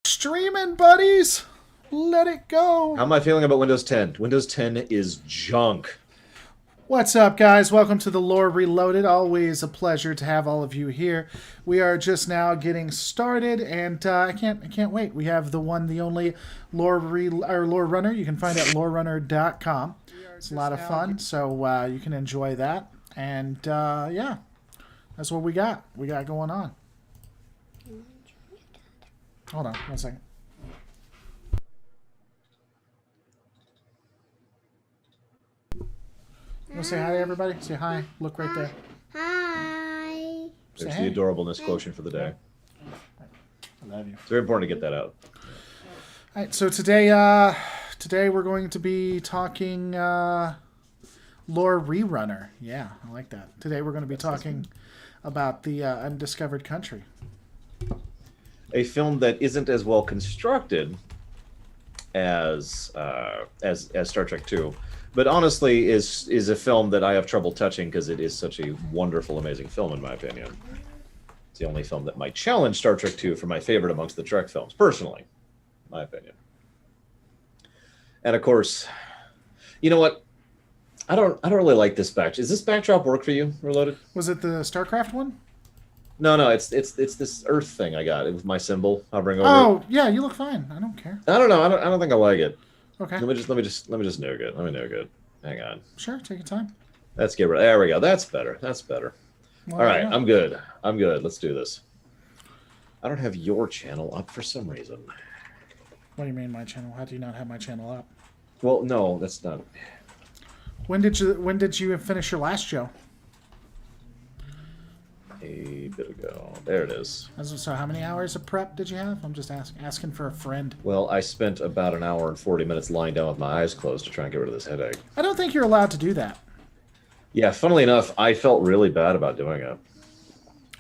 Streaming, buddies. Let it go. How am I feeling about Windows 10? Windows 10 is junk. What's up, guys? Welcome to the Lore Reloaded. Always a pleasure to have all of you here. We are just now getting started, and I can't wait. We have the one, the only Lore Runner. You can find it at lorerunner.com. It's a lot of fun, so you can enjoy that. And yeah, that's what we got. We got going on. Hold on, 1 second. You want to say hi to everybody? Say hi. Look right there. Hi. There's Say the hey. adorableness quotient for the day. I love you. It's very important to get that out. All right, so today we're going to be talking Lore Rerunner. Yeah, I like that. Today we're going to be talking about the Undiscovered Country. A film that isn't as well constructed as Star Trek II, but honestly is a film that I have trouble touching because it is such a wonderful, amazing film in my opinion. It's the only film that might challenge Star Trek II for my favorite amongst the Trek films, personally, my opinion. And of course, you know what? I don't really like this backdrop. Does this backdrop work for you, Reloaded? Was it the StarCraft one? No, it's this Earth thing I got. It was my symbol hovering over. Oh, yeah, you look fine. I don't care. I don't know. I don't think I like it. Okay. Let me just nuke it. Let me nuke it. Hang on. Sure, take your time. Let's get rid. There we go. That's better. That's better. Well, All right, yeah. I'm good. Let's do this. I don't have your channel up for some reason. What do you mean my channel? How do you not have my channel up? Well, no, that's not. When did you finish your last show? A bit ago. There it is. So how many hours of prep did you have? I'm just asking for a friend. Well, I spent about an hour and 40 minutes lying down with my eyes closed to try and get rid of this headache. I don't think you're allowed to do that. Yeah, funnily enough, I felt really bad about doing it.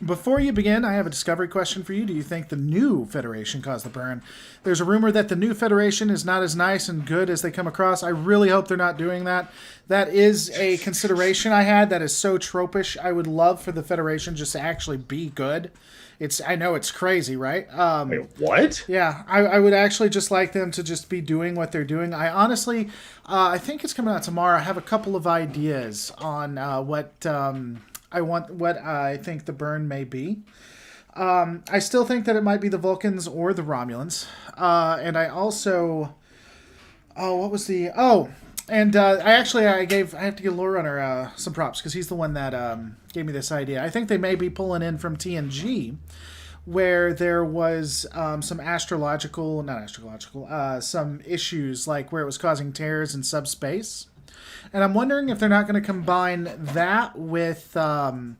Before you begin, I have a discovery question for you. Do you think the new Federation caused the burn? There's a rumor that the new Federation is not as nice and good as they come across. I really hope they're not doing that. That is a consideration I had that is so tropish. I would love for the Federation just to actually be good. I know it's crazy, right? Wait, what? Yeah, I would actually just like them to just be doing what they're doing. I honestly, I think it's coming out tomorrow. I have a couple of ideas on what I think the burn may be. I still think that it might be the Vulcans or the Romulans. And I also... I have to give Lore Runner some props because he's the one that gave me this idea. I think they may be pulling in from TNG, where there was some some issues, like where it was causing tears in subspace. And I'm wondering if they're not going to combine that with the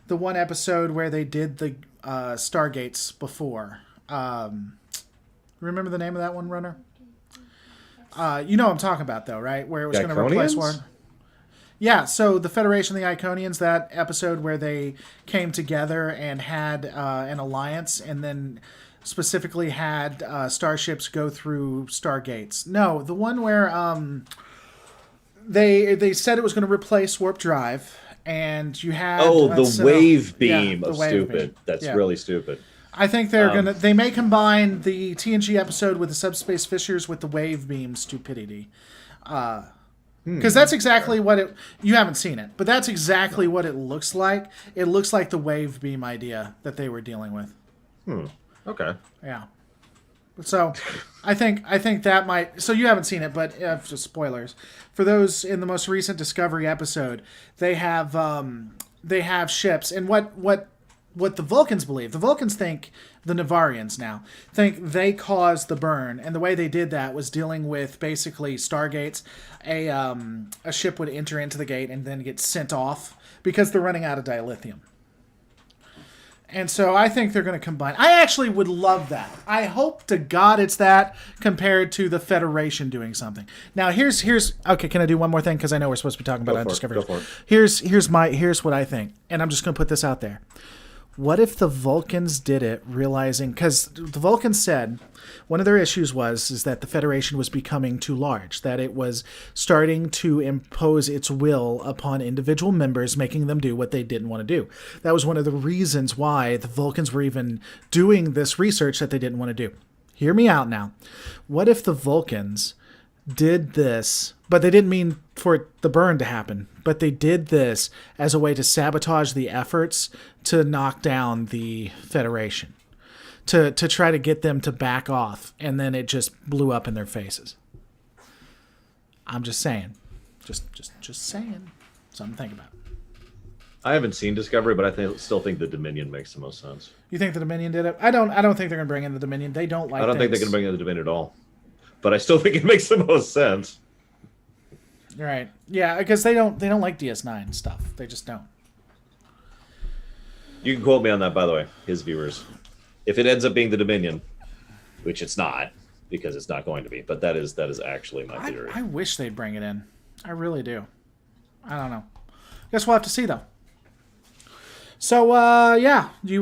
one episode where they did the Stargates before. Remember the name of that one, Runner? You know what I'm talking about, though, right? Where it was going to replace one. Yeah, so the Federation of the Iconians, that episode where they came together and had an alliance and then specifically had starships go through Stargates. No, the one where... They said it was going to replace warp drive, and you had the wave beam the of wave stupid. beam. That's really stupid. I think they may combine the TNG episode with the subspace fissures with the wave beam stupidity, because that's exactly what you haven't seen it, but that's exactly what it looks like. It looks like the wave beam idea that they were dealing with. Okay. Yeah. So, I think that might. So you haven't seen it, but just spoilers for those in the most recent Discovery episode. They have ships, and what the Vulcans believe. The Vulcans think the Navarians now think they caused the burn, and the way they did that was dealing with basically Stargates. A ship would enter into the gate and then get sent off because they're running out of dilithium. And so I think they're going to combine. I actually would love that. I hope to God it's that compared to the Federation doing something. Now here's okay. Can I do one more thing? Because I know we're supposed to be talking about Undiscovered. Go for it. Here's what I think, and I'm just going to put this out there. What if the Vulcans did it, realizing, because the Vulcans said one of their issues is that the Federation was becoming too large, that it was starting to impose its will upon individual members, making them do what they didn't want to do. That was one of the reasons why the Vulcans were even doing this research that they didn't want to do. Hear me out now. What if the Vulcans did this, but they didn't mean for the burn to happen, but they did this as a way to sabotage the efforts to knock down the Federation, to try to get them to back off, and then it just blew up in their faces. I'm just saying. Just saying. Something to think about. I haven't seen Discovery, but still think the Dominion makes the most sense. You think the Dominion did it? I don't think they're going to bring in the Dominion. They don't like I don't think they're going to bring in the Dominion at all. But I still think it makes the most sense. Right. Yeah, because they don't like DS9 stuff. They just don't. You can quote me on that, by the way, his viewers. If it ends up being the Dominion, which it's not, because it's not going to be, but that is actually my theory. I wish they'd bring it in. I really do. I don't know. Guess we'll have to see though. So yeah, you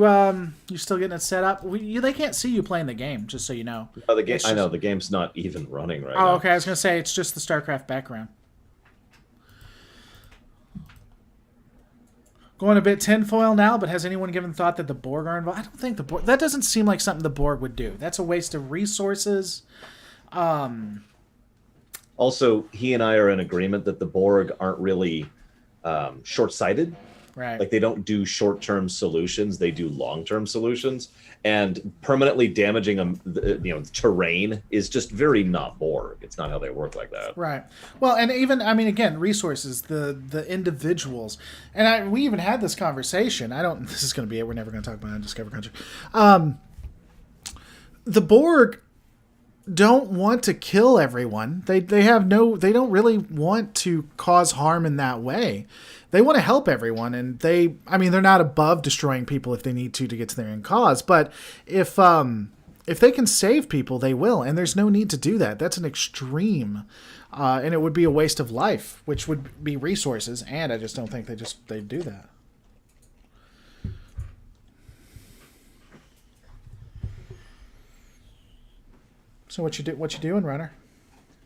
still getting it set up? They can't see you playing the game, just so you know. No, the game. I know the game's not even running right now. Oh, okay. I was gonna say it's just the StarCraft background. Going a bit tinfoil now, but has anyone given thought that the Borg are involved? I don't think the Borg. That doesn't seem like something the Borg would do. That's a waste of resources. Also, he and I are in agreement that the Borg aren't really short-sighted. Right. Like they don't do short-term solutions; they do long-term solutions. And permanently damaging terrain is just very not Borg. It's not how they work like that. Right. Well, and even again, resources, the individuals, and we even had this conversation. This is going to be it. We're never going to talk about Undiscovered Country. The Borg don't want to kill everyone. They don't really want to cause harm in that way. They want to help everyone, and they're not above destroying people if they need to get to their end cause. But if they can save people, they will, and there's no need to do that. That's an extreme, and it would be a waste of life, which would be resources. And I just don't think they do that. So what you doing, Runner?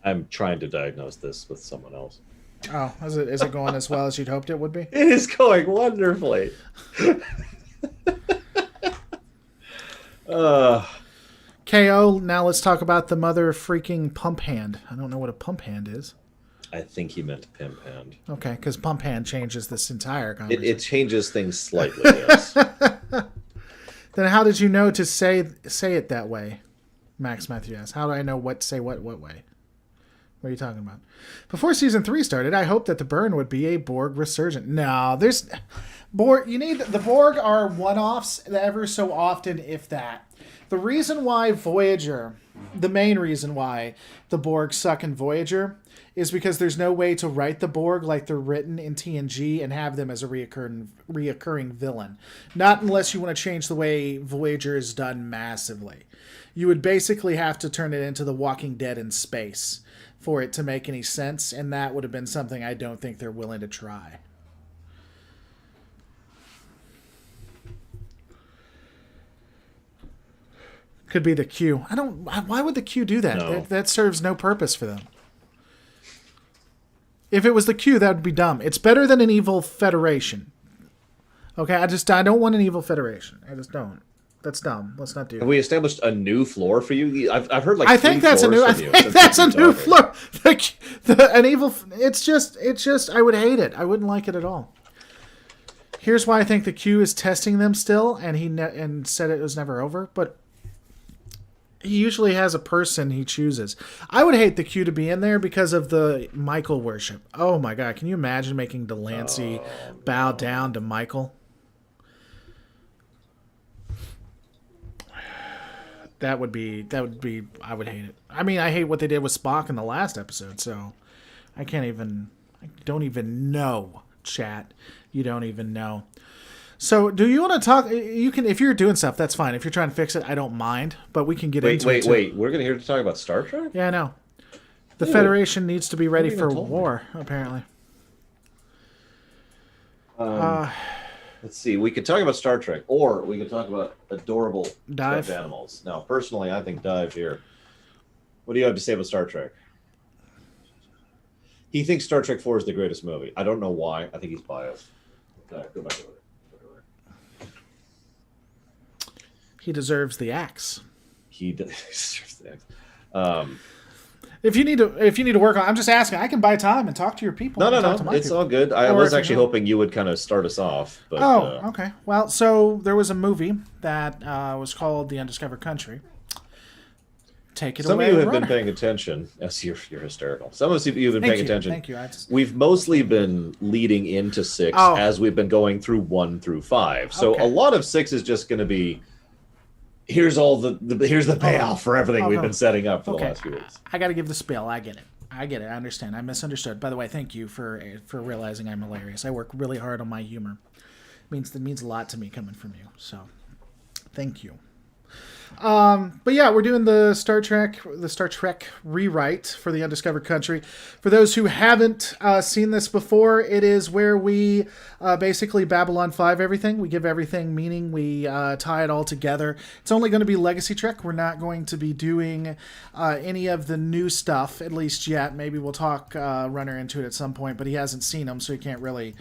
I'm trying to diagnose this with someone else. Oh, is it going as well as you'd hoped it would be? It is going wonderfully. KO, now let's talk about the mother freaking pump hand. I don't know what a pump hand is. I think he meant pimp hand. Okay, because pump hand changes this entire conversation. It changes things slightly, yes. Then how did you know to say it that way? Max Matthew asks. How do I know what to say what way? What are you talking about? Before season 3 started, I hoped that the burn would be a Borg resurgent. No, there's Borg. The Borg are one-offs ever so often, if that. The reason why Voyager, the main reason why the Borg suck in Voyager, is because there's no way to write the Borg like they're written in TNG and have them as a reoccurring villain. Not unless you want to change the way Voyager is done massively. You would basically have to turn it into The Walking Dead in space for it to make any sense, and that would have been something I don't think they're willing to try. Could be the Q. Why would the Q do that? No. That serves no purpose for them. If it was the Q, that would be dumb. It's better than an evil Federation. Okay, I don't want an evil Federation. I just don't. That's dumb. Let's not do that. Have we established a new floor for you? I've heard like I think that's a new. I think that's a new floor. An evil. It's just. I would hate it. I wouldn't like it at all. Here's why I think the Q is testing them still, and and said it was never over. But he usually has a person he chooses. I would hate the Q to be in there because of the Michael worship. Oh my God! Can you imagine making Delancey bow down to Michael? That would be. I would hate it. I mean, I hate what they did with Spock in the last episode. So, I don't even know. Chat, you don't even know. So, do you want to talk? You can, if you're doing stuff, that's fine. If you're trying to fix it, I don't mind. But we can get into it. Wait. We're gonna here to talk about Star Trek? Yeah, I know. The Federation needs to be ready for war. Apparently. Let's see. We could talk about Star Trek, or we could talk about adorable Dive stuffed animals. Now, personally, I think Dive here. What do you have to say about Star Trek? He thinks Star Trek 4 is the greatest movie. I don't know why. I think he's biased. Go back over there. He deserves the axe. he um, If you need to work on, I'm just asking. I can buy time and talk to your people. no, it's all good. I was actually hoping you would kind of start us off. But, okay. Well, so there was a movie that was called The Undiscovered Country. Take it away. Some of you have Runner. been paying attention. Yes, you're hysterical. Some of you have been paying attention. Thank you. We've mostly been leading into 6 as we've been going through 1 through 5. So a lot of 6 is just going to be here's the payoff for everything we've been setting up for the last few weeks. I got to give the spiel. I get it. I understand. I misunderstood. By the way, thank you for realizing I'm hilarious. I work really hard on my humor. It means a lot to me coming from you. So, thank you. But yeah, we're doing the Star Trek rewrite for the Undiscovered Country. For those who haven't seen this before, it is where we basically Babylon 5 everything. We give everything meaning. We tie it all together. It's only going to be Legacy Trek. We're not going to be doing any of the new stuff, at least yet. Maybe we'll talk Runner into it at some point, but he hasn't seen them, so he can't really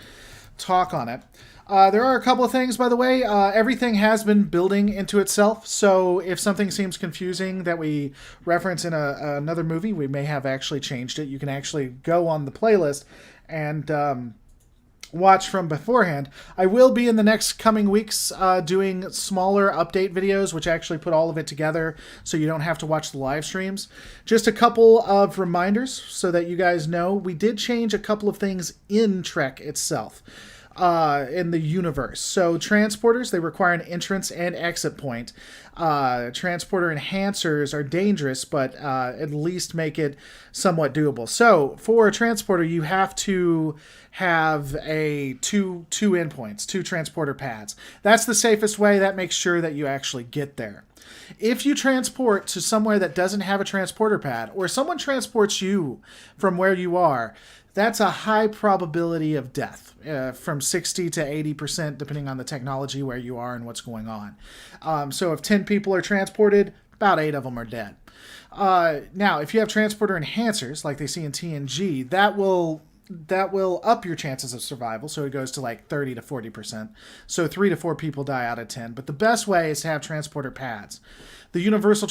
talk on it. There are a couple of things, by the way. Everything has been building into itself, so if something seems confusing that we reference in another movie, we may have actually changed it. You can actually go on the playlist and watch from beforehand. I will be in the next coming weeks doing smaller update videos, which actually put all of it together so you don't have to watch the live streams. Just a couple of reminders so that you guys know. We did change a couple of things in Trek itself. In the universe. So transporters, they require an entrance and exit point. Transporter enhancers are dangerous, but at least make it somewhat doable. So for a transporter, you have to have two endpoints, 2 transporter pads. That's the safest way. That makes sure that you actually get there. If you transport to somewhere that doesn't have a transporter pad, or someone transports you from where you are, that's a high probability of death, from 60 to 80%, depending on the technology where you are and what's going on. So if 10 people are transported, about 8 of them are dead. Now, if you have transporter enhancers, like they see in TNG, that will up your chances of survival, so it goes to like 30 to 40%. So 3 to 4 people die out of 10. But the best way is to have transporter pads. The universal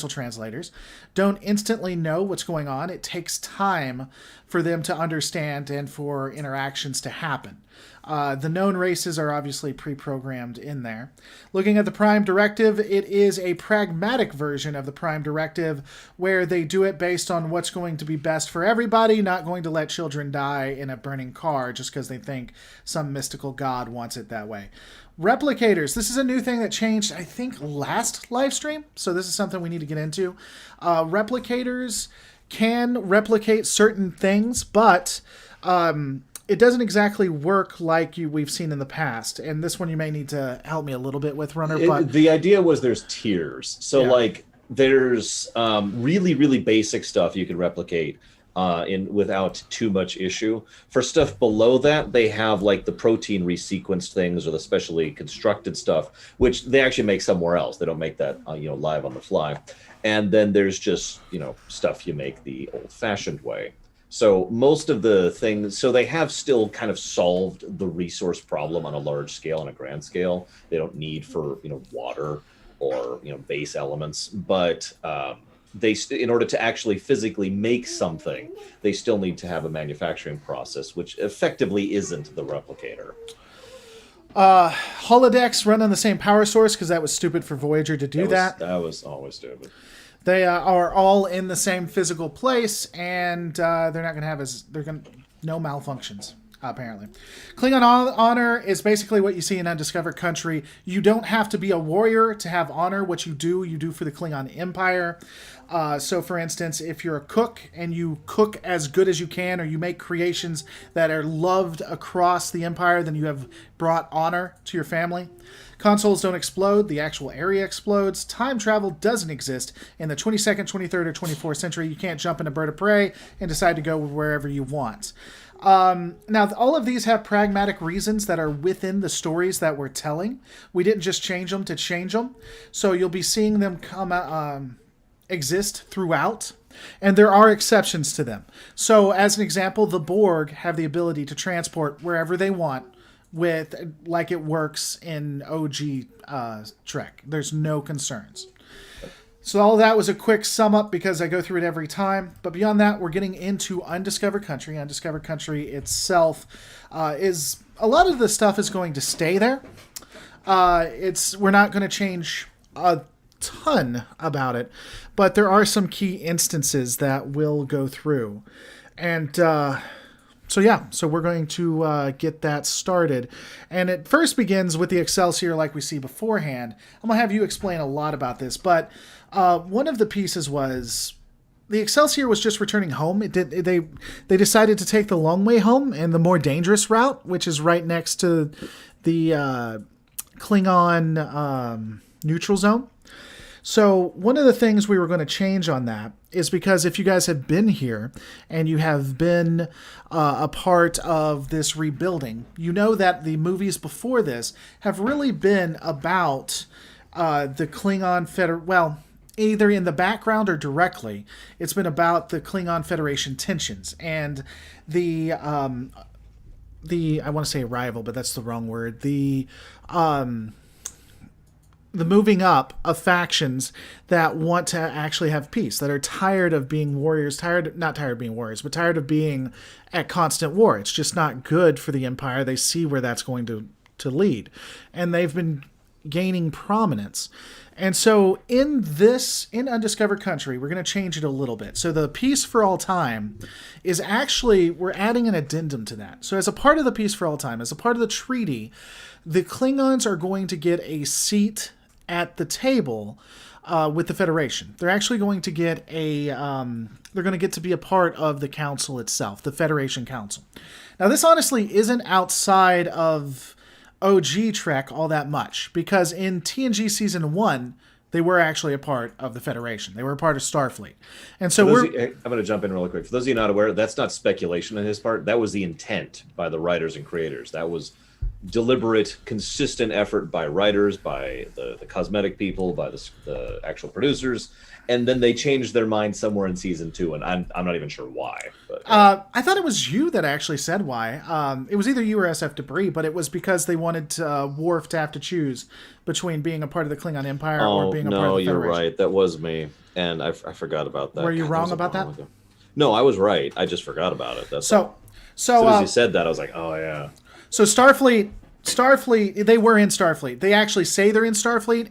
translators don't instantly know what's going on. It takes time for them to understand and for interactions to happen. The known races are obviously pre-programmed in there. Looking at the Prime Directive, it is a pragmatic version of the Prime Directive where they do it based on what's going to be best for everybody, not going to let children die in a burning car just because they think some mystical god wants it that way. Replicators. This is a new thing that changed, I think, last live stream. So this is something we need to get into. Replicators can replicate certain things, but it doesn't exactly work like we've seen in the past. And this one you may need to help me a little bit with, Runner. But the idea was there's tiers. So like there's really, really basic stuff you can replicate without too much issue. For stuff below that, they have like the protein resequenced things or the specially constructed stuff, which they actually make somewhere else. They don't make that live on the fly. And then there's just stuff you make the old-fashioned way. So most of the things, so they have still kind of solved the resource problem on a large scale, on a grand scale. They don't need for water or base elements, but in order to actually physically make something, they still need to have a manufacturing process, which effectively isn't the replicator. Holodecks run on the same power source because that was stupid for Voyager to do that. That was always stupid. They are all in the same physical place, and they're not going to have no malfunctions, apparently. Klingon Honor is basically what you see in Undiscovered Country. You don't have to be a warrior to have honor. What you do for the Klingon Empire. So, for instance, if you're a cook and you cook as good as you can, or you make creations that are loved across the Empire, then you have brought honor to your family. Consoles don't explode. The actual area explodes. Time travel doesn't exist. In the 22nd, 23rd, or 24th century, you can't jump in a bird of prey and decide to go wherever you want. Now, all of these have pragmatic reasons that are within the stories that we're telling. We didn't just change them to change them. So you'll be seeing them exist throughout. And there are exceptions to them. So, as an example, the Borg have the ability to transport wherever they want, with like it works in OG Trek. There's no concerns. So all of that was a quick sum up because I go through it every time. But beyond that, we're getting into Undiscovered Country. Undiscovered Country itself is a lot of the stuff is going to stay there. We're not going to change a ton about it, but there are some key instances that will go through. And so we're going to get that started. And it first begins with the Excelsior like we see beforehand. I'm going to have you explain a lot about this, but one of the pieces was the Excelsior was just returning home. They decided to take the long way home and the more dangerous route, which is right next to the Klingon neutral zone. So one of the things we were going to change on that is because if you guys have been here and you have been a part of this rebuilding, you know that the movies before this have really been about the Klingon well, either in the background or directly. It's been about the Klingon Federation tensions and the I want to say arrival, but that's the wrong word. The moving up of factions that want to actually have peace, that are tired of being warriors, not tired of being warriors, but tired of being at constant war. It's just not good for the Empire. They see where that's going to lead. And they've been gaining prominence. And so in Undiscovered Country, we're going to change it a little bit. So the Peace for All Time is actually, we're adding an addendum to that. So as a part of the Peace for All Time, as a part of the treaty, the Klingons are going to get a seat at the table with the Federation. They're actually going to get they're going to get to be a part of the council itself, the Federation Council. Now, this honestly isn't outside of OG Trek all that much, because in TNG Season 1, they were actually a part of the Federation. They were a part of Starfleet. And so I'm going to jump in really quick. For those of you not aware, that's not speculation on his part. That was the intent by the writers and creators. That was deliberate, consistent effort by writers, by the cosmetic people, by the actual producers, and then they changed their mind somewhere in season 2, and I'm not even sure why. But I thought it was you that actually said why. It was either you or SF Debris, but it was because they wanted Worf to have to choose between being a part of the Klingon Empire or being a part of the Federation. No, you're right. That was me, and I forgot about that. Were you wrong about that? No, I was right. I just forgot about it. That's so. As soon as you said that, I was like, oh yeah. So Starfleet, they were in Starfleet. They actually say they're in Starfleet,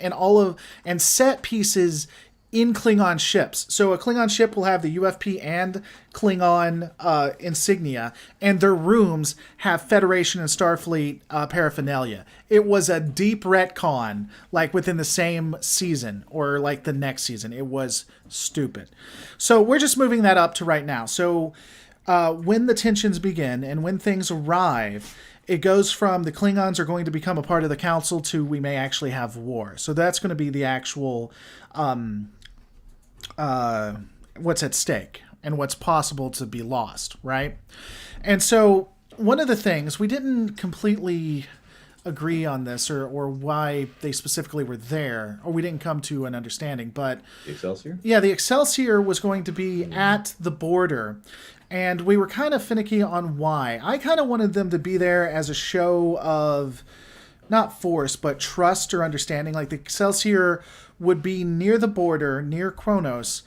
and set pieces in Klingon ships. So a Klingon ship will have the UFP and Klingon insignia, and their rooms have Federation and Starfleet paraphernalia. It was a deep retcon, like within the same season or like the next season. It was stupid. So we're just moving that up to right now. So when the tensions begin and when things arrive, it goes from the Klingons are going to become a part of the council to we may actually have war. So that's going to be the actual what's at stake and what's possible to be lost, right? And so one of the things, we didn't completely agree on this or why they specifically were there, or we didn't come to an understanding, but... The Excelsior? Yeah, the Excelsior was going to be at the border, and we were kind of finicky on why. I kind of wanted them to be there as a show of, not force, but trust or understanding. Like the Excelsior would be near the border, near Kronos,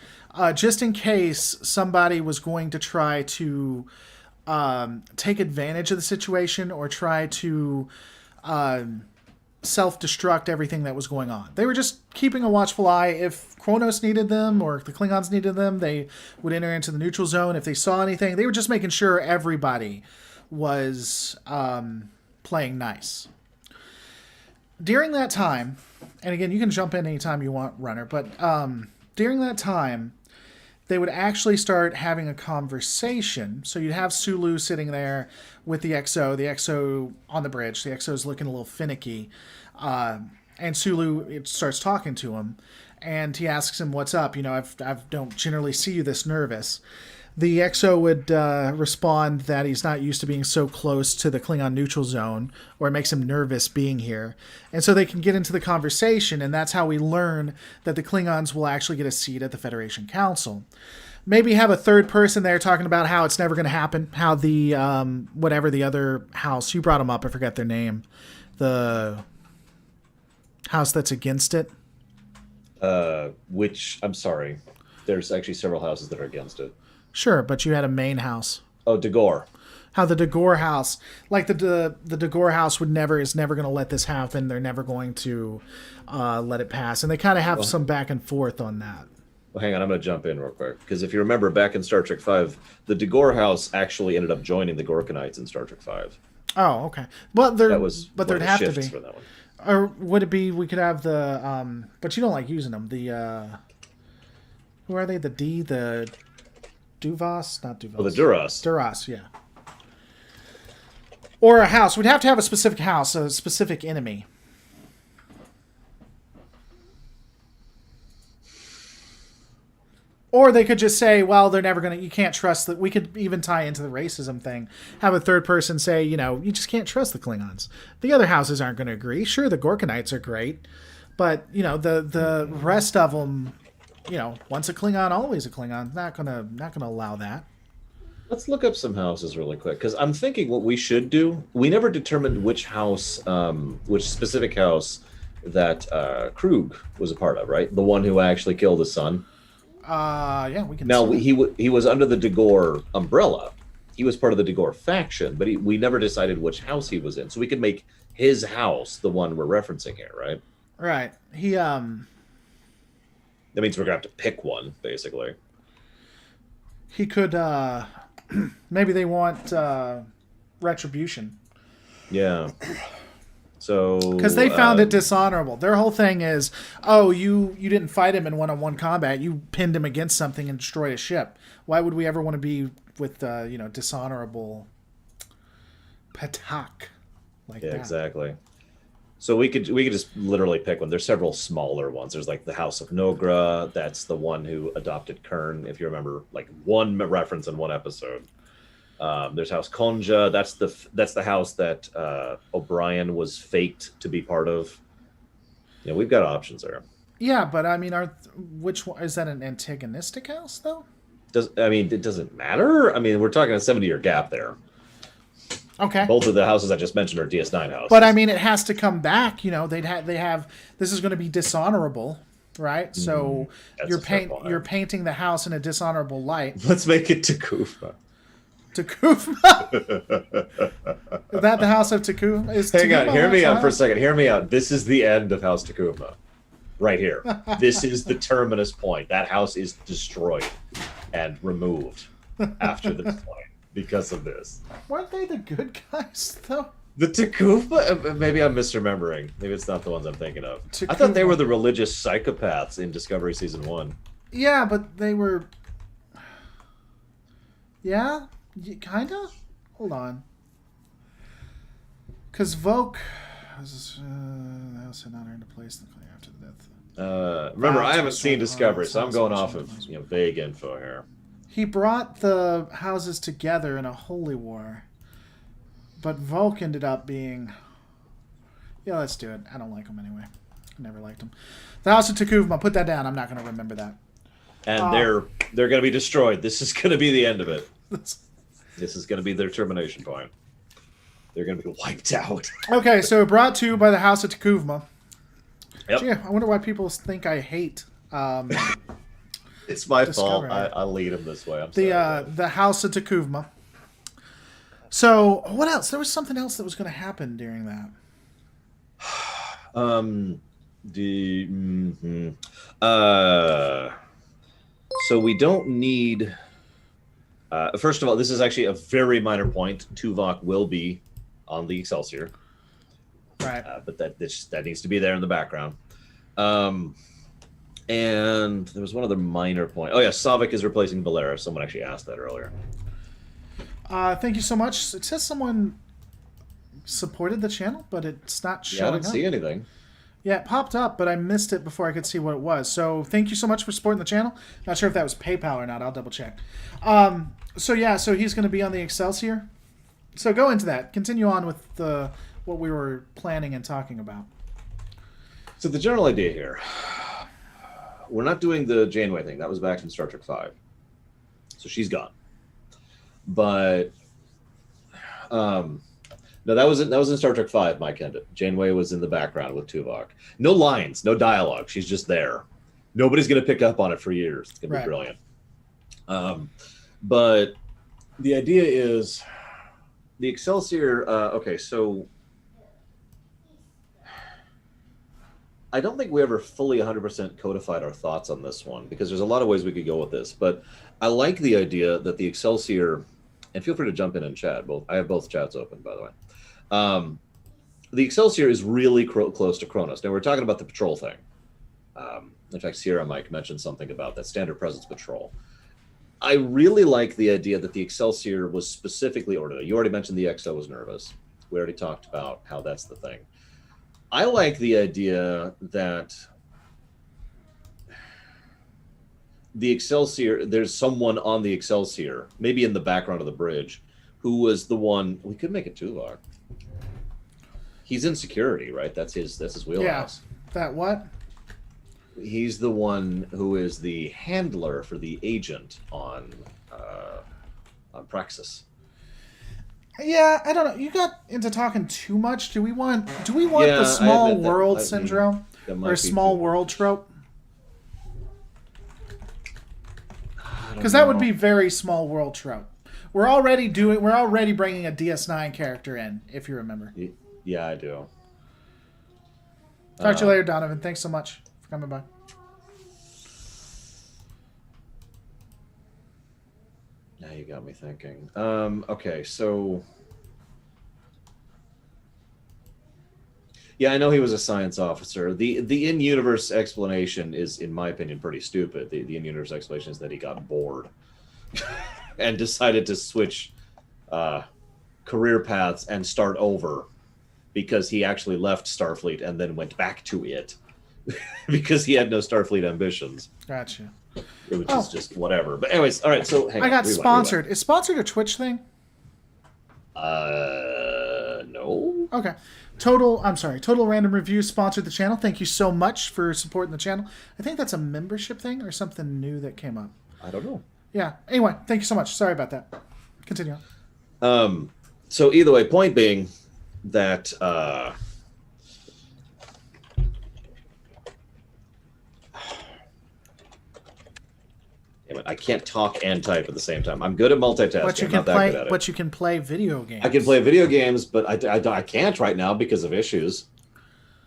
just in case somebody was going to try to take advantage of the situation or try to self-destruct everything that was going on. They were just keeping a watchful eye. If Kronos needed them or if the Klingons needed them, they would enter into the neutral zone. If they saw anything, they were just making sure everybody was playing nice. During that time, and again, you can jump in anytime you want, Runner, but during that time, they would actually start having a conversation. So you'd have Sulu sitting there with the XO on the bridge. The XO's looking a little finicky. And Sulu starts talking to him. And he asks him, what's up? You know, I don't generally see you this nervous. The XO would respond that he's not used to being so close to the Klingon neutral zone, or it makes him nervous being here. And so they can get into the conversation, and that's how we learn that the Klingons will actually get a seat at the Federation Council. maybe have a third person there talking about how it's never going to happen. How the whatever the other house, you brought them up, I forget their name, the house that's against it. Which I'm sorry, there's actually several houses that are against it. Sure, but you had a main house. Oh, DeGore. How the DeGore house, like the DeGore house is never going to let this happen. They're never going to let it pass, and they kind of have some back and forth on that. Well, hang on, I'm going to jump in real quick because if you remember back in Star Trek V, the DeGore house actually ended up joining the Gorkonites in Star Trek V. Oh, okay. Well, there'd have to be. For that one. Or would it be we could have the but you don't like using them. The who are they? The Duvas, not Duvas. Oh, the Duras. Duras, yeah. Or a house. We'd have to have a specific house, a specific enemy. Or they could just say, well, they're never going to, you can't trust that. We could even tie into the racism thing. Have a third person say, you just can't trust the Klingons. The other houses aren't going to agree. Sure, the Gorkonites are great. But, the rest of them, once a Klingon, always a Klingon. Not gonna allow that. Let's look up some houses really quick because I'm thinking what we should do. We never determined which house, which specific house that Krug was a part of, right? The one who actually killed his son. Yeah, we can. Now he was under the DeGore umbrella. He was part of the DeGore faction, but we never decided which house he was in. So we could make his house the one we're referencing here, right? Right. He That means we're gonna have to pick one, basically. He could. Maybe they want retribution. Yeah. So because they found it dishonorable. Their whole thing is, oh, you didn't fight him in one-on-one combat. You pinned him against something and destroyed a ship. Why would we ever want to be with dishonorable Patak like that? Exactly. So we could just literally pick one. There's several smaller ones. There's like the House of Nogra. That's the one who adopted Kern, if you remember, like one reference in one episode. There's House Konja. That's the house that O'Brien was faked to be part of. We've got options there. Yeah, but I mean, which one is that? An antagonistic house, though? It doesn't matter. I mean, we're talking a 70-year gap there. Okay. Both of the houses I just mentioned are DS9 houses. But I mean, it has to come back. They have. This is going to be dishonorable, right? So you're painting the house in a dishonorable light. Let's make it Takufma. Takufma? Is that the house of Takufma? Hang on, hear me out for a second. Hear me out. This is the end of House Takufma. Right here. This is the terminus point. That house is destroyed and removed after this point because of this. Weren't they the good guys, though? The Takufma? Maybe I'm misremembering. Maybe it's not the ones I'm thinking of. Takufma. I thought they were the religious psychopaths in Discovery Season 1. Yeah, but they were... Yeah? Kind of? Hold on. Because Voke... the house had not earned a place after the death. Remember, I haven't seen Discovery, so I'm going off of vague info here. He brought the houses together in a holy war. But Voke ended up being... Yeah, let's do it. I don't like him anyway. I never liked him. The House of Takufma, put that down. I'm not going to remember that. And they're going to be destroyed. This is going to be the end of it. This is going to be their termination point. They're going to be wiped out. Okay, so brought to you by the House of Takufma. Yep. Gee, I wonder why people think I hate... It's my Discovery. fault. I lead them this way. I'm sorry. The House of Takufma. So, what else? There was something else that was going to happen during that. So we don't need... first of all, this is actually a very minor point. Tuvok will be on the Excelsior. Right. But that needs to be there in the background. And there was one other minor point. Oh, yeah, Savik is replacing Valera. Someone actually asked that earlier. Thank you so much. It says someone supported the channel, but it's not showing up. I didn't see anything. Yeah, it popped up, but I missed it before I could see what it was. So thank you so much for supporting the channel. Not sure if that was PayPal or not. I'll double check. So he's going to be on the Excelsior. So go into that. Continue on with what we were planning and talking about. So the general idea here, we're not doing the Janeway thing. That was back in Star Trek V. So she's gone. But no, that was in Star Trek V, Mike ended. Janeway was in the background with Tuvok. No lines, no dialogue. She's just there. Nobody's going to pick up on it for years. It's going to be brilliant. But the idea is the Excelsior. Okay, so I don't think we ever fully 100% codified our thoughts on this one because there's a lot of ways we could go with this. But I like the idea that the Excelsior, and feel free to jump in and chat. I have both chats open, by the way. The Excelsior is really close to Kronos. Now, we're talking about the patrol thing. In fact, Sierra Mike mentioned something about that standard presence patrol. I really like the idea that the Excelsior was specifically ordered. You already mentioned the XO was nervous. We already talked about how that's the thing. I like the idea that the Excelsior, there's someone on the Excelsior, maybe in the background of the bridge, who was the one. We could make it Tuvok. He's in security, right? That's his wheelhouse. Yeah. That what? He's the one who is the handler for the agent on Praxis. Yeah, I don't know. You got into talking too much. Do we want the small world syndrome or small world trope? Because that would be very small world trope. We're already bringing a DS9 character in, if you remember. Yeah, I do. Talk to you later, Donovan. Thanks so much for coming by. Now you got me thinking. Okay, so yeah, I know he was a science officer. The in-universe explanation is, in my opinion, pretty stupid. The in-universe explanation is that he got bored and decided to switch career paths and start over because he actually left Starfleet and then went back to it because he had no Starfleet ambitions. Gotcha. Which is just whatever. But anyways, all right. So hang I got on, sponsored. Is sponsored a Twitch thing? No. Okay. Total Random Review sponsored the channel. Thank you so much for supporting the channel. I think that's a membership thing or something new that came up. I don't know. Yeah. Anyway, thank you so much. Sorry about that. Continue on. So either way, point being that I can't talk and type at the same time. I'm good at multitasking. But you can play video games. I can play video games, but I can't right now because of issues.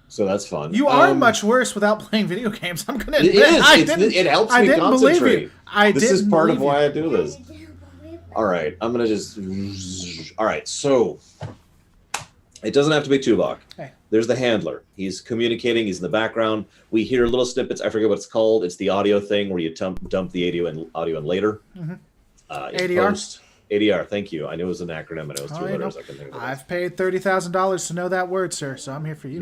So that's fun. You are much worse without playing video games. I'm going to admit. It helps me concentrate. This is part of why I do this. All right. I'm going to just... All right. So it doesn't have to be Tuvok. Okay. There's the handler. He's communicating. He's in the background. We hear little snippets. I forget what it's called. It's the audio thing where you dump the audio in later. Mm-hmm. ADR? Post. ADR. Thank you. I knew it was an acronym and it was two letters. I couldn't think of it. I've paid $30,000 to know that word, sir, so I'm here for you.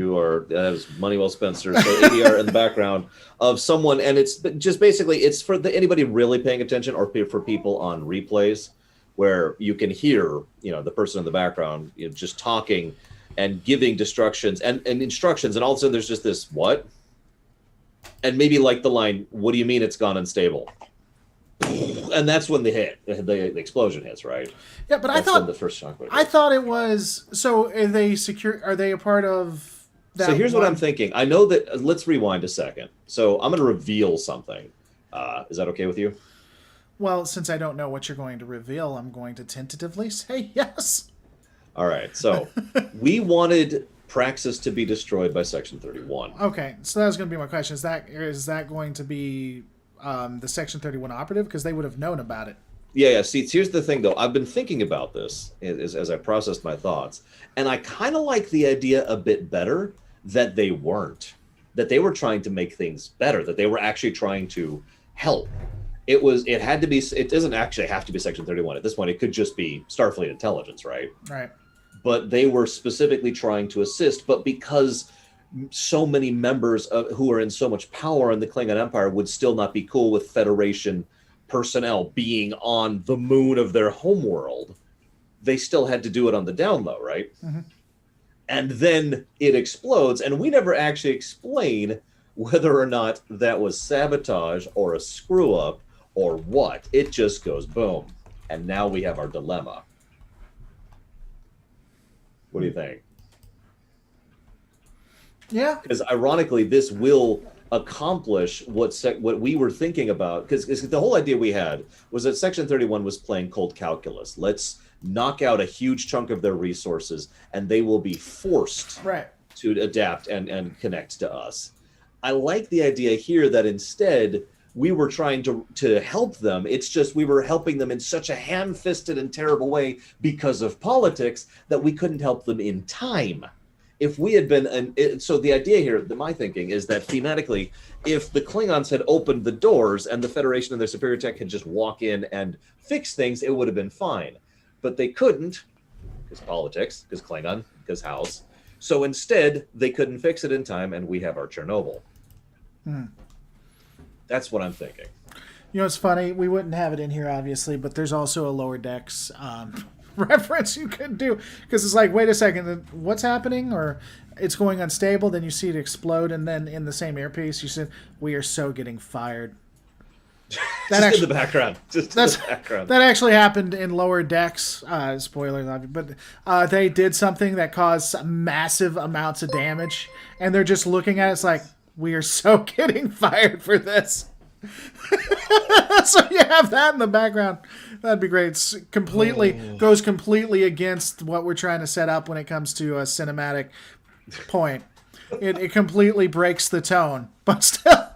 That was money well spent, sir. So ADR in the background of someone, and it's just basically it's for anybody really paying attention or for people on replays where you can hear, the person in the background just talking and giving instructions and instructions, and all of a sudden there's just this what? And maybe like the line, what do you mean it's gone unstable? And that's when the explosion hits, right? Yeah, but I thought the first shock. I thought it was. So are they secure? Are they a part of that? So here's what I'm thinking. I know that. Let's rewind a second. So I'm going to reveal something. Is that okay with you? Well, since I don't know what you're going to reveal, I'm going to tentatively say yes. All right. So we wanted Praxis to be destroyed by Section 31. Okay, so that was going to be my question. Is that going to be the Section 31 operative? Because they would have known about it. Yeah. See, here's the thing, though. I've been thinking about this as I processed my thoughts, and I kind of like the idea a bit better that they weren't, that they were trying to make things better, that they were actually trying to help. It doesn't actually have to be Section 31 at this point. It could just be Starfleet intelligence, right? Right. But they were specifically trying to assist, but because so many members who are in so much power in the Klingon Empire would still not be cool with Federation personnel being on the moon of their homeworld, they still had to do it on the down low, right? Mm-hmm. And then it explodes, and we never actually explain whether or not that was sabotage or a screw up or what? It just goes boom. And now we have our dilemma. What do you think? Yeah. Because ironically, this will accomplish what we were thinking about. Because the whole idea we had was that Section 31 was playing cold calculus. Let's knock out a huge chunk of their resources, and they will be forced to adapt and connect to us. I like the idea here that instead we were trying to help them. It's just we were helping them in such a ham-fisted and terrible way because of politics that we couldn't help them in time. If we had been, so the idea here, my thinking is that thematically, if the Klingons had opened the doors and the Federation and their superior tech had just walk in and fix things, it would have been fine. But they couldn't, because politics, because Klingon, because House. So instead, they couldn't fix it in time, and we have our Chernobyl. That's what I'm thinking. You know, it's funny. We wouldn't have it in here, obviously, but there's also a Lower Decks reference you could do. Because it's like, wait a second, what's happening? Or it's going unstable, then you see it explode, and then in the same earpiece, you said, we are so getting fired. Just in the background. Just in the background. That actually happened in Lower Decks. Spoilers, but they did something that caused massive amounts of damage, and they're just looking at it, it's like, we are so getting fired for this. So you have that in the background. That'd be great. It's goes completely against what we're trying to set up when it comes to a cinematic point. It completely breaks the tone, but still.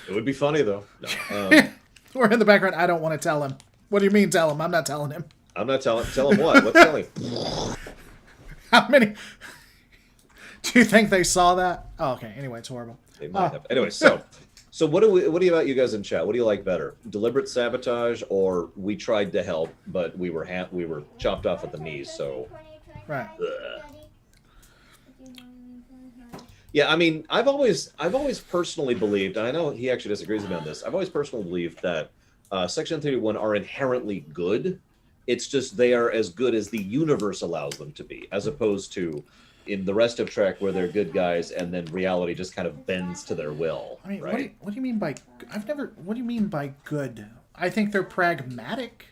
It would be funny though. No, we're in the background. I don't want to tell him. What do you mean tell him? I'm not telling him. I'm not telling. Tell him what? What's telling? How many? Do you think they saw that? Oh, okay. Anyway, it's horrible. They might have. Anyway, so what do you about you guys in chat? What do you like better? Deliberate sabotage, or we tried to help, but we were chopped off at the knees? So, right. Yeah, I mean, I've always personally believed, and I know he actually disagrees with me on this. I've always personally believed that Section 31 are inherently good. It's just they are as good as the universe allows them to be, as opposed to in the rest of Trek where they're good guys and then reality just kind of bends to their will. I mean, right? what do you mean by? What do you mean by good? I think they're pragmatic.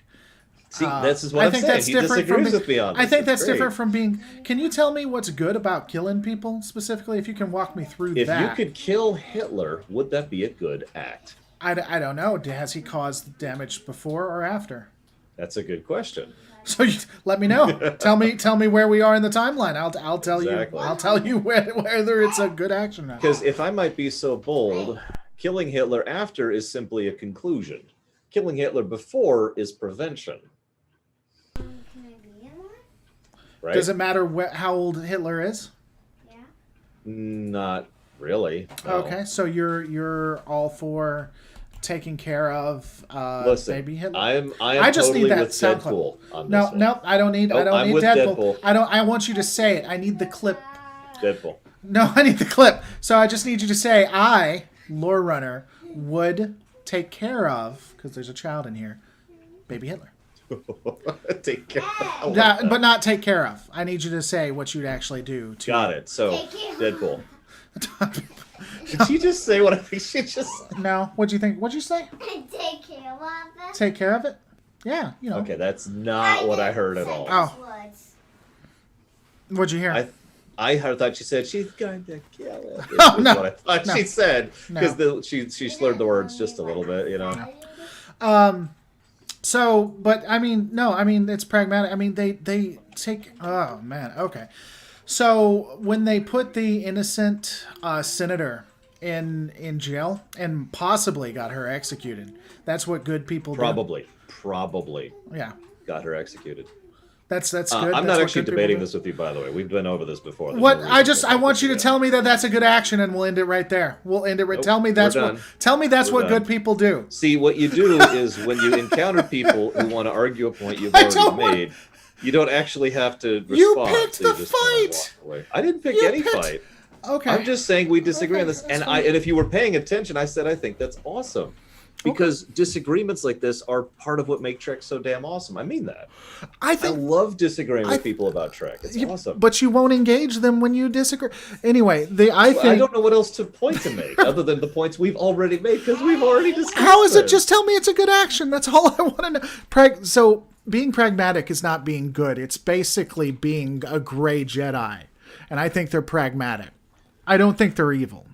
See, this is what I'm saying. He disagrees with me on this. I think that's different from being. Can you tell me what's good about killing people specifically? If you can walk me through that. If you could kill Hitler, would that be a good act? I don't know. Has he caused damage before or after? That's a good question. So let me know. tell me where we are in the timeline. I'll tell Exactly. you. I'll tell you whether it's a good action or not. Because if I might be so bold, killing Hitler after is simply a conclusion. Killing Hitler before is prevention. Right? Does it matter how old Hitler is? Yeah. Not really. No. Okay, so you're all for taking care of Listen, baby Hitler. I just totally need that with sound Deadpool on no, this one. no, I don't need I'm with Deadpool. I want you to say it. I need the clip. Deadpool. No, I need the clip. So I just need you to say I, Lore Runner, would take care of, because there's a child in here, baby Hitler. Take care. But not take care of. I need you to say what you'd actually do. Got it. So, Deadpool. Did she just say what I think she just said? No. What'd you think? What'd you say? Take care of it. Take care of it? Yeah, you know. Okay, that's not what I heard at all. Oh. What'd you hear? I thought she said she's going to kill it. Oh, no. What I thought she said, because she slurred the words just a little bit, you know. So, but I mean, no, I mean it's pragmatic. I mean they take. Oh man, okay. So when they put the innocent senator in jail and possibly got her executed, that's what good people do. Probably. Yeah. Got her executed. That's good. I'm not actually debating this with you, by the way. We've been over this before. What I want you to tell me that's a good action, and we'll end it right there. We'll end it right. Nope, tell me that's what good people do. See, what you do is when you encounter people who want to argue a point you've already made, you don't actually have to respond. You picked so you the just kind of fight. walk away. I didn't pick any fight. Okay. I'm just saying we disagree on this, and if you were paying attention, I said I think that's awesome. Because disagreements like this are part of what make Trek so damn awesome. I mean that. I I think, love disagreeing with people about Trek. It's awesome. but you won't engage them when you disagree. Anyway, I I think. don't know what else to point to make other than the points we've already made because we've already discussed. How is it? this. Just tell me it's a good action. That's all I want to know. So being pragmatic is not being good. It's basically being a gray Jedi, and I think they're pragmatic. I don't think they're evil.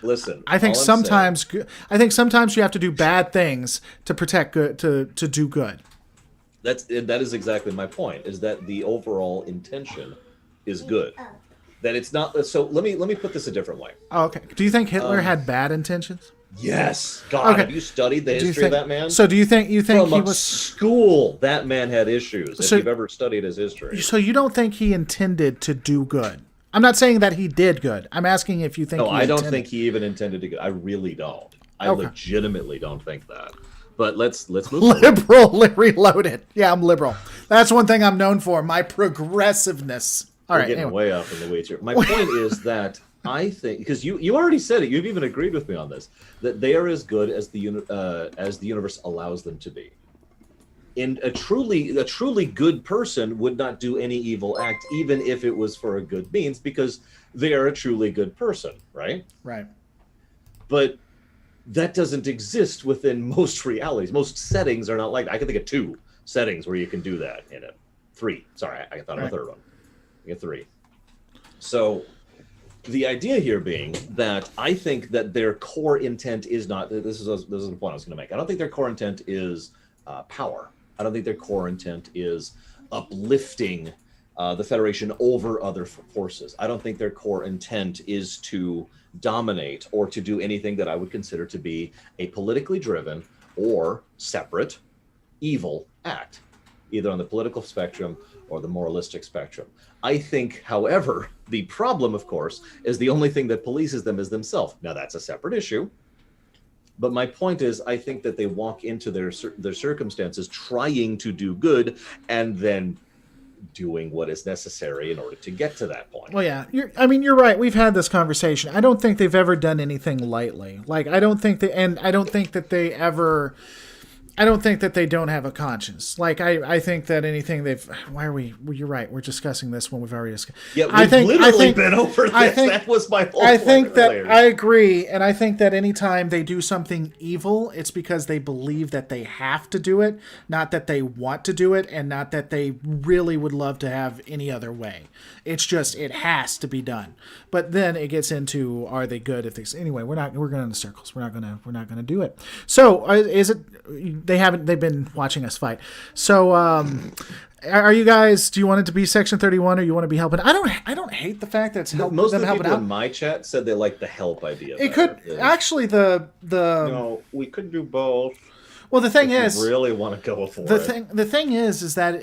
Listen, I think all I'm sometimes you have to do bad things to protect good, to do good. that is exactly my point. Is that the overall intention is good. That it's not. So let me put this a different way. Oh, okay. Do you think Hitler had bad intentions? Yes. God, Okay. have you studied the Do you history think, of that man? So do you think From he a was? school, that man had issues. So- if you've ever studied his history. So you don't think he intended to do good? I'm not saying that he did good. I'm asking if you think. No, he I don't intended. think he even intended to go. I really don't. I Okay. legitimately don't think that. But let's move forward. Liberal reloaded. Yeah, I'm liberal. That's one thing I'm known for. My progressiveness. All We're right. getting Anyway. way off in the weeds here. My point is that I think because you already said it. You've even agreed with me on this. That they are as good as the universe allows them to be. And a truly good person would not do any evil act, even if it was for a good means, because they are a truly good person, right? Right. But that doesn't exist within most realities. Most settings are not like that. I can think of 2 settings where you can do that in it. 3. Sorry, I thought of a third one. I get 3. So the idea here being that I think that their core intent is not. This is the point I was going to make. I don't think their core intent is power. I don't think their core intent is uplifting the Federation over other forces. I don't think their core intent is to dominate or to do anything that I would consider to be a politically driven or separate evil act, either on the political spectrum or the moralistic spectrum. I think, however, the problem, of course, is the only thing that polices them is themselves. Now, that's a separate issue. But my point is, I think that they walk into their circumstances trying to do good and then doing what is necessary in order to get to that point. Well, yeah. You're right. We've had this conversation. I don't think they've ever done anything lightly. Like, I don't think I don't think that they ever. I don't think that they don't have a conscience. Like, I think that anything they've. Why are we? Well, you're right. We're discussing this when we've already discussed. Yeah, we've literally been over this. That was my whole I think point that earlier. I agree, and I think that anytime they do something evil, it's because they believe that they have to do it, not that they want to do it, and not that they really would love to have any other way. It's just it has to be done. But then it gets into are they good if they anyway. We're going into circles. We're not gonna do it. So is it? They've been watching us fight. So are you guys? Do you want it to be Section 31 or you want to be helping? I don't hate the fact that it's helping Most them of the helping people out. in my chat said they like the help idea. It could actually No, we could do both. Well, the thing If is, we really want to go for the thing is that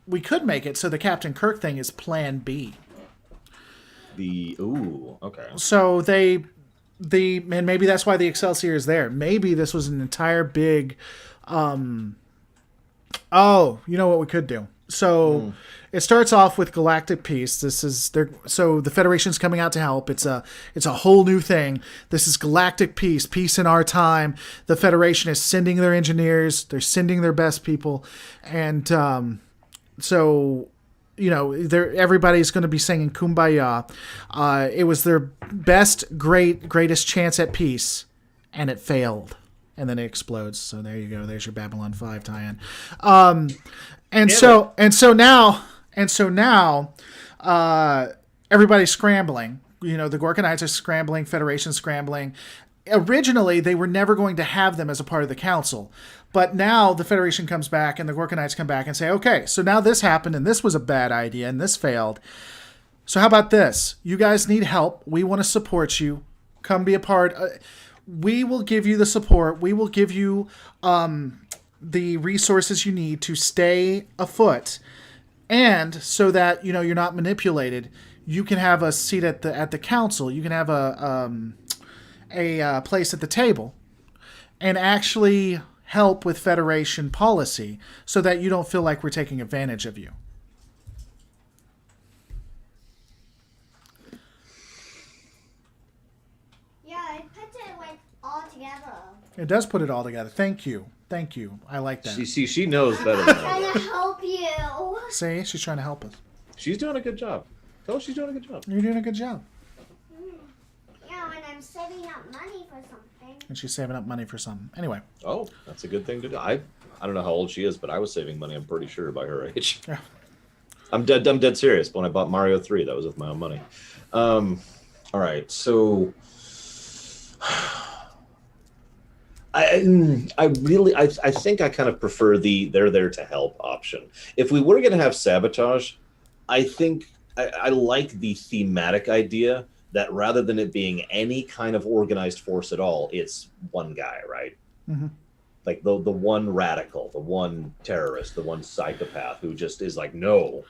we could make it so the Captain Kirk thing is Plan B. Okay. So and maybe that's why the Excelsior is there. Maybe this was an entire big. You know what we could do. So it starts off with galactic peace. So the Federation's coming out to help. It's a whole new thing. This is galactic peace in our time. The Federation is sending their engineers. They're sending their best people, and so. Everybody's going to be singing Kumbaya. It was their greatest chance at peace, and it failed. And then it explodes. So there you go. There's your Babylon 5 tie-in. So now, everybody's scrambling. The Gorkonites are scrambling. Federation's scrambling. Originally, they were never going to have them as a part of the council. But now the Federation comes back and the Gorkonites come back and say, okay, so now this happened and this was a bad idea and this failed. So how about this? You guys need help. We want to support you. Come be a part. We will give you the support. We will give you the resources you need to stay afoot. And so that, you're not manipulated, you can have a seat at the council. You can have a place at the table and actually help with Federation policy so that you don't feel like we're taking advantage of you. Yeah, I put it all together. It does put it all together. Thank you. I like that. She knows better than I'm trying I to do. help you. See, she's trying to help us. She's doing a good job. Oh, she's doing a good job. You're doing a good job. Yeah, and I'm saving up money for something. And she's saving up money for something. Anyway. Oh, that's a good thing to do. I don't know how old she is, but I was saving money. I'm pretty sure by her age. Yeah. I'm dead serious. When I bought Mario 3, that was with my own money. All right, so I think I kind of prefer the they're there to help option. If we were going to have sabotage, I think I like the thematic idea that rather than it being any kind of organized force at all, it's one guy, right? Mm-hmm. Like the one radical, the one terrorist, the one psychopath who just is like, no,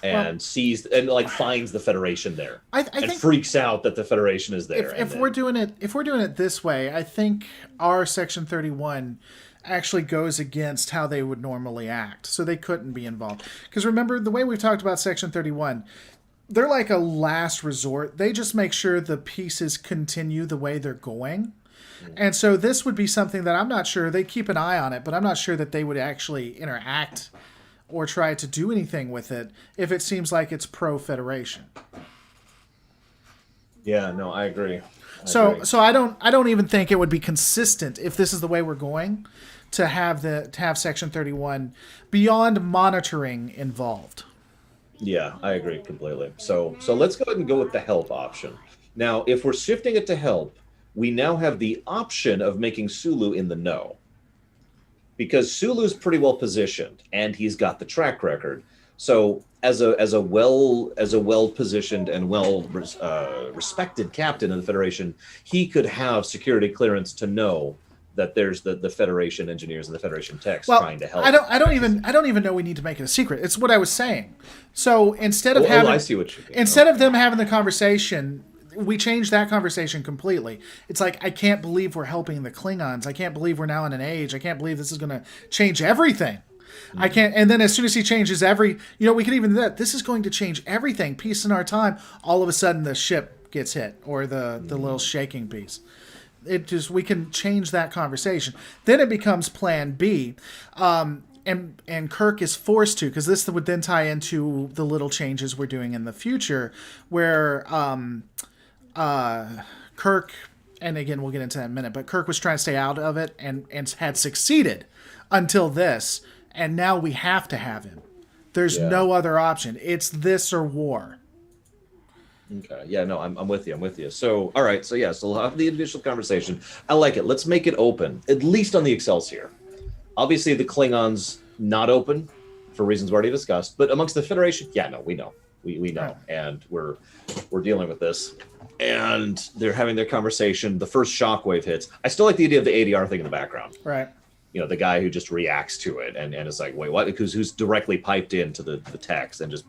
and sees and like finds the Federation there. I and think freaks out that the Federation is there. if we're doing it this way, I think our Section 31 actually goes against how they would normally act, so they couldn't be involved. Because remember, the way we've talked about Section 31, they're like a last resort. They just make sure the pieces continue the way they're going. And so this would be something that I'm not sure, they'd keep an eye on it, but I'm not sure that they would actually interact or try to do anything with it if it seems like it's pro-Federation. Yeah, no, I agree. So I don't even think it would be consistent if this is the way we're going to have Section 31 beyond monitoring involved. Yeah, I agree completely. So let's go ahead and go with the help option. Now, if we're shifting it to help, we now have the option of making Sulu in the know. Because Sulu's pretty well positioned and he's got the track record. So as a well positioned and respected captain of the Federation, he could have security clearance to know that there's the Federation engineers and the Federation techs trying to help. I don't even know we need to make it a secret. It's what I was saying. So instead of I see what you mean. Instead of them having the conversation, we changed that conversation completely. It's like, I can't believe we're helping the Klingons. I can't believe we're now in an age. I can't believe this is going to change everything. Mm-hmm. I can't. And then as soon as he changes we could even do that. This is going to change everything. Peace in our time. All of a sudden the ship gets hit, or the little shaking piece. We can change that conversation. Then it becomes plan B. And Kirk is forced to, because this would then tie into the little changes we're doing in the future, where Kirk, and again we'll get into that in a minute, but Kirk was trying to stay out of it and had succeeded until this, and now we have to have him. There's no other option. It's this or war. Okay. Yeah, no, I'm with you. So, all right. So, so we'll have the initial conversation. I like it. Let's make it open, at least on the Excelsior. Obviously, the Klingons not open for reasons we already discussed, but amongst the Federation, we know. We know, and we're dealing with this. And they're having their conversation. The first shockwave hits. I still like the idea of the ADR thing in the background. Right. You know, the guy who just reacts to it and it's like, wait, what? Because who's directly piped into the text and just...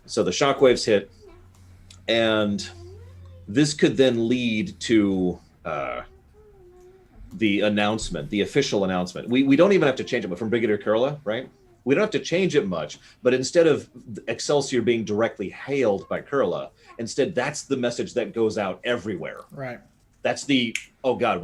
So the shockwaves hit. And this could then lead to the announcement, the official announcement. We don't even have to change it, but from Brigadier Kurla, right? We don't have to change it much, but instead of Excelsior being directly hailed by Kurla, instead that's the message that goes out everywhere. Right. That's the, oh God,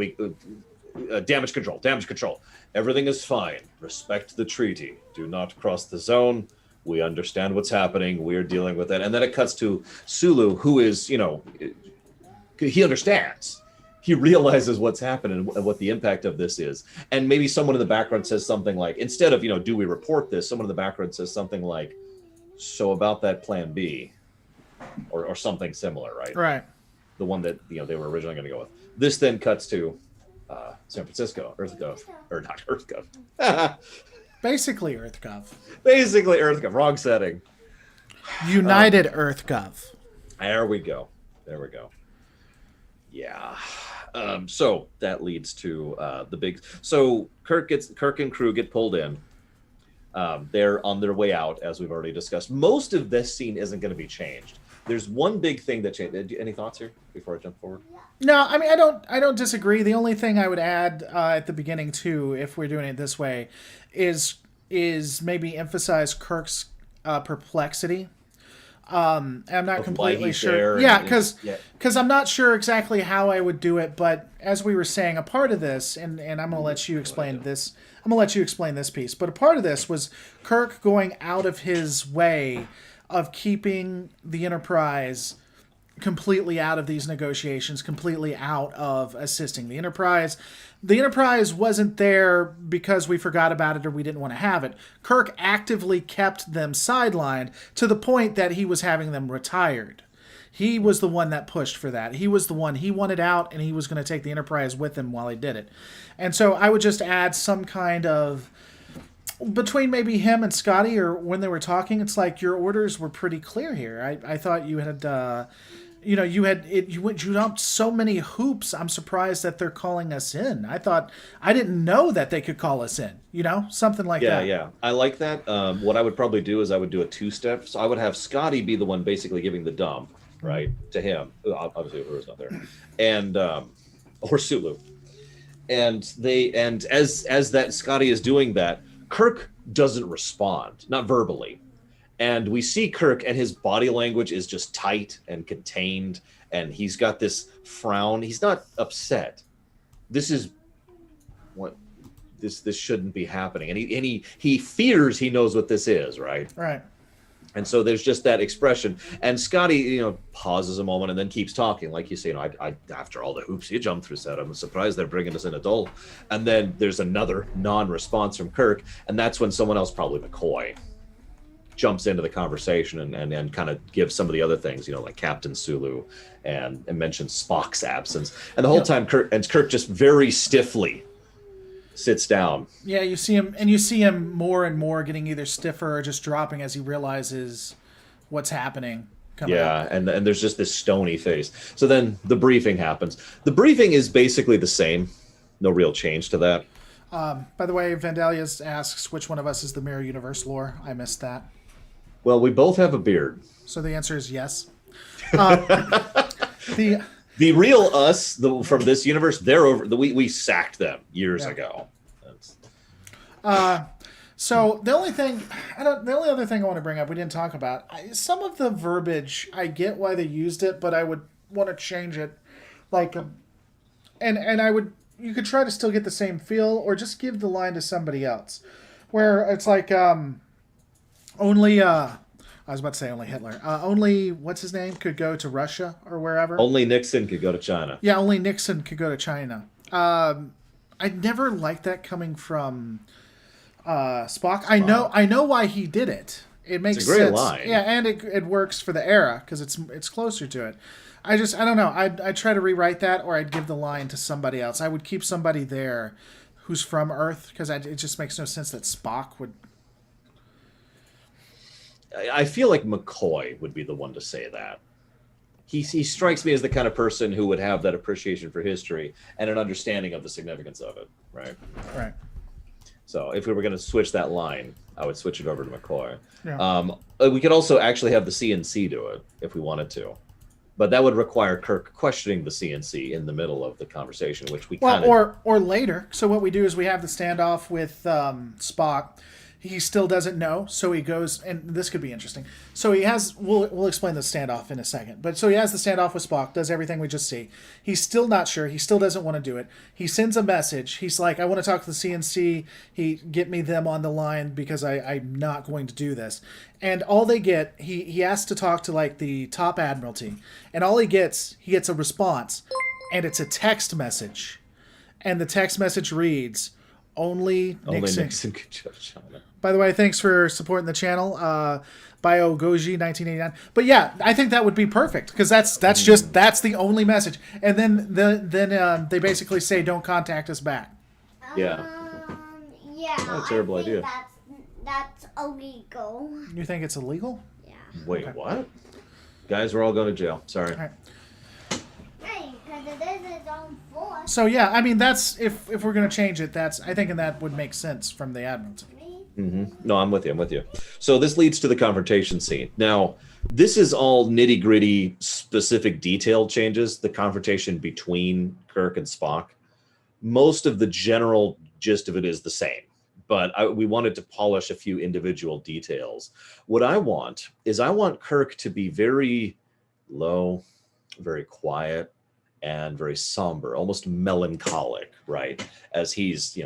damage control. Everything is fine. Respect the treaty. Do not cross the zone. We understand what's happening. We're dealing with it. And then it cuts to Sulu, who is, he understands. He realizes what's happening and what the impact of this is. And maybe someone in the background says something like, instead of, do we report this? Someone in the background says something like, so about that plan B, or something similar, right? Right. The one that, they were originally going to go with. This then cuts to San Francisco, EarthGov, or not EarthGov. Basically EarthGov, wrong setting. United EarthGov. There we go. Yeah. So that leads to the big. So Kirk and crew get pulled in. They're on their way out, as we've already discussed. Most of this scene isn't going to be changed. There's one big thing that changed. Any thoughts here before I jump forward? No, I mean, I don't disagree. The only thing I would add at the beginning too, if we're doing it this way, is maybe emphasize Kirk's perplexity. I'm not Of why completely he's sure. there Yeah, and- because I'm not sure exactly how I would do it. But as we were saying, a part of this, and I'm going to let you explain this. I'm going to let you explain this piece. But a part of this was Kirk going out of his way of keeping the Enterprise completely out of these negotiations, completely out of assisting the Enterprise. The Enterprise wasn't there because we forgot about it or we didn't want to have it. Kirk actively kept them sidelined to the point that he was having them retired. He was the one that pushed for that. He was the one, he wanted out, and he was going to take the Enterprise with him while he did it. And so I would just add some kind of, between maybe him and Scotty, or when they were talking, it's like your orders were pretty clear here. I thought you had, you jumped so many hoops. I'm surprised that they're calling us in. I didn't know that they could call us in. Something like that. Yeah. I like that. What I would probably do is I would do a 2-step. So I would have Scotty be the one basically giving the dump, right, to him. Obviously, Uhura's not there, and or Sulu, and as that Scotty is doing that, Kirk doesn't respond, not verbally. And we see Kirk, and his body language is just tight and contained, and he's got this frown. He's not upset. This is what this shouldn't be happening, and he fears he knows what this is, right? Right. And so there's just that expression, and Scotty, pauses a moment and then keeps talking, like you say, I after all the hoops you jumped through, said I'm surprised they're bringing us in at all. And then there's another non-response from Kirk, and that's when someone else, probably McCoy, jumps into the conversation and kind of gives some of the other things, like Captain Sulu, and mentions Spock's absence. And the whole time Kirk just very stiffly sits down. Yeah, you see him more and more getting either stiffer or just dropping as he realizes what's happening. Yeah, and there's just this stony face. So then the briefing happens. The briefing is basically the same. No real change to that. By the way, Vandalia's asks which one of us is the Mirror Universe lore. I missed that. Well, we both have a beard. So the answer is yes. The real us from this universe, they're over. We sacked them years ago. So the only other thing I want to bring up, we didn't talk about, some of the verbiage. I get why they used it, but I would want to change it, you could try to still get the same feel, or just give the line to somebody else, where it's like only. I was about to say only Hitler. Only, what's his name, could go to Russia or wherever. Only Nixon could go to China. Yeah, only Nixon could go to China. I never liked that coming from Spock. I know why he did it. It makes sense. It's a great line. Yeah, and it works for the era because it's closer to it. I don't know. I'd try to rewrite that, or I'd give the line to somebody else. I would keep somebody there who's from Earth, because it just makes no sense that Spock would. I feel like McCoy would be the one to say that. He strikes me as the kind of person who would have that appreciation for history and an understanding of the significance of it, right? Right. So if we were going to switch that line, I would switch it over to McCoy. Yeah. We could also actually have the CNC do it if we wanted to. But that would require Kirk questioning the CNC in the middle of the conversation, which we kind of... Or later. So what we do is we have the standoff with Spock. He still doesn't know, so he goes, and this could be interesting. So he has, we'll explain the standoff in a second, but so he has the standoff with Spock, does everything we just see. He's still not sure. He still doesn't want to do it. He sends a message. He's like, I want to talk to the CNC. Get me them on the line because I'm not going to do this. And all they get, he asks to talk to like the top admiralty, and all he gets a response, and it's a text message. And the text message reads, Only Nixon could go to China. By the way, thanks for supporting the channel, Bio Goji 1989. But yeah, I think that would be perfect because that's the only message. And then they basically say, "Don't contact us back." Yeah. Yeah. Not a terrible idea. That's illegal. You think it's illegal? Yeah. Wait, what? Guys, we're all going to jail. Sorry. All right. Hey, because it is its own force. So yeah, I mean that's if we're gonna change it, I think that would make sense from the admiralty. Mm-hmm. No, I'm with you. So this leads to the confrontation scene. Now, this is all nitty-gritty, specific detail changes, the confrontation between Kirk and Spock. Most of the general gist of it is the same, but we wanted to polish a few individual details. What I want is Kirk to be very low, very quiet, and very somber, almost melancholic, right? As he's,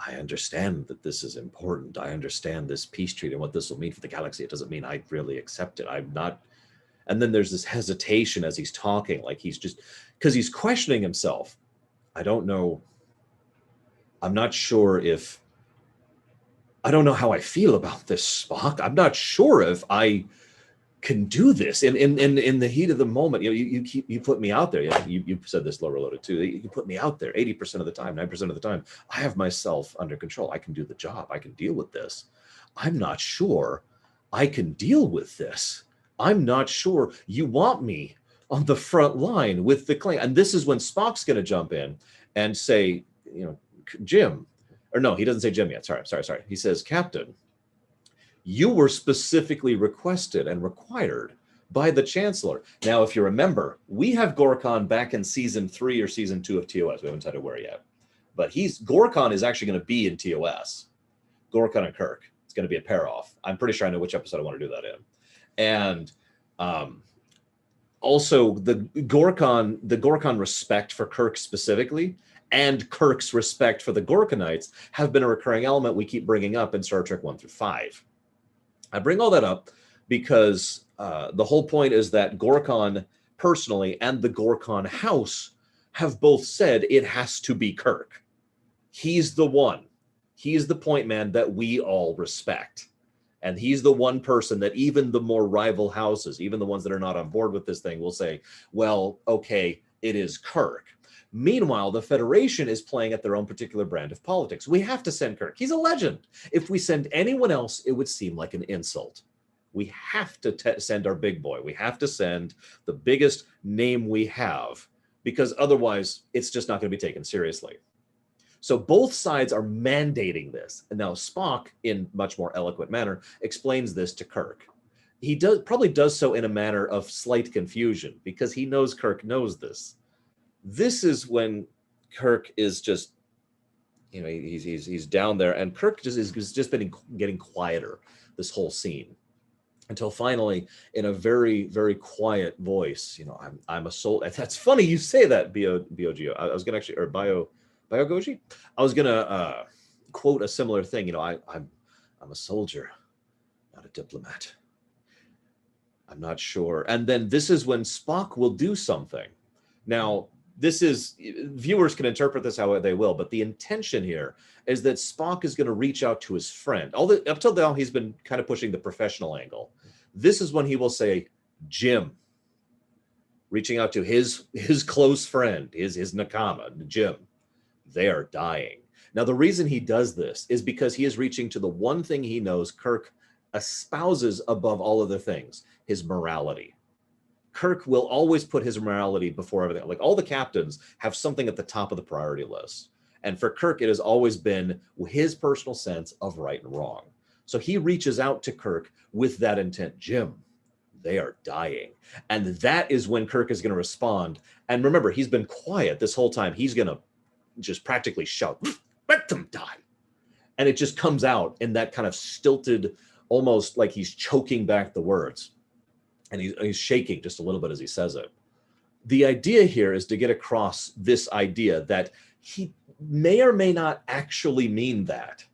I understand that this is important. I understand this peace treaty and what this will mean for the galaxy. It doesn't mean I really accept it. I'm not. And then there's this hesitation as he's talking, like he's just, because he's questioning himself. I don't know. I'm not sure if, I don't know how I feel about this, Spock. I'm not sure if I can do this in the heat of the moment. You put me out there. You said this, lower loaded too. You put me out there 80% of the time, 9% of the time. I have myself under control. I can do the job. I can deal with this. I'm not sure I can deal with this. I'm not sure you want me on the front line with the Klingon. And this is when Spock's going to jump in and say, Jim, or no, he doesn't say Jim yet. Sorry. He says, Captain, you were specifically requested and required by the Chancellor. Now, if you remember, we have Gorkon back in season 3 or season 2 of TOS. We haven't decided where yet. But Gorkon is actually going to be in TOS. Gorkon and Kirk. It's going to be a pair off. I'm pretty sure I know which episode I want to do that in. And also the Gorkon respect for Kirk specifically, and Kirk's respect for the Gorkonites have been a recurring element we keep bringing up in Star Trek 1 through 5. I bring all that up because the whole point is that Gorkon personally and the Gorkon house have both said it has to be Kirk. He's the one. He's the point man that we all respect. And he's the one person that even the more rival houses, even the ones that are not on board with this thing, will say, well, okay, it is Kirk. Meanwhile, the Federation is playing at their own particular brand of politics. We have to send Kirk. He's a legend. If we send anyone else, it would seem like an insult. We have to send our big boy. We have to send the biggest name we have, because otherwise it's just not going to be taken seriously. So both sides are mandating this. And now Spock, in much more eloquent manner, explains this to Kirk. He probably does so in a manner of slight confusion, because he knows Kirk knows this. This is when Kirk is just, he's down there, and Kirk is just been getting quieter this whole scene, until finally, in a very, very quiet voice, I'm a soldier. That's funny you say that, Biogo. I was gonna actually, or Biogoji. I was gonna quote a similar thing. I'm a soldier, not a diplomat. I'm not sure. And then this is when Spock will do something. Now, viewers can interpret this how they will, but the intention here is that Spock is going to reach out to his friend. Up till now, he's been kind of pushing the professional angle. This is when he will say, Jim, reaching out to his close friend, his Nakama, Jim. They are dying. Now, the reason he does this is because he is reaching to the one thing he knows Kirk espouses above all other things, his morality. Kirk will always put his morality before everything. Like, all the captains have something at the top of the priority list. And for Kirk, it has always been his personal sense of right and wrong. So he reaches out to Kirk with that intent. Jim, they are dying. And that is when Kirk is going to respond. And remember, he's been quiet this whole time. He's going to just practically shout, let them die. And it just comes out in that kind of stilted, almost like he's choking back the words. And he's shaking just a little bit as he says it. The idea here is to get across this idea that he may or may not actually mean that.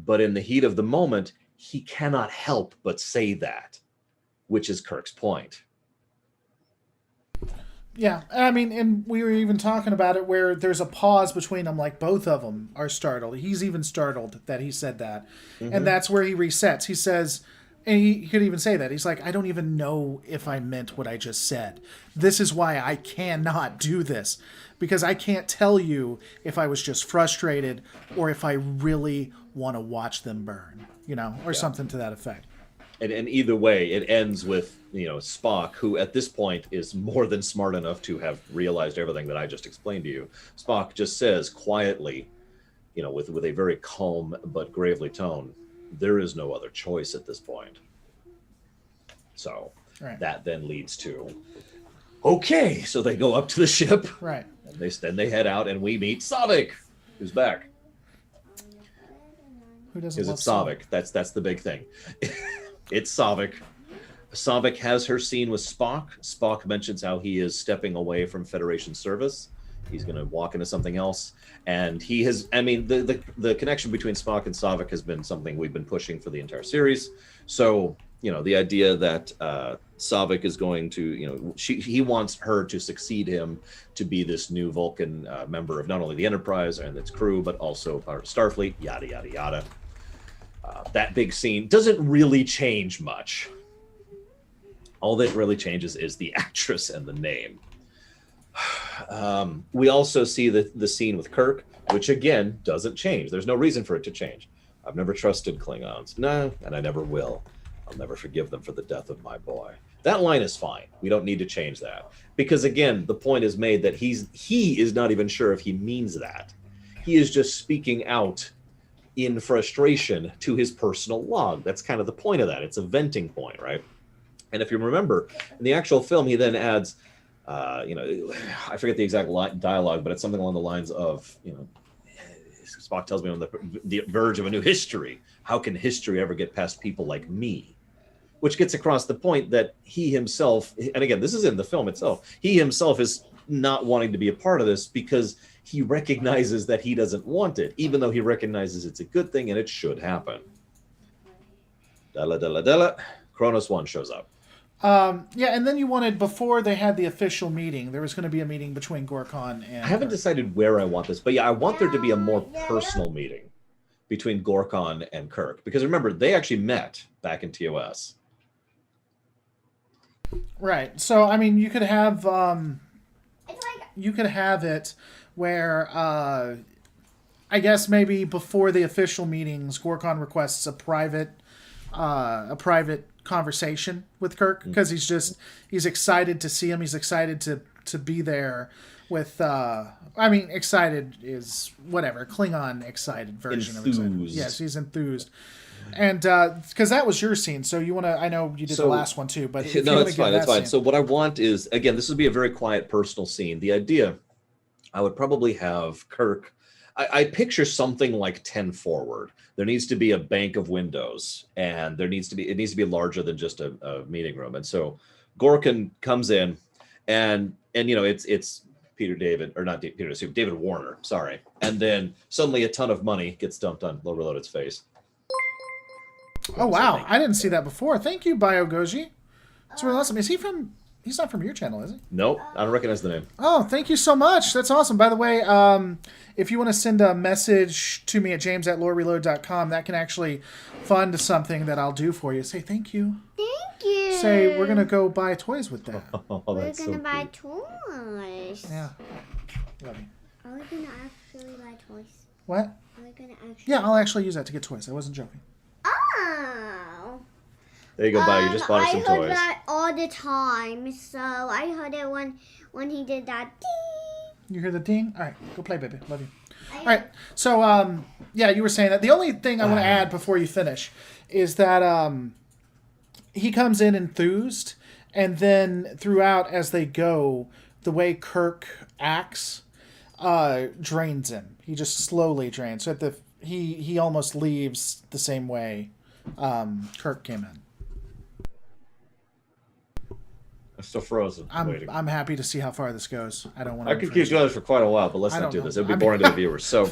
But in the heat of the moment, he cannot help but say that, which is Kirk's point. Yeah, I mean, and we were even talking about it where there's a pause between them, like both of them are startled. He's even startled that he said that. Mm-hmm. And that's where he resets. He says, and he could even say that. He's like, I don't even know if I meant what I just said. This is why I cannot do this. Because I can't tell you if I was just frustrated or if I really want to watch them burn, or something to that effect. And either way, it ends with, Spock, who at this point is more than smart enough to have realized everything that I just explained to you. Spock just says quietly, with a very calm but gravely tone, there is no other choice at this point. So That then leads to, okay, so they go up to the ship. Right. Then they head out, and we meet Savik, who's back. Who doesn't Because love it's Saavik. That's the big thing. It's Saavik. Saavik has her scene with Spock. Spock mentions how he is stepping away from Federation service. He's going to walk into something else. And he has, I mean, the connection between Spock and Saavik has been something we've been pushing for the entire series. So, you know, the idea that Saavik is going to, you know, he wants her to succeed him to be this new Vulcan member of not only the Enterprise and its crew, but also part of Starfleet, yada, yada, yada. That big scene doesn't really change much. All that really changes is the actress and the name. We also see the scene with Kirk, which again doesn't change. There's no reason for it to change. I've never trusted Klingons. No, and I never will. I'll never forgive them for the death of my boy. That line is fine. We don't need to change that. Because again, the point is made that he is not even sure if he means that. He is just speaking out in frustration to his personal log. That's kind of the point of that. It's a venting point, right? And if you remember, in the actual film, he then adds, you know, I forget the exact dialogue, but it's something along the lines of, you know, Spock tells me on the verge of a new history. How can history ever get past people like me? Which gets across the point that he himself, and again, this is in the film itself, he himself is not wanting to be a part of this because he recognizes that he doesn't want it, even though he recognizes it's a good thing and it should happen. Della. Kronos 1 shows up. Yeah, and then you wanted, before they had the official meeting, there was going to be a meeting between Gorkon and... I haven't decided where I want this, but yeah, I want there to be a more personal meeting between Gorkon and Kirk. Because remember, they actually met back in TOS. Right. So, I mean, you could have... It's like, you could have it where, I guess maybe before the official meetings, Gorkon requests a private conversation with Kirk, because he's excited to see him. He's excited to be there with, I mean, excited is whatever, Klingon excited version of excited. Yes, he's enthused. And because that was your scene, so you want to, I know you did the last one too, but no, it's fine, it's fine. So what I want is, again, this would be a very quiet personal scene. The idea, I would probably have Kirk, I picture something like 10 forward. There needs to be a bank of windows, and it needs to be larger than just a meeting room. And so Gorkon comes in, and you know, it's David Warner, sorry. And then suddenly a ton of money gets dumped on Reloaded's face. Oh wow, I didn't see that before. Thank you, BioGoji. That's really awesome. He's not from your channel, is he? Nope, I don't recognize the name. Oh, thank you so much. That's awesome. By the way, if you want to send a message to me at james@lorereload.com, that can actually fund something that I'll do for you. Say thank you. thank you. Say we're going to go buy toys with that. Oh, We're that's gonna so buy cute. toys. Yeah. Love you. Are we gonna actually buy toys? What? Are we gonna actually? Yeah, I'll actually use that to get toys. I wasn't joking. Oh. There you go, Bio. You just bought us some I heard toys. that all the time, so I heard it when he did that. Ding. You hear the ding? All right, go play, baby. Love you. I All right. So, yeah, you were saying that. The only thing I want to add before you finish is that he comes in enthused, and then throughout as they go, the way Kirk acts drains him. He just slowly drains. So he almost leaves the same way Kirk came in. I'm still frozen. Waiting. I'm happy to see how far this goes. I don't want I to. could keep doing this for quite a while, but let's I not don't do know. this. It would be I mean- boring to the viewers. So,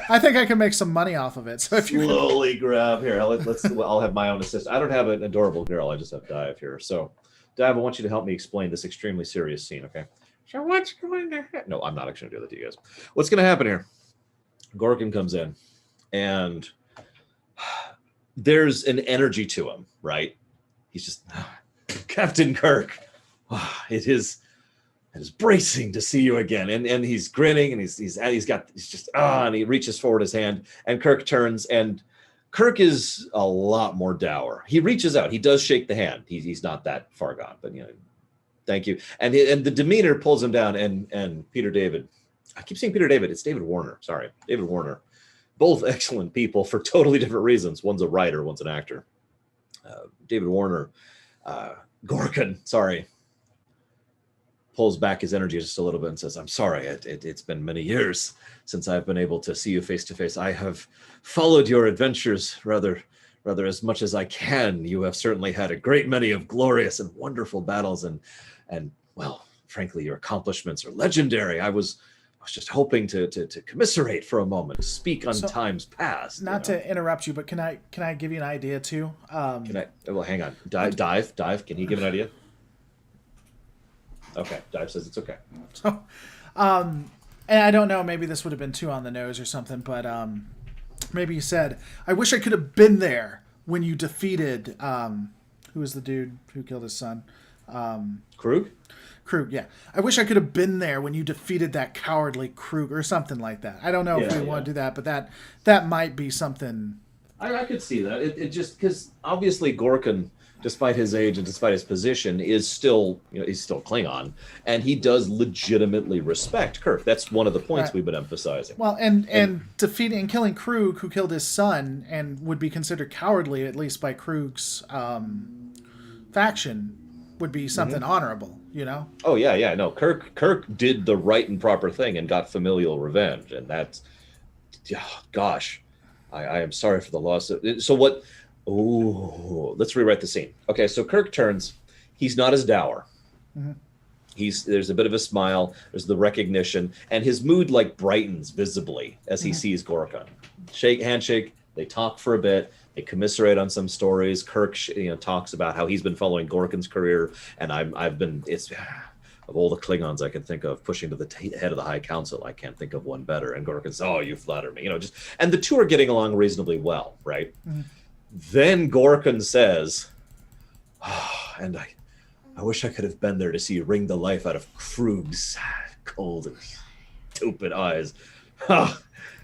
I think I can make some money off of it. So if you slowly grab here. I'll have my own assistant. I don't have an adorable girl. I just have Dive here. So, Dive, I want you to help me explain this extremely serious scene. Okay. So what's going to happen? No, I'm not actually going to do that to you guys. What's going to happen here? Gorkon comes in, and there's an energy to him, right? He's just Captain Kirk. It is bracing to see you again, and he's grinning, and he's just and he reaches forward his hand, and Kirk turns, and Kirk is a lot more dour. He reaches out, he does shake the hand. He's not that far gone, but you know, thank you. And the demeanor pulls him down, and Peter David. I keep saying Peter David. It's David Warner. Sorry, David Warner. Both excellent people for totally different reasons. One's a writer, one's an actor. David Warner, Gorkon. Sorry. pulls back his energy just a little bit and says, "I'm sorry. It's been many years since I've been able to see you face to face. I have followed your adventures rather as much as I can. You have certainly had a great many of glorious and wonderful battles, and well, frankly, your accomplishments are legendary. I was just hoping to commiserate for a moment, speak on times past." Not to interrupt you, but can I give you an idea too? Can I? Well, hang on. Dive. Can he give an idea? Okay. Dive says it's okay. So, and I don't know. Maybe this would have been too on the nose or something, but maybe you said, "I wish I could have been there when you defeated." Who was the dude who killed his son? Krug. Krug, yeah. I wish I could have been there when you defeated that cowardly Krug or something like that. I don't know if we want to do that, but that might be something. I could see that. It just because obviously Gorkin, despite his age and despite his position, is still he's still Klingon, and he does legitimately respect Kirk. That's one of the points we've been emphasizing. Well, and defeating and killing Krug, who killed his son, and would be considered cowardly at least by Krug's faction, would be something honorable. Oh yeah. No, Kirk did the right and proper thing and got familial revenge, and that's, gosh, I am sorry for the loss of. So what? Oh, let's rewrite the scene. Okay, so Kirk turns. He's not as dour. There's a bit of a smile. There's the recognition, and his mood brightens visibly as he sees Gorkon. Handshake. They talk for a bit. They commiserate on some stories. Kirk, talks about how he's been following Gorkon's career, and I've been. It's of all the Klingons I can think of pushing to the head of the High Council, I can't think of one better. And Gorkon says, "Oh, you flatter me," and the two are getting along reasonably well, right? Then Gorkon says, and I wish I could have been there to see you wring the life out of Krug's cold and stupid eyes.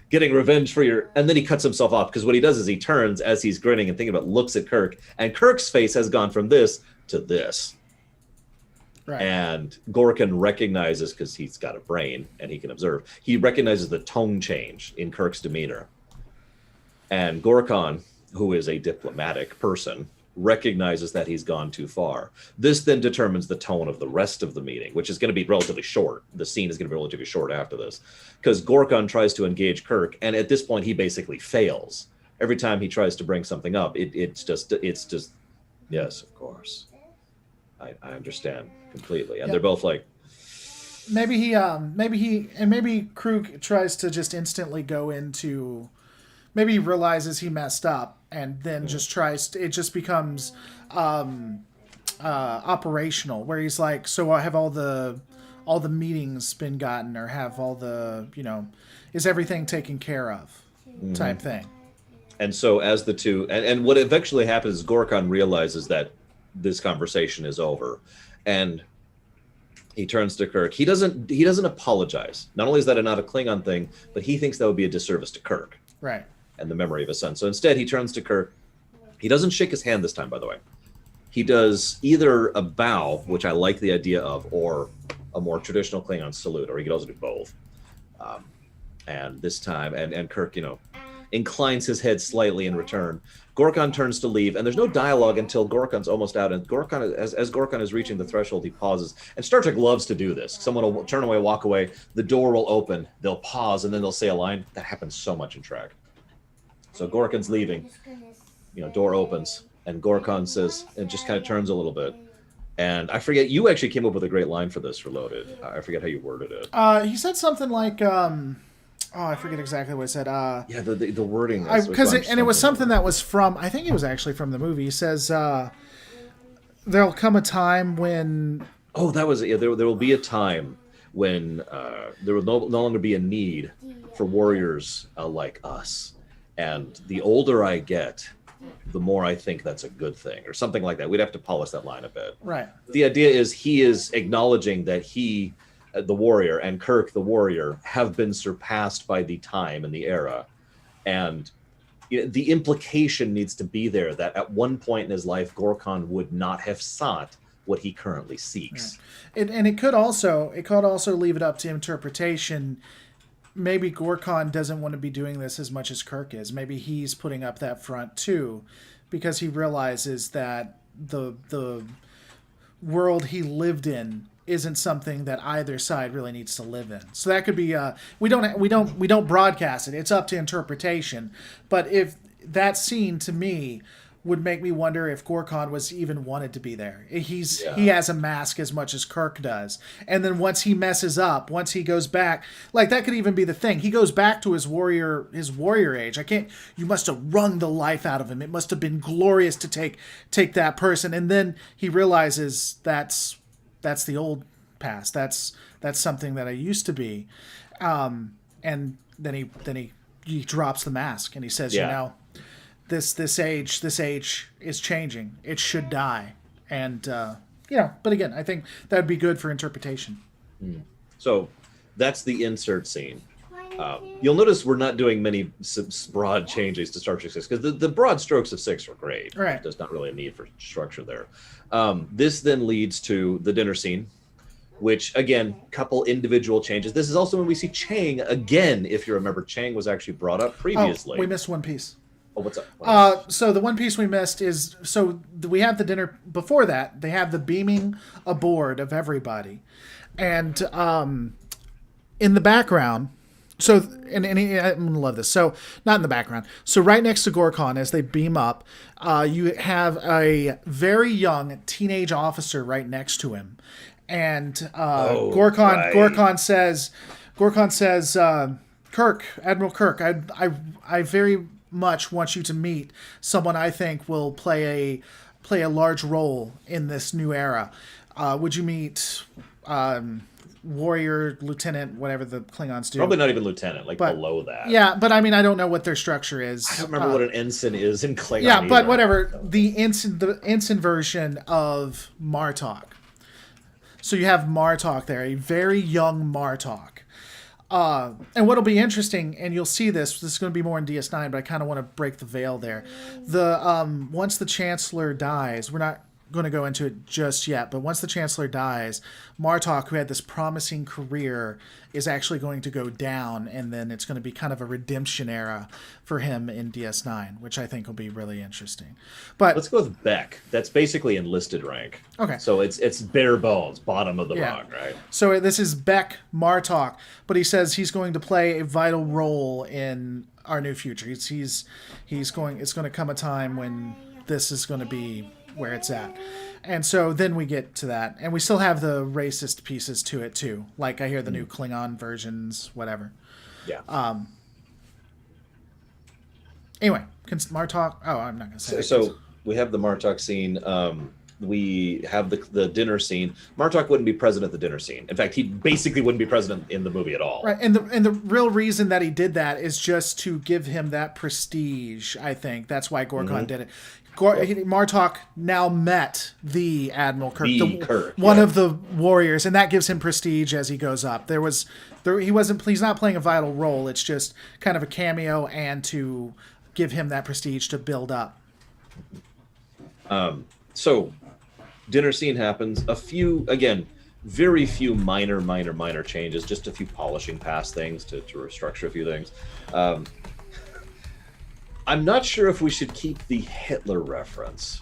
Getting revenge for your... And then he cuts himself off, because what he does is he turns as he's grinning and thinking about, looks at Kirk, and Kirk's face has gone from this to this. Right. And Gorkon recognizes, because he's got a brain and he can observe, he recognizes the tone change in Kirk's demeanor. And Gorkon, who is a diplomatic person, recognizes that he's gone too far. This then determines the tone of the rest of the meeting, which is going to be relatively short. The scene is going to be relatively short after this, because Gorkon tries to engage Kirk, and at this point he basically fails. Every time he tries to bring something up, it's just yes, of course, I understand completely. And they're both like, maybe Krug tries to just instantly go into, maybe he realizes he messed up and then just tries to, it just becomes operational, where he's like, so I have all the meetings been gotten, or have all the, is everything taken care of, type thing. And so as the two, and what eventually happens is Gorkon realizes that this conversation is over, and he turns to Kirk. He doesn't apologize. Not only is that not a Klingon thing, but he thinks that would be a disservice to Kirk. Right. And the memory of his son. So instead, he turns to Kirk. He doesn't shake his hand this time, by the way. He does either a bow, which I like the idea of, or a more traditional Klingon salute, or he could also do both. And this time, and Kirk, inclines his head slightly in return. Gorkon turns to leave, and there's no dialogue until Gorkon's almost out. And Gorkon, as Gorkon is reaching the threshold, he pauses. And Star Trek loves to do this. Someone will turn away, walk away. The door will open. They'll pause, and then they'll say a line. That happens so much in Trek. So Gorkon's leaving, door opens, and Gorkon says, and just kind of turns a little bit. And I forget, you actually came up with a great line for this, Reloaded. I forget how you worded it. He said something like, I forget exactly what he said. Yeah, the wording. It was something that was from, I think it was actually from the movie. He says, there'll come a time when... Oh, that was, there will be a time when there will no longer be a need for warriors like us. And the older I get, the more I think that's a good thing, or something like that. We'd have to polish that line a bit. Right. The idea is he is acknowledging that he, the warrior, and Kirk, the warrior, have been surpassed by the time and the era. And the implication needs to be there that at one point in his life, Gorkon would not have sought what he currently seeks. Yeah. It could also leave it up to interpretation. Maybe Gorkon doesn't want to be doing this as much as Kirk is. Maybe he's putting up that front too, because he realizes that the world he lived in isn't something that either side really needs to live in. So that could be we don't broadcast it. It's up to interpretation. But if that scene to me would make me wonder if Gorkon was even wanted to be there. He has a mask as much as Kirk does. And then once he messes up, once he goes back, like that could even be the thing. He goes back to his warrior age. You must have wrung the life out of him. It must have been glorious to take that person. And then he realizes that's the old past. That's something that I used to be. And then he drops the mask and he says, this age is changing. It should die. And, but again, I think that would be good for interpretation. So that's the insert scene. You'll notice we're not doing many broad changes to Star Trek 6 because the broad strokes of 6 were great. Right. There's not really a need for structure there. This then leads to the dinner scene, which, again, couple individual changes. This is also when we see Chang again. If you remember, Chang was actually brought up previously. Oh, we missed one piece. Oh, what's up? So the one piece we missed is, we have the dinner before that. They have the beaming aboard of everybody. And in the background, I'm going to love this. So, not in the background. So right next to Gorkon, as they beam up, you have a very young teenage officer right next to him. And Gorkon says, Kirk, Admiral Kirk, I very much want you to meet someone I think will play a large role in this new era. Would you meet warrior, lieutenant, whatever the Klingons do? Probably not even lieutenant, below that. Yeah, but I mean, I don't know what their structure is. I don't remember what an ensign is in Klingon. Yeah, but either. whatever. The ensign version of Martok. So you have Martok there, a very young Martok. And what'll be interesting, and you'll see this is going to be more in DS9, but I kind of want to break the veil there. Once the Chancellor dies, we're not going to go into it just yet, but once the Chancellor dies, Martok, who had this promising career, is actually going to go down, and then it's going to be kind of a redemption era for him in DS9, which I think will be really interesting. But let's go with Beck. That's basically enlisted rank. Okay. So it's bare bones, bottom of the rung, right? So this is Beck Martok, but he says he's going to play a vital role in our new future. It's going to come a time when this is going to be where it's at. And so then we get to that. And we still have the racist pieces to it, too. Like, I hear the new Klingon versions, whatever. Yeah. Anyway, Martok... Oh, I'm not going to say So we have the Martok scene. We have the dinner scene. Martok wouldn't be present at the dinner scene. In fact, he basically wouldn't be present in the movie at all. Right, and the real reason that he did that is just to give him that prestige, I think. That's why Gorkon did it. Martok now met the Admiral Kirk, one of the warriors, and that gives him prestige as he goes up. He's not playing a vital role. It's just kind of a cameo and to give him that prestige to build up. So dinner scene happens. Very few minor changes, just a few polishing past things to restructure a few things. I'm not sure if we should keep the Hitler reference.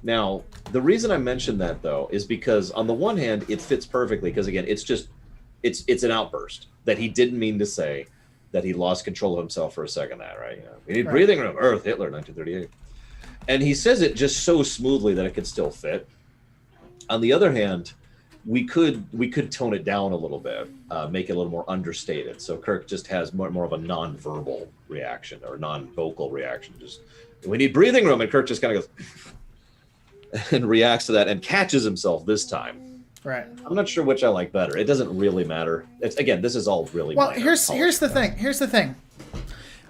Now, the reason I mentioned that, though, is because on the one hand, it fits perfectly because, again, it's an outburst that he didn't mean to say, that he lost control of himself for a second. That, right? We need breathing room. Earth, Hitler, 1938. And he says it just so smoothly that it could still fit. On the other hand, we could tone it down a little bit, make it a little more understated. So Kirk just has more of a non-verbal reaction or non-vocal reaction. Just, we need breathing room. And Kirk just kind of goes and reacts to that and catches himself this time. Right. I'm not sure which I like better. It doesn't really matter. This is all really well. Here's the thing.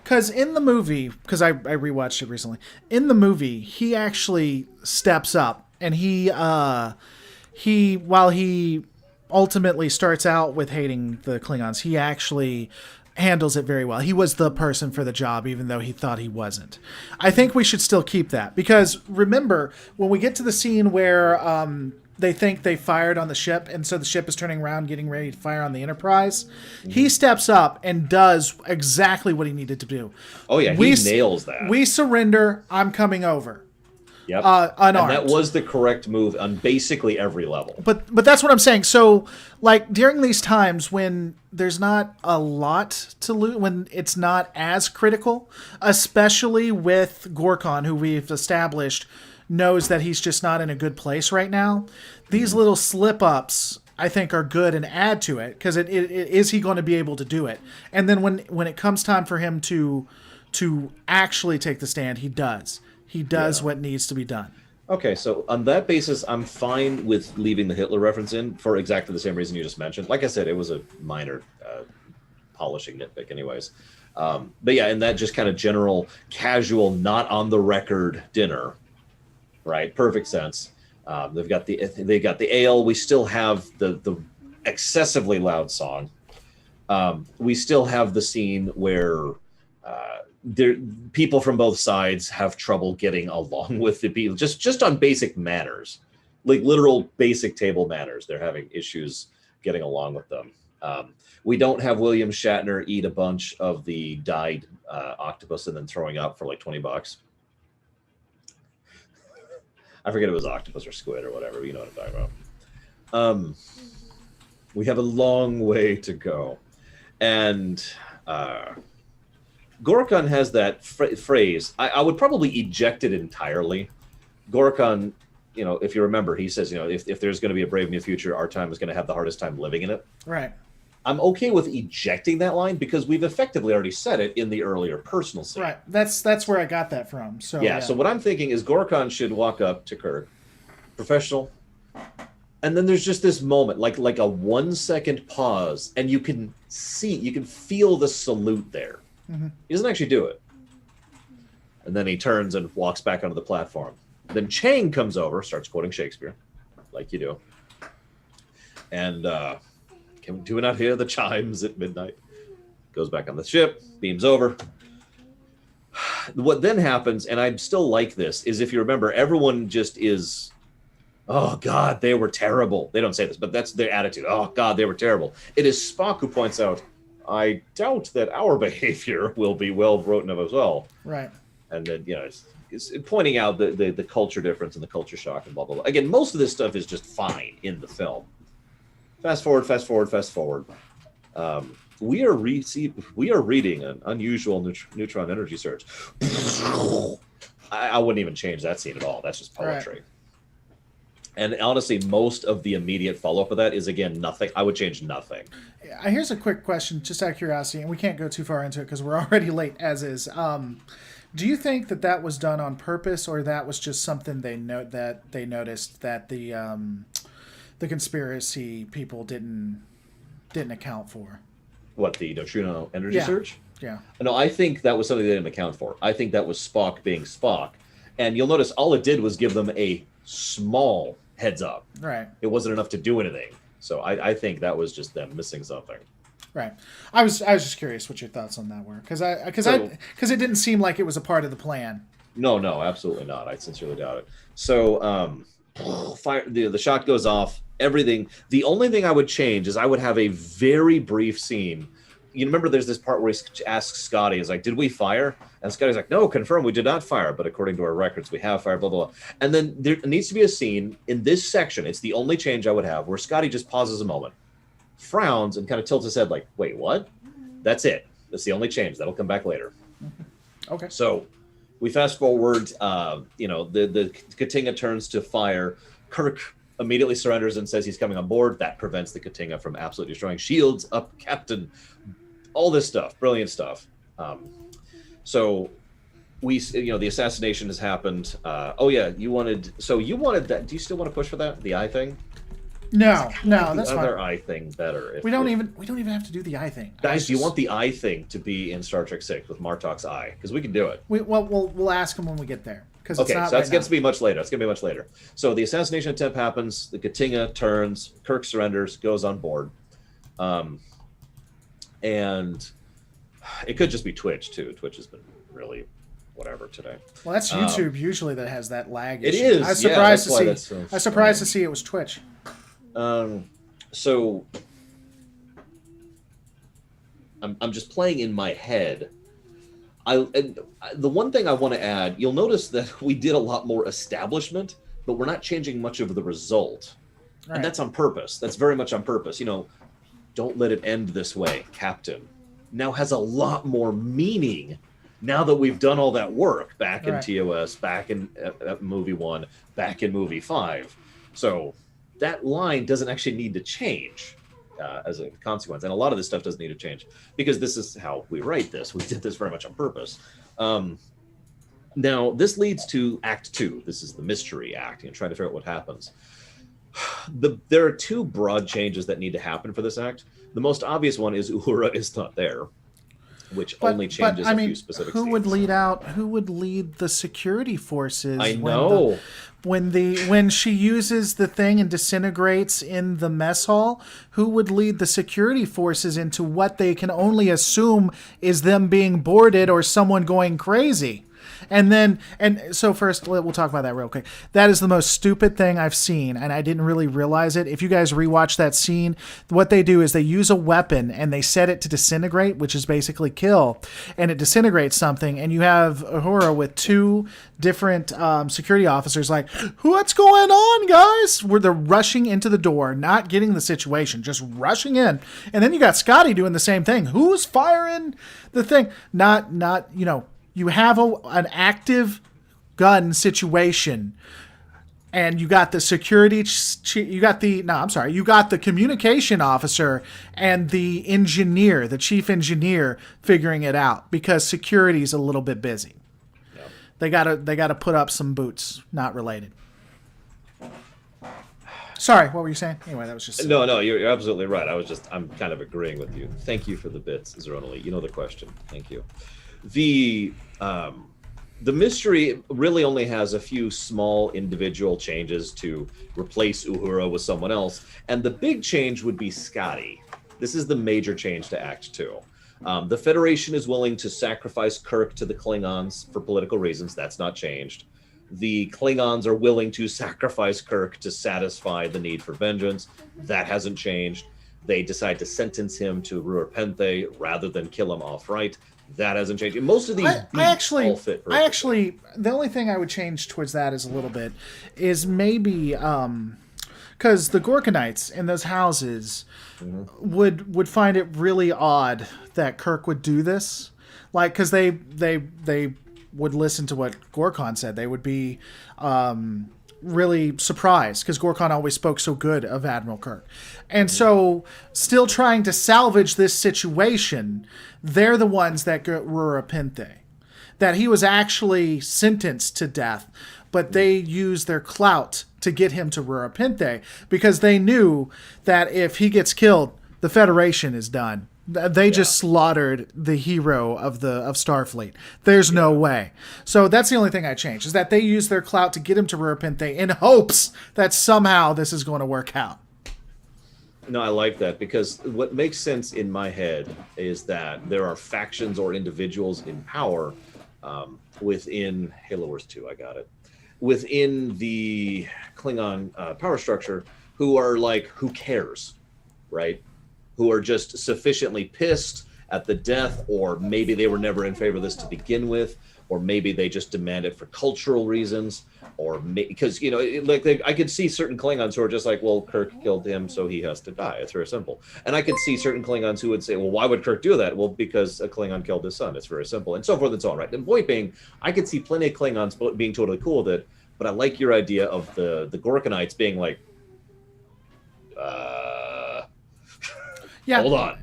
Because in the movie, because I rewatched it recently, in the movie he actually steps up and while he ultimately starts out with hating the Klingons, he actually handles it very well. He was the person for the job, even though he thought he wasn't. I think we should still keep that because remember when we get to the scene where they think they fired on the ship, and so the ship is turning around, getting ready to fire on the Enterprise. He steps up and does exactly what he needed to do. Oh yeah, he nails that. We surrender. I'm coming over. Yep. unarmed. And that was the correct move on basically every level. But that's what I'm saying. So, like, during these times when there's not a lot to lose, when it's not as critical, especially with Gorkon, who we've established knows that he's just not in a good place right now, these little slip-ups, I think, are good and add to it, because is he going to be able to do it? And then when it comes time for him to actually take the stand, he does. He does what needs to be done. Okay, so on that basis, I'm fine with leaving the Hitler reference in for exactly the same reason you just mentioned. Like I said, it was a minor polishing nitpick anyways. But yeah, in that just kind of general, casual, not on the record dinner, right? Perfect sense. They got the ale. We still have the excessively loud song. We still have the scene where people from both sides have trouble getting along with the people, just on basic manners, like literal basic table manners. They're having issues getting along with them. We don't have William Shatner eat a bunch of the dyed octopus and then throwing up for like $20. I forget if it was octopus or squid or whatever. You know what I'm talking about. We have a long way to go. And Gorkon has that phrase. I would probably eject it entirely. Gorkon, if you remember, he says, if there's going to be a brave new future, our time is going to have the hardest time living in it. Right. I'm okay with ejecting that line because we've effectively already said it in the earlier personal scene. Right. That's where I got that from. So yeah. So what I'm thinking is Gorkon should walk up to Kirk, professional, and then there's just this moment, like a 1 second pause, and you can feel the salute there. Mm-hmm. He doesn't actually do it. And then he turns and walks back onto the platform. Then Chang comes over, starts quoting Shakespeare, like you do. And do we not hear the chimes at midnight? Goes back on the ship, beams over. What then happens, and I still like this, is if you remember, everyone just is, oh, God, they were terrible. They don't say this, but that's their attitude. Oh, God, they were terrible. It is Spock who points out, I doubt that our behavior will be well written of as well. Right. And then, it's pointing out the culture difference and the culture shock and blah, blah, blah. Again, most of this stuff is just fine in the film. Fast forward. We are reading an unusual neutron energy surge. I wouldn't even change that scene at all. That's just poetry. Right. And honestly, most of the immediate follow-up of that is, again, nothing. I would change nothing. Here's a quick question, just out of curiosity, and we can't go too far into it because we're already late, as is. Do you think that was done on purpose, or that was just something they noticed that the conspiracy people didn't account for? What, the neutrino energy surge? Yeah. No, I think that was something they didn't account for. I think that was Spock being Spock. And you'll notice all it did was give them a small heads up. Right. It wasn't enough to do anything. So I think that was just them missing something. Right. I was just curious what your thoughts on that were, because it didn't seem like it was a part of the plan. No, absolutely not. I sincerely doubt it. So the shot goes off. Everything. The only thing I would change is I would have a very brief scene. You remember there's this part where he asks Scotty, is like, did we fire? And Scotty's like, no, confirm, we did not fire, but according to our records, we have fired, blah, blah, blah. And then there needs to be a scene in this section. It's the only change I would have, where Scotty just pauses a moment, frowns, and kind of tilts his head like, wait, what? That's it. That's the only change. That'll come back later. Okay. So we fast forward, the Katinga turns to fire. Kirk immediately surrenders and says he's coming on board. That prevents the Katinga from absolutely destroying. Shields up, Captain. All this stuff, brilliant stuff. So the assassination has happened. You wanted that. Do you still want to push for that? The eye thing? No, that's fine. Other eye thing better. We don't even have to do the eye thing. Guys, do you want the eye thing to be in Star Trek 6 with Martok's eye? Because we can do it. We'll ask him when we get there. Okay, so that's going to be much later. It's going to be much later. So the assassination attempt happens. The Katinga turns. Kirk surrenders. Goes on board. And it could just be Twitch too. Twitch has been really whatever today. Well, that's YouTube usually that has that lag issue. It is. I was surprised to see it was Twitch. So I'm just playing in my head The one thing I want to add, you'll notice that we did a lot more establishment, but we're not changing much of the result. Right. And that's on purpose. That's very much on purpose. Don't let it end this way, Captain. Now has a lot more meaning now that we've done all that work back in TOS, back in movie 1, back in movie 5. So that line doesn't actually need to change as a consequence. And a lot of this stuff doesn't need to change because this is how we write this. We did this very much on purpose. Now, this leads to Act 2. This is the mystery act, trying to figure out what happens. There are 2 broad changes that need to happen for this act. The most obvious one is Uhura is not there, which only changes a few specific Who scenes. Who would lead the security forces? I know. When she uses the thing and disintegrates in the mess hall, who would lead the security forces into what they can only assume is them being boarded or someone going crazy? And so first, we'll talk about that real quick. That is the most stupid thing I've seen, and I didn't really realize it. If you guys rewatch that scene, what they do is they use a weapon and they set it to disintegrate, which is basically kill, and it disintegrates something, and you have Uhura with 2 different security officers like, what's going on, guys? Where they're rushing into the door, not getting the situation, just rushing in. And then you got Scotty doing the same thing. Who's firing the thing? Not you have an active gun situation, and you got the you got the communication officer and the engineer, the chief engineer, figuring it out because security's a little bit busy. Yep. They gotta put up some boots, not related. Sorry, what were you saying? Anyway, that was just... No, you're absolutely right. I'm kind of agreeing with you. Thank you for the bits, Zeronali. You know the question. Thank you. The mystery really only has a few small individual changes to replace Uhura with someone else, and the big change would be Scotty. This is the major change to Act 2. The Federation is willing to sacrifice Kirk to the Klingons for political reasons. That's not changed. The Klingons are willing to sacrifice Kirk to satisfy the need for vengeance. That hasn't changed. They decide to sentence him to Ruarpente rather than kill him outright. That hasn't changed. Most of these all fit perfectly. The only thing I would change towards that is a little bit is maybe because the Gorkonites in those houses would find it really odd that Kirk would do this, like because they would listen to what Gorkon said. They would be really surprised because Gorkon always spoke so good of Admiral Kirk. And so still trying to salvage this situation, they're the ones that get Ruarpente. That he was actually sentenced to death, but they used their clout to get him to Ruarpente because they knew that if he gets killed, the Federation is done. They just slaughtered the hero of Starfleet. There's no way. So that's the only thing I changed, is that they used their clout to get him to Ruarpente in hopes that somehow this is going to work out. No, I like that because what makes sense in my head is that there are factions or individuals in power within Halo Wars 2, I got it, within the Klingon power structure who are like, who cares, right? Who are just sufficiently pissed at the death, or maybe they were never in favor of this to begin with, or maybe they just demand it for cultural reasons, or because I could see certain Klingons who are just like, well, Kirk killed him, so he has to die. It's very simple. And I could see certain Klingons who would say, well, why would Kirk do that? Well, because a Klingon killed his son. It's very simple, and so forth and so on. Right. The point being, I could see plenty of Klingons being totally cool with it, but I like your idea of the Gorkonites being like, yeah, hold on.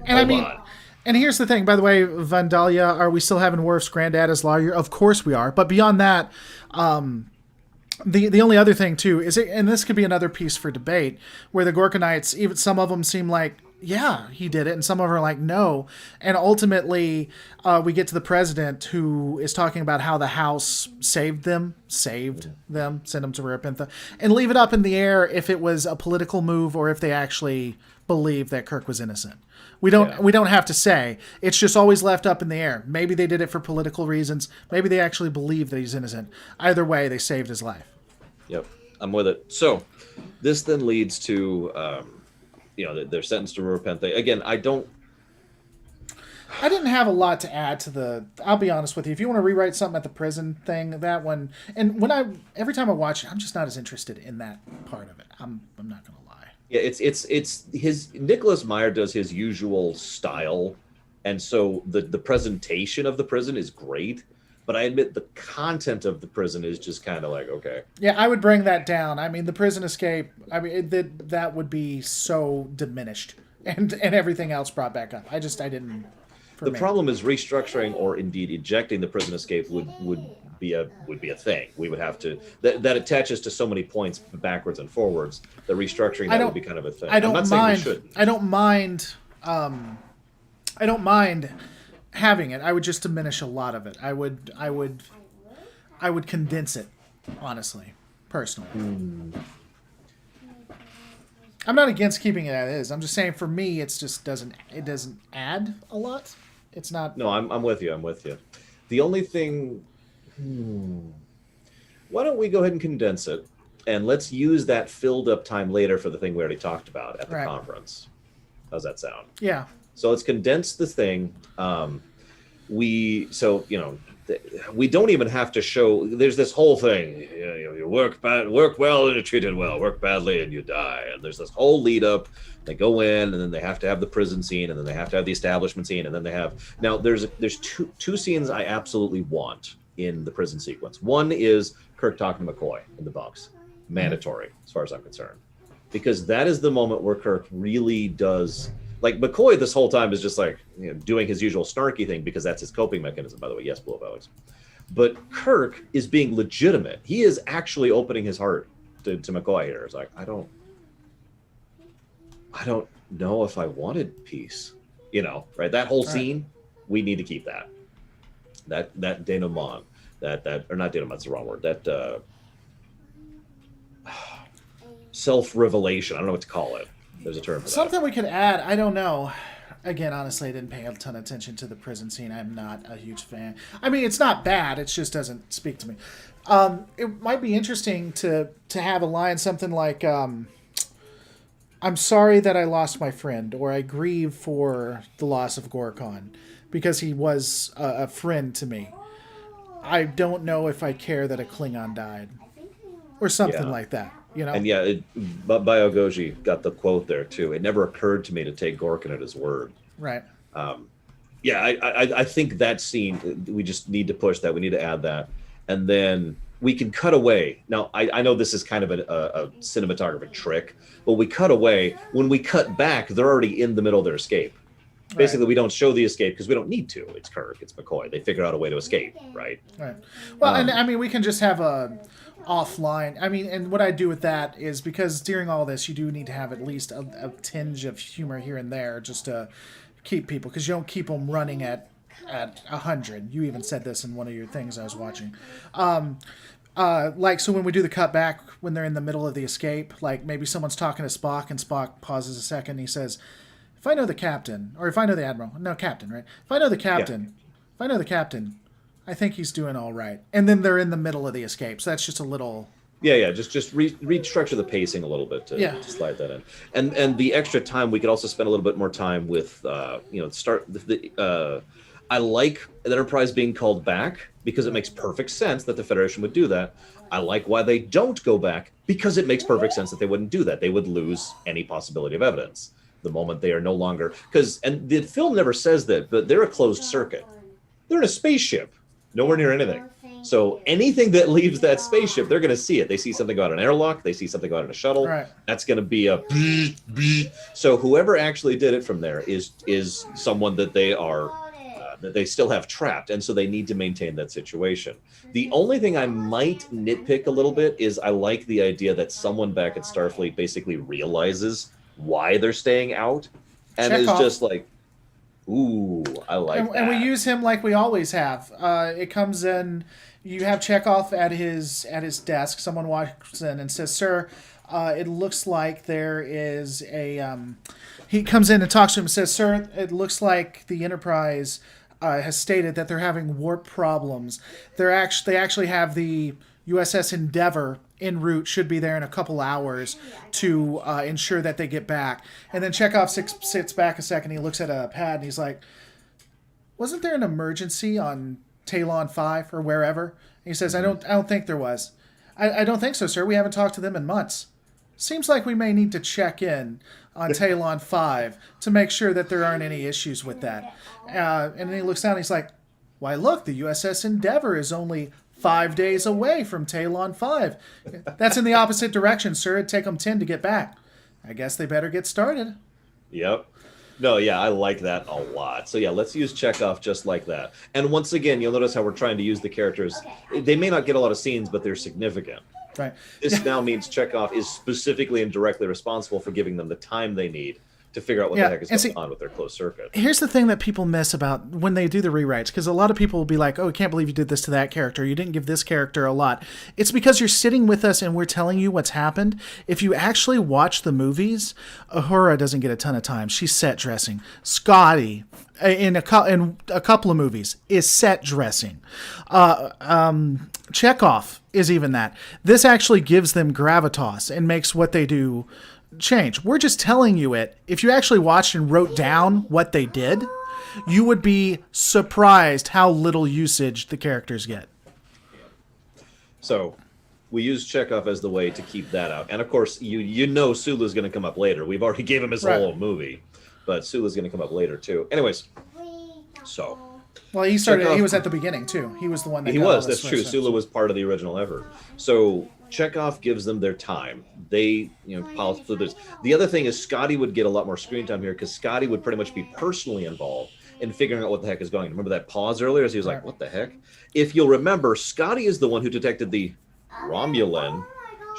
And here's the thing, by the way, Vandalia, are we still having Worf's granddad as lawyer? Of course we are. But beyond that, the only other thing too is, and this could be another piece for debate, where the Gorkonites, even some of them seem like, yeah, he did it, and some of them are like, no. And ultimately, we get to the president who is talking about how the House saved them, sent them to Ruarpente, and leave it up in the air if it was a political move or if they actually believe that Kirk was innocent. We don't have to say. It's just always left up in the air. Maybe they did it for political reasons. Maybe they actually believe that he's innocent. Either way, they saved his life. Yep, I'm with it. So this then leads to, they're sentenced to Ruarpente. Again, I don't... I didn't have a lot to add to the. I'll be honest with you. If you want to rewrite something at the prison thing, that one, and every time I watch it, I'm just not as interested in that part of it. I'm not gonna lie. Yeah, it's his Nicholas Meyer does his usual style, and so the presentation of the prison is great. But I admit the content of the prison is just kind of like, okay. Yeah, I would bring that down. I mean, the prison escape. I mean, that would be so diminished, and everything else brought back up. I didn't. The problem is restructuring or indeed ejecting the prison escape would be a thing. We would have to that attaches to so many points backwards and forwards. The restructuring that would be kind of a thing. I don't I'm not mind. saying we shouldn't. I don't mind. I don't mind having it. I would just diminish a lot of it. I would condense it, honestly, personally. I'm not against keeping it as it is. I'm just saying for me, it doesn't add a lot. It's not. No, I'm with you. I'm with you. The only thing, why don't we go ahead and condense it, and let's use that filled up time later for the thing we already talked about at the conference. How's that sound? Yeah. So let's condense the thing. We don't even have to show. There's this whole thing. You work well and you're treated well. Work badly and you die. And there's this whole lead up. They go in and then they have to have the prison scene and then they have to have the establishment scene and then they have. Now there's two scenes I absolutely want in the prison sequence. One is Kirk talking to McCoy in the bunks. Mandatory as far as I'm concerned, because that is the moment where Kirk really does. Like McCoy this whole time is just like doing his usual snarky thing because that's his coping mechanism, by the way. Yes, Blue of Alex. But Kirk is being legitimate. He is actually opening his heart to McCoy here. It's like, I don't know if I wanted peace. Right? That whole scene, we need to keep that. That denouement, or not denouement, that's the wrong word. That self-revelation. I don't know what to call it. There's a term for Something that. we could add. I don't know. Again, honestly, I didn't pay a ton of attention to the prison scene. I'm not a huge fan. I mean, it's not bad. It just doesn't speak to me. It might be interesting to have a line, something like, I'm sorry that I lost my friend, or I grieve for the loss of Gorkon, because he was a friend to me. I don't know if I care that a Klingon died, or something like that. And Biogoji got the quote there too. It never occurred to me to take Gorkin at his word. Right. I think that scene, we just need to push that. We need to add that. And then we can cut away. Now, I know this is kind of a cinematographic trick, but we cut away. When we cut back, they're already in the middle of their escape. Basically, we don't show the escape because we don't need to. It's Kirk, it's McCoy. They figured out a way to escape, right? Right. Well, and I mean, we can just have a offline. I mean, and what I do with that is because during all this, you do need to have at least a tinge of humor here and there just to keep people, because you don't keep them running at 100. You even said this in one of your things I was watching. So when we do the cutback when they're in the middle of the escape, like maybe someone's talking to Spock and Spock pauses a second and he says, if I know the captain, or if I know the admiral, no, captain, right? If I know the captain, I think he's doing all right. And then they're in the middle of the escape. So that's just a little... Just restructure the pacing a to slide that in. And the extra time, we could also spend a little bit more time with, I like the Enterprise being called back because it makes perfect sense that the Federation would do that. I like why they don't go back because it makes perfect sense that they wouldn't do that. They would lose any possibility of evidence the moment they are no longer... And the film never says that, but they're a closed circuit. They're in a spaceship, nowhere near anything. So anything that leaves that spaceship, they're going to see it. They see something go out an airlock. They see something go out in a shuttle. Right. That's going to be a beep, beep. So whoever actually did it from there is someone that they are that they still have trapped, and so they need to maintain that situation. The only thing I might nitpick a little bit is I like the idea that someone back at Starfleet basically realizes why they're staying out, and is just like, ooh, I like that. And we use him like we always have. It comes in, you have Chekhov at his desk. Someone walks in and says, "Sir, it looks like there is a." He comes in and talks to him and says, "Sir, it looks like the Enterprise has stated that they're having warp problems. They actually have the USS Endeavour en route, should be there in a couple hours to ensure that they get back." And then Chekhov sits back a second. He looks at a pad and he's like, wasn't there an emergency on Talon 5 or wherever? And he says, I don't think there was. I don't think so, sir. We haven't talked to them in months. Seems like we may need to check in on Talon 5 to make sure that there aren't any issues with that. And then he looks down and he's like, why, look, the USS Endeavour is only 5 days away from Talon 5. That's in the opposite direction, sir. It'd take them 10 to get back. I guess they better get started. Yep. No, yeah, I like that a lot. So yeah, let's use Chekhov just like that. And once again, you'll notice how we're trying to use the characters. They may not get a lot of scenes, but they're significant. Right. This now means Chekhov is specifically and directly responsible for giving them the time they need to figure out what the heck is going on with their closed circuit. Here's the thing that people miss about when they do the rewrites, because a lot of people will be like, oh, I can't believe you did this to that character. You didn't give this character a lot. It's because you're sitting with us and we're telling you what's happened. If you actually watch the movies, Uhura doesn't get a ton of time. She's set dressing. Scotty, in a couple of movies, is set dressing. Chekhov is even that. This actually gives them gravitas and makes what they do change. We're just telling you it. If you actually watched and wrote down what they did, you would be surprised how little usage the characters get. So we use Chekhov as the way to keep that out. And of course, you know Sulu's going to come up later. We've already gave him his whole movie, but Sulu's going to come up later too. Anyways, so... Well, he started. Chekhov, he was at the beginning too. He was the one that he was. That's true. Sulu was part of the original effort. So Chekhov gives them their time. They, polish through this. The other thing is Scotty would get a lot more screen time here because Scotty would pretty much be personally involved in figuring out what the heck is going on. Remember that pause earlier? As he was like, "What the heck?" If you'll remember, Scotty is the one who detected the Romulan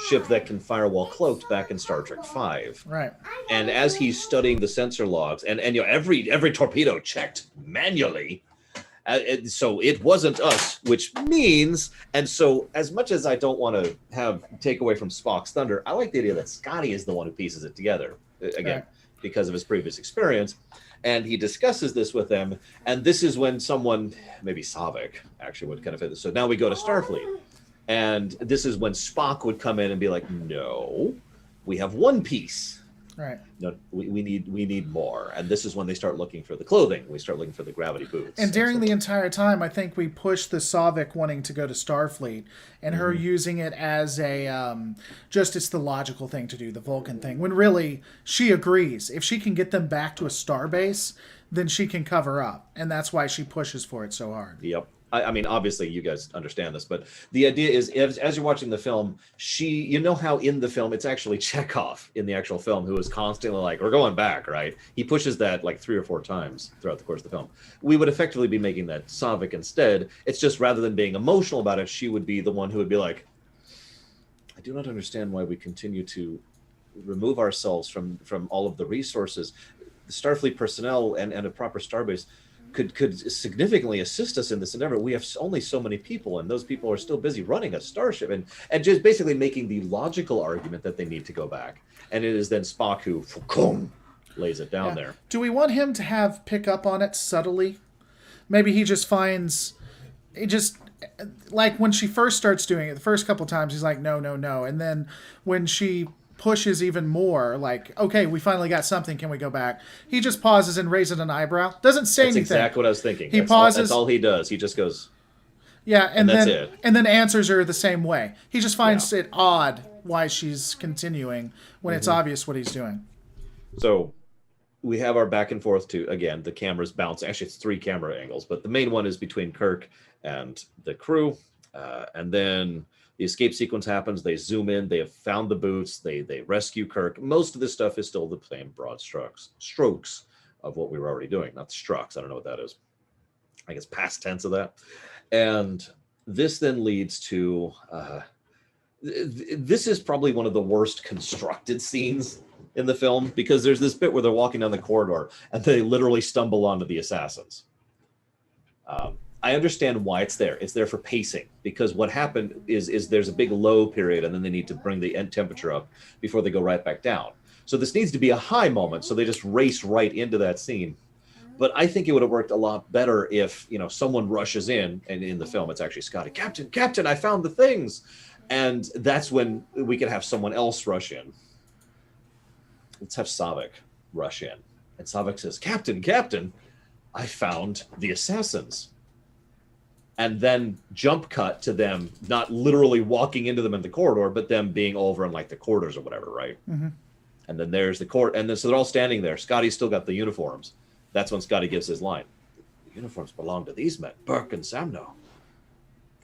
ship that can fire while cloaked back in Star Trek V. Right. And as he's studying the sensor logs, and every torpedo checked manually. So it wasn't us, which means, and so as much as I don't want to take away from Spock's thunder, I like the idea that Scotty is the one who pieces it together, again, because of his previous experience. And he discusses this with them, and this is when someone, maybe Savik, actually would kind of fit this. So now we go to Starfleet, and this is when Spock would come in and be like, no, we have one piece. Right. No, we need more, and this is when they start looking for the clothing. We start looking for the gravity boots. And during the entire time, I think we pushed the Savik wanting to go to Starfleet, and her using it as a just it's the logical thing to do, the Vulcan thing. When really she agrees, if she can get them back to a starbase, then she can cover up, and that's why she pushes for it so hard. Yep. I mean, obviously, you guys understand this, but the idea is, as you're watching the film, you know how in the film, it's actually Chekhov in the actual film who is constantly like, we're going back, right? He pushes that like 3 or 4 times throughout the course of the film. We would effectively be making that Savik instead. It's just rather than being emotional about it, she would be the one who would be like, I do not understand why we continue to remove ourselves from all of the resources. The Starfleet personnel and a proper starbase could significantly assist us in this endeavor. We have only so many people, and those people are still busy running a starship, and just basically making the logical argument that they need to go back. And it is then Spock who lays it down there. Do we want him to pick up on it subtly? Maybe he just finds it just like when she first starts doing it, the first couple times he's like, no, and then when she pushes even more, like, okay, we finally got something, can we go back? He just pauses and raises an eyebrow. Doesn't say anything. That's exactly what I was thinking. He pauses. That's all he does. He just goes. Yeah, and that's then it. And then answers her the same way. He just finds it odd why she's continuing when it's obvious what he's doing. So we have our back and forth to, again, the cameras bounce. Actually, it's 3 camera angles, but the main one is between Kirk and the crew. And then the escape sequence happens. They zoom in. They have found the boots. They rescue Kirk. Most of this stuff is still the same broad strokes of what we were already doing. Not strokes. I don't know what that is. I guess past tense of that. And this then leads to... this is probably one of the worst constructed scenes in the film, because there's this bit where they're walking down the corridor and they literally stumble onto the assassins. I understand why it's there. It's there for pacing, because what happened is there's a big low period and then they need to bring the end temperature up before they go right back down. So this needs to be a high moment, so they just race right into that scene. But I think it would have worked a lot better if, someone rushes in, and in the film it's actually Scotty. Captain, I found the things. And that's when we could have someone else rush in. Let's have Savik rush in. And Savik says, Captain, I found the assassins. And then jump cut to them not literally walking into them in the corridor, but them being over in like the quarters or whatever, right? Mm-hmm. And then there's the court, and then so they're all standing there. Scotty's still got the uniforms. That's when Scotty gives his line. The uniforms belong to these men, Burke and Samno.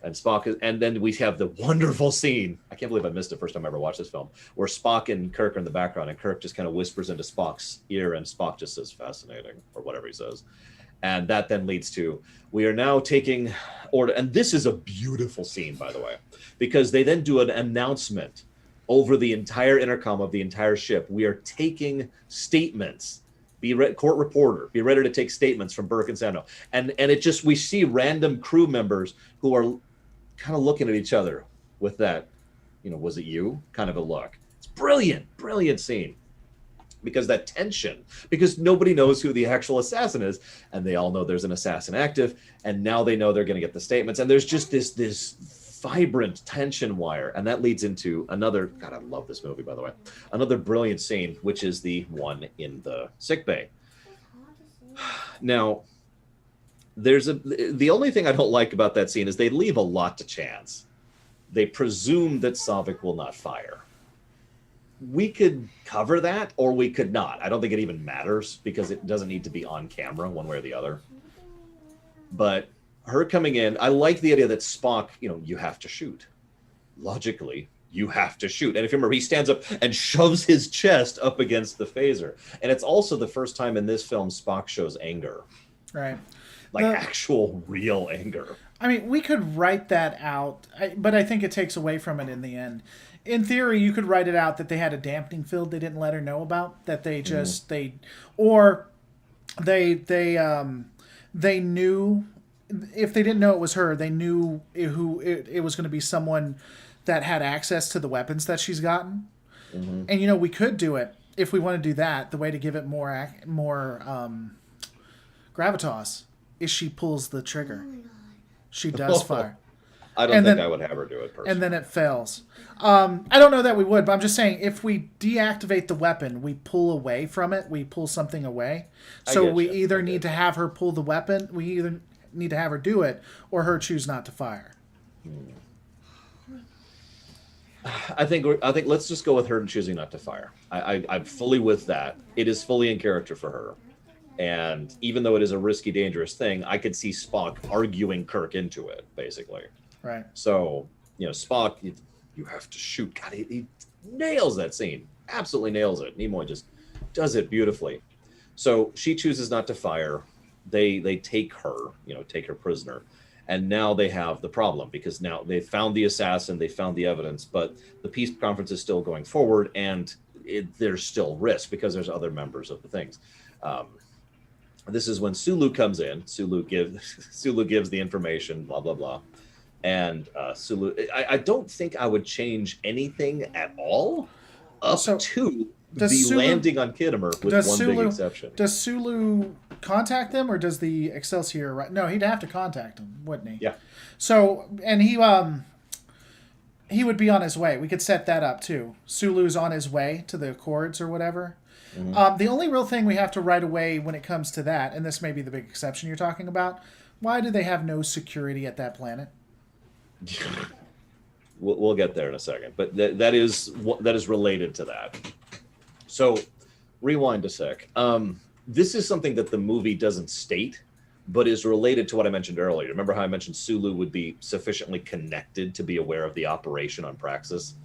And Spock is, and then we have the wonderful scene. I can't believe I missed it first time I ever watched this film, where Spock and Kirk are in the background, and Kirk just kind of whispers into Spock's ear, and Spock just says "fascinating" or whatever he says. And that then leads to, we are now taking order. And this is a beautiful scene, by the way, because they then do an announcement over the entire intercom of the entire ship. We are taking statements. Court reporter, be ready to take statements from Burke and Sando. And it just, we see random crew members who are kind of looking at each other with that, was it you? Kind of a look. It's brilliant, brilliant scene. Because that tension, because nobody knows who the actual assassin is, and they all know there's an assassin active, and now they know they're going to get the statements, and there's just this vibrant tension wire, and that leads into another, God, I love this movie, by the way, another brilliant scene, which is the one in the sickbay. Now, the only thing I don't like about that scene is they leave a lot to chance. They presume that Saavik will not fire. We could cover that, or we could not. I don't think it even matters, because it doesn't need to be on camera one way or the other. But her coming in, I like the idea that Spock, you have to shoot. Logically, you have to shoot. And if you remember, he stands up and shoves his chest up against the phaser. And it's also the first time in this film Spock shows anger. Right. Like actual real anger. I mean, we could write that out, but I think it takes away from it in the end. In theory, you could write it out that they had a dampening field they didn't let her know about, that they just they knew, if they didn't know it was her, they knew who it was going to be, someone that had access to the weapons that she's gotten. Mm-hmm. And we could do it if we want to do that. The way to give it more gravitas is she pulls the trigger. She does fire. I don't think I would have her do it personally. And then it fails. I don't know that we would, but I'm just saying, if we deactivate the weapon, we pull away from it. We pull something away. So we either need to have her pull the weapon, we either need to have her do it, or her choose not to fire. I think let's just go with her choosing not to fire. I'm fully with that. It is fully in character for her. And even though it is a risky, dangerous thing, I could see Spock arguing Kirk into it, basically. Right. So, Spock, you have to shoot. God, he nails that scene. Absolutely nails it. Nimoy just does it beautifully. So she chooses not to fire. They take her, take her prisoner. And now they have the problem, because now they found the assassin, they found the evidence, but the peace conference is still going forward, and there's still risk because there's other members of the things. This is when Sulu comes in. Sulu gives the information, blah, blah, blah. And Sulu, I don't think I would change anything at all to the landing on Kittimer with one big exception. Does Sulu contact them, or does the Excelsior? No, he'd have to contact them, wouldn't he? Yeah. So, and he would be on his way. We could set that up too. Sulu's on his way to the Accords or whatever. Mm-hmm. The only real thing we have to right away when it comes to that, and this may be the big exception you're talking about, why do they have no security at that planet? We'll get there in a second, but that is related to that. So, rewind a sec. This is something that the movie doesn't state, but is related to what I mentioned earlier. Remember how I mentioned Sulu would be sufficiently connected to be aware of the operation on Praxis?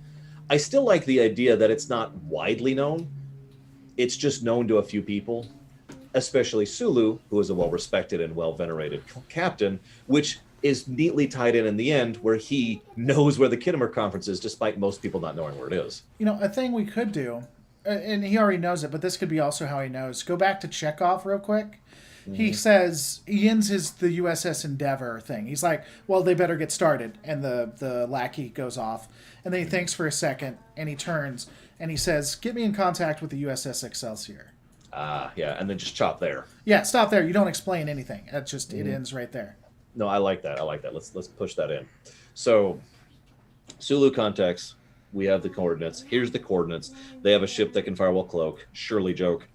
I still like the idea that it's not widely known. It's just known to a few people, especially Sulu, who is a well-respected and well-venerated captain, which is neatly tied in the end, where he knows where the Kittimer conference is, despite most people not knowing where it is. A thing we could do, and he already knows it, but this could be also how he knows. Go back to Chekhov real quick. Mm-hmm. He says, he ends the USS Endeavor thing. He's like, well, they better get started. And the lackey goes off. And then he thinks for a second, and he turns, and he says, get me in contact with the USS Excelsior. Yeah, and then just chop there. Yeah, stop there. You don't explain anything. That's just, it ends right there. No, I like that. Let's push that in. So, Sulu contacts. We have the coordinates. Here's the coordinates. They have a ship that can firewall cloak. Surely joke.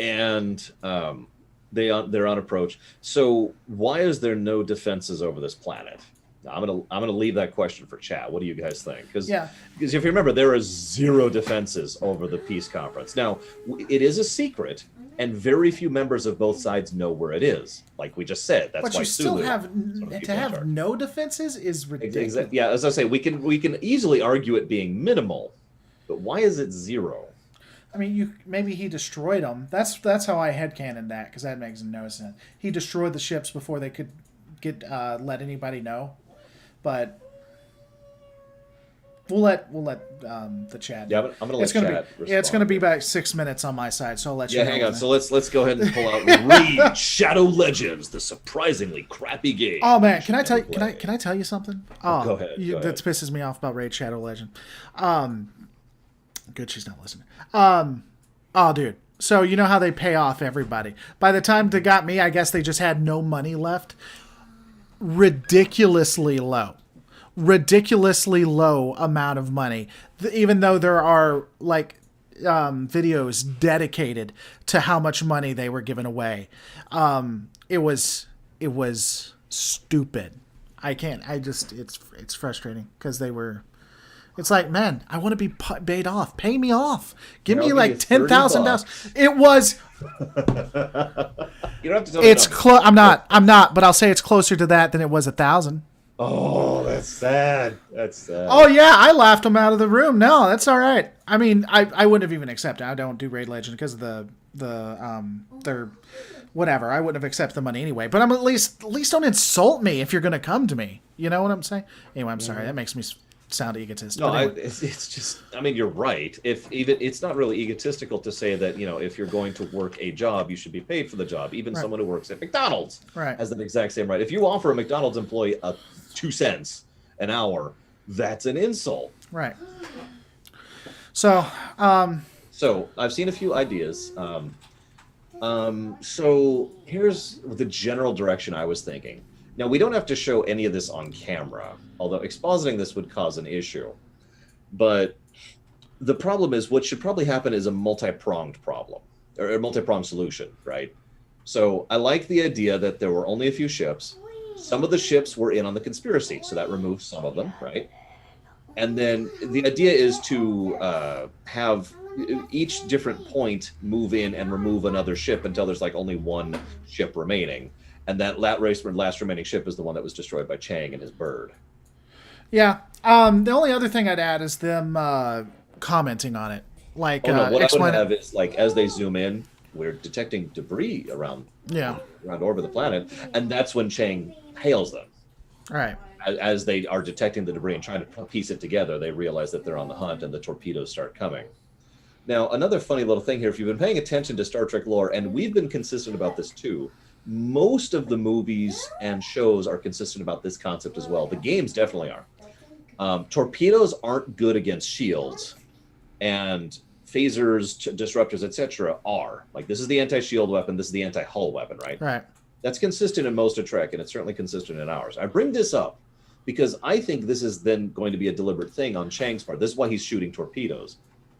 And they're on approach. So why is there no defenses over this planet? I'm gonna leave that question for chat. What do you guys think? Because if you remember, there are 0 defenses over the peace conference. Now, it is a secret, and very few members of both sides know where it is. Like we just said, that's but why you still Sulu, have no defenses is ridiculous. Exactly. Yeah, as I say, we can easily argue it being minimal, but why is it 0? I mean, maybe he destroyed them. That's how I headcanon that, because that makes no sense. He destroyed the ships before they could let anybody know. But we'll let the chat. Yeah, I'm gonna let chat. It's gonna be about 6 minutes on my side, so I'll let you. Yeah, hang on. So let's go ahead and pull out Read Shadow Legends, the surprisingly crappy game. Oh man, can I tell you something? Oh, go ahead. That pisses me off about Raid Shadow Legend. Good, she's not listening. Oh, dude. So you know how they pay off everybody. By the time they got me, I guess they just had no money left. Ridiculously low amount of money, even though there are like videos dedicated to how much money they were giving away. It was stupid. It's frustrating because it's like, man, I want to be paid off. Pay me off. Give me like $10,000. It was. You don't have to tell it's close. I'm not. But I'll say it's closer to that than it was 1,000. Oh, that's sad. That's sad. Oh yeah, I laughed them out of the room. No, that's all right. I mean, I wouldn't have even accepted. I don't do Raid Legend because of their whatever. I wouldn't have accepted the money anyway. But I'm at least don't insult me if you're going to come to me. You know what I'm saying? Anyway, I'm sorry. That makes me sound egotist. No, anyway. it's just. I mean, you're right. It's not really egotistical to say that if you're going to work a job, you should be paid for the job. Even someone who works at McDonald's has that exact same right. If you offer a McDonald's employee 2 cents an hour, that's an insult. Right. So. So I've seen a few ideas. So here's the general direction I was thinking. Now, we don't have to show any of this on camera, although expositing this would cause an issue. But the problem is, what should probably happen is a multi-pronged problem, or a multi-pronged solution, right? So I like the idea that there were only a few ships. Some of the ships were in on the conspiracy, so that removes some of them, right? And then the idea is to have each different point move in and remove another ship until there's like only one ship remaining. And that last remaining ship is the one that was destroyed by Chang and his bird. Yeah. The only other thing I'd add is them commenting on it. Like, what I would have is, like, as they zoom in, we're detecting debris around orbit of the planet, and that's when Chang hails them. All right. As they are detecting the debris and trying to piece it together, they realize that they're on the hunt, and the torpedoes start coming. Now, another funny little thing here, if you've been paying attention to Star Trek lore, and we've been consistent about this too, most of the movies and shows are consistent about this concept as well. The games definitely are. Torpedoes aren't good against shields, and phasers, disruptors, etc. are. Like, this is the anti-shield weapon, this is the anti-hull weapon, right? Right. That's consistent in most of Trek, and it's certainly consistent in ours. I bring this up because I think this is then going to be a deliberate thing on Chang's part. This is why he's shooting torpedoes.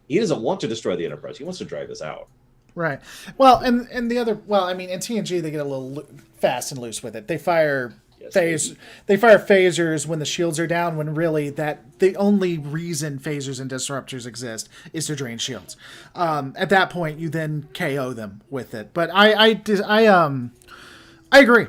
He doesn't want to destroy the Enterprise. He wants to drag this out. Right. Well, and the other, I mean, in TNG they get a little fast and loose with it. They fire phasers when the shields are down, when really the only reason phasers and disruptors exist is to drain shields. At that point, you then KO them with it. But I agree.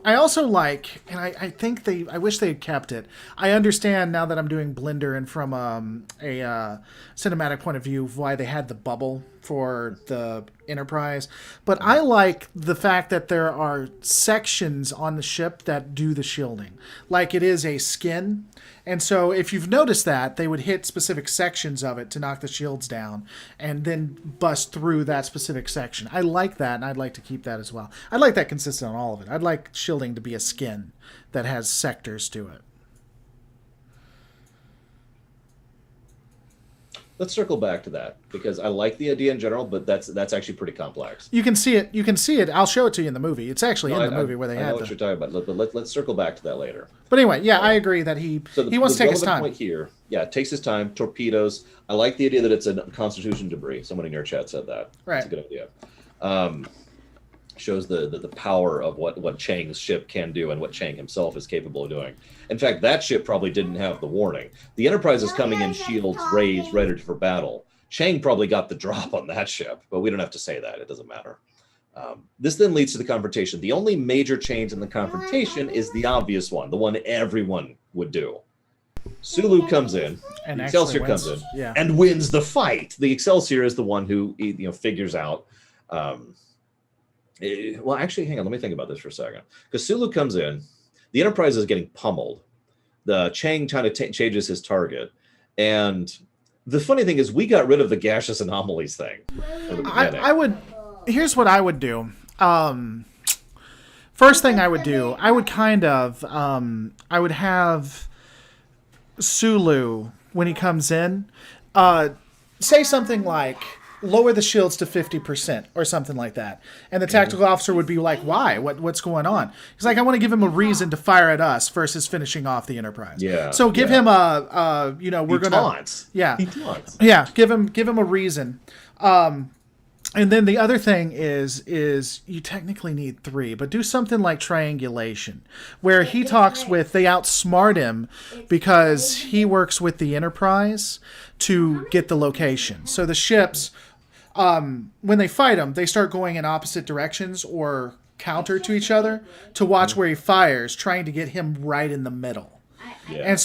I also like, and I think I wish they had kept it. I understand now that I'm doing Blender and from a cinematic point of view why they had the bubble for the Enterprise. But I like the fact that there are sections on the ship that do the shielding. Like, it is a skin. And so if you've noticed that, they would hit specific sections of it to knock the shields down and then bust through that specific section. I like that, and I'd like to keep that as well. I'd like that consistent on all of it. I'd like shielding to be a skin that has sectors to it. Let's circle back to that, because I like the idea in general, but that's actually pretty complex. You can see it. I'll show it to you in the movie. It's actually in the movie where they had. I know what you're talking about, but let's circle back to that later. But anyway, yeah, I agree that he wants to take his time. Point here, yeah, takes his time. Torpedoes. I like the idea that it's a Constitution debris. Someone in your chat said that. Right. That's a good idea. Shows the power of what Chang's ship can do and what Chang himself is capable of doing. In fact, that ship probably didn't have the warning. The Enterprise is coming in, shields raised, ready for battle. Chang probably got the drop on that ship, but we don't have to say that. It doesn't matter. This then leads to the confrontation. The only major change in the confrontation is the obvious one, the one everyone would do. Sulu comes in, And the actually Excelsior wins. comes in, Yeah. and wins the fight. The Excelsior is the one who figures out. Well, actually, hang on. Let me think about this for a second. Because Sulu comes in, the Enterprise is getting pummeled. The Chang kind of changes his target, and the funny thing is, we got rid of the gaseous anomalies thing. At the beginning. I would. Here's what I would do. First thing I would do, I would I would have Sulu, when he comes in, say something like, lower the shields to 50% or something like that. And the tactical officer would be like, why? What's going on? He's like, I want to give him a reason to fire at us versus finishing off the Enterprise. Yeah. So give him we're going to... Taunts. Yeah. He taunts. Yeah, give him a reason. And then the other thing is you technically need 3, but do something like triangulation, where he talks with, they outsmart him because he works with the Enterprise to get the location. So the ships, when they fight him, they start going in opposite directions or counter to each other to watch where he fires, trying to get him right in the middle. Yeah.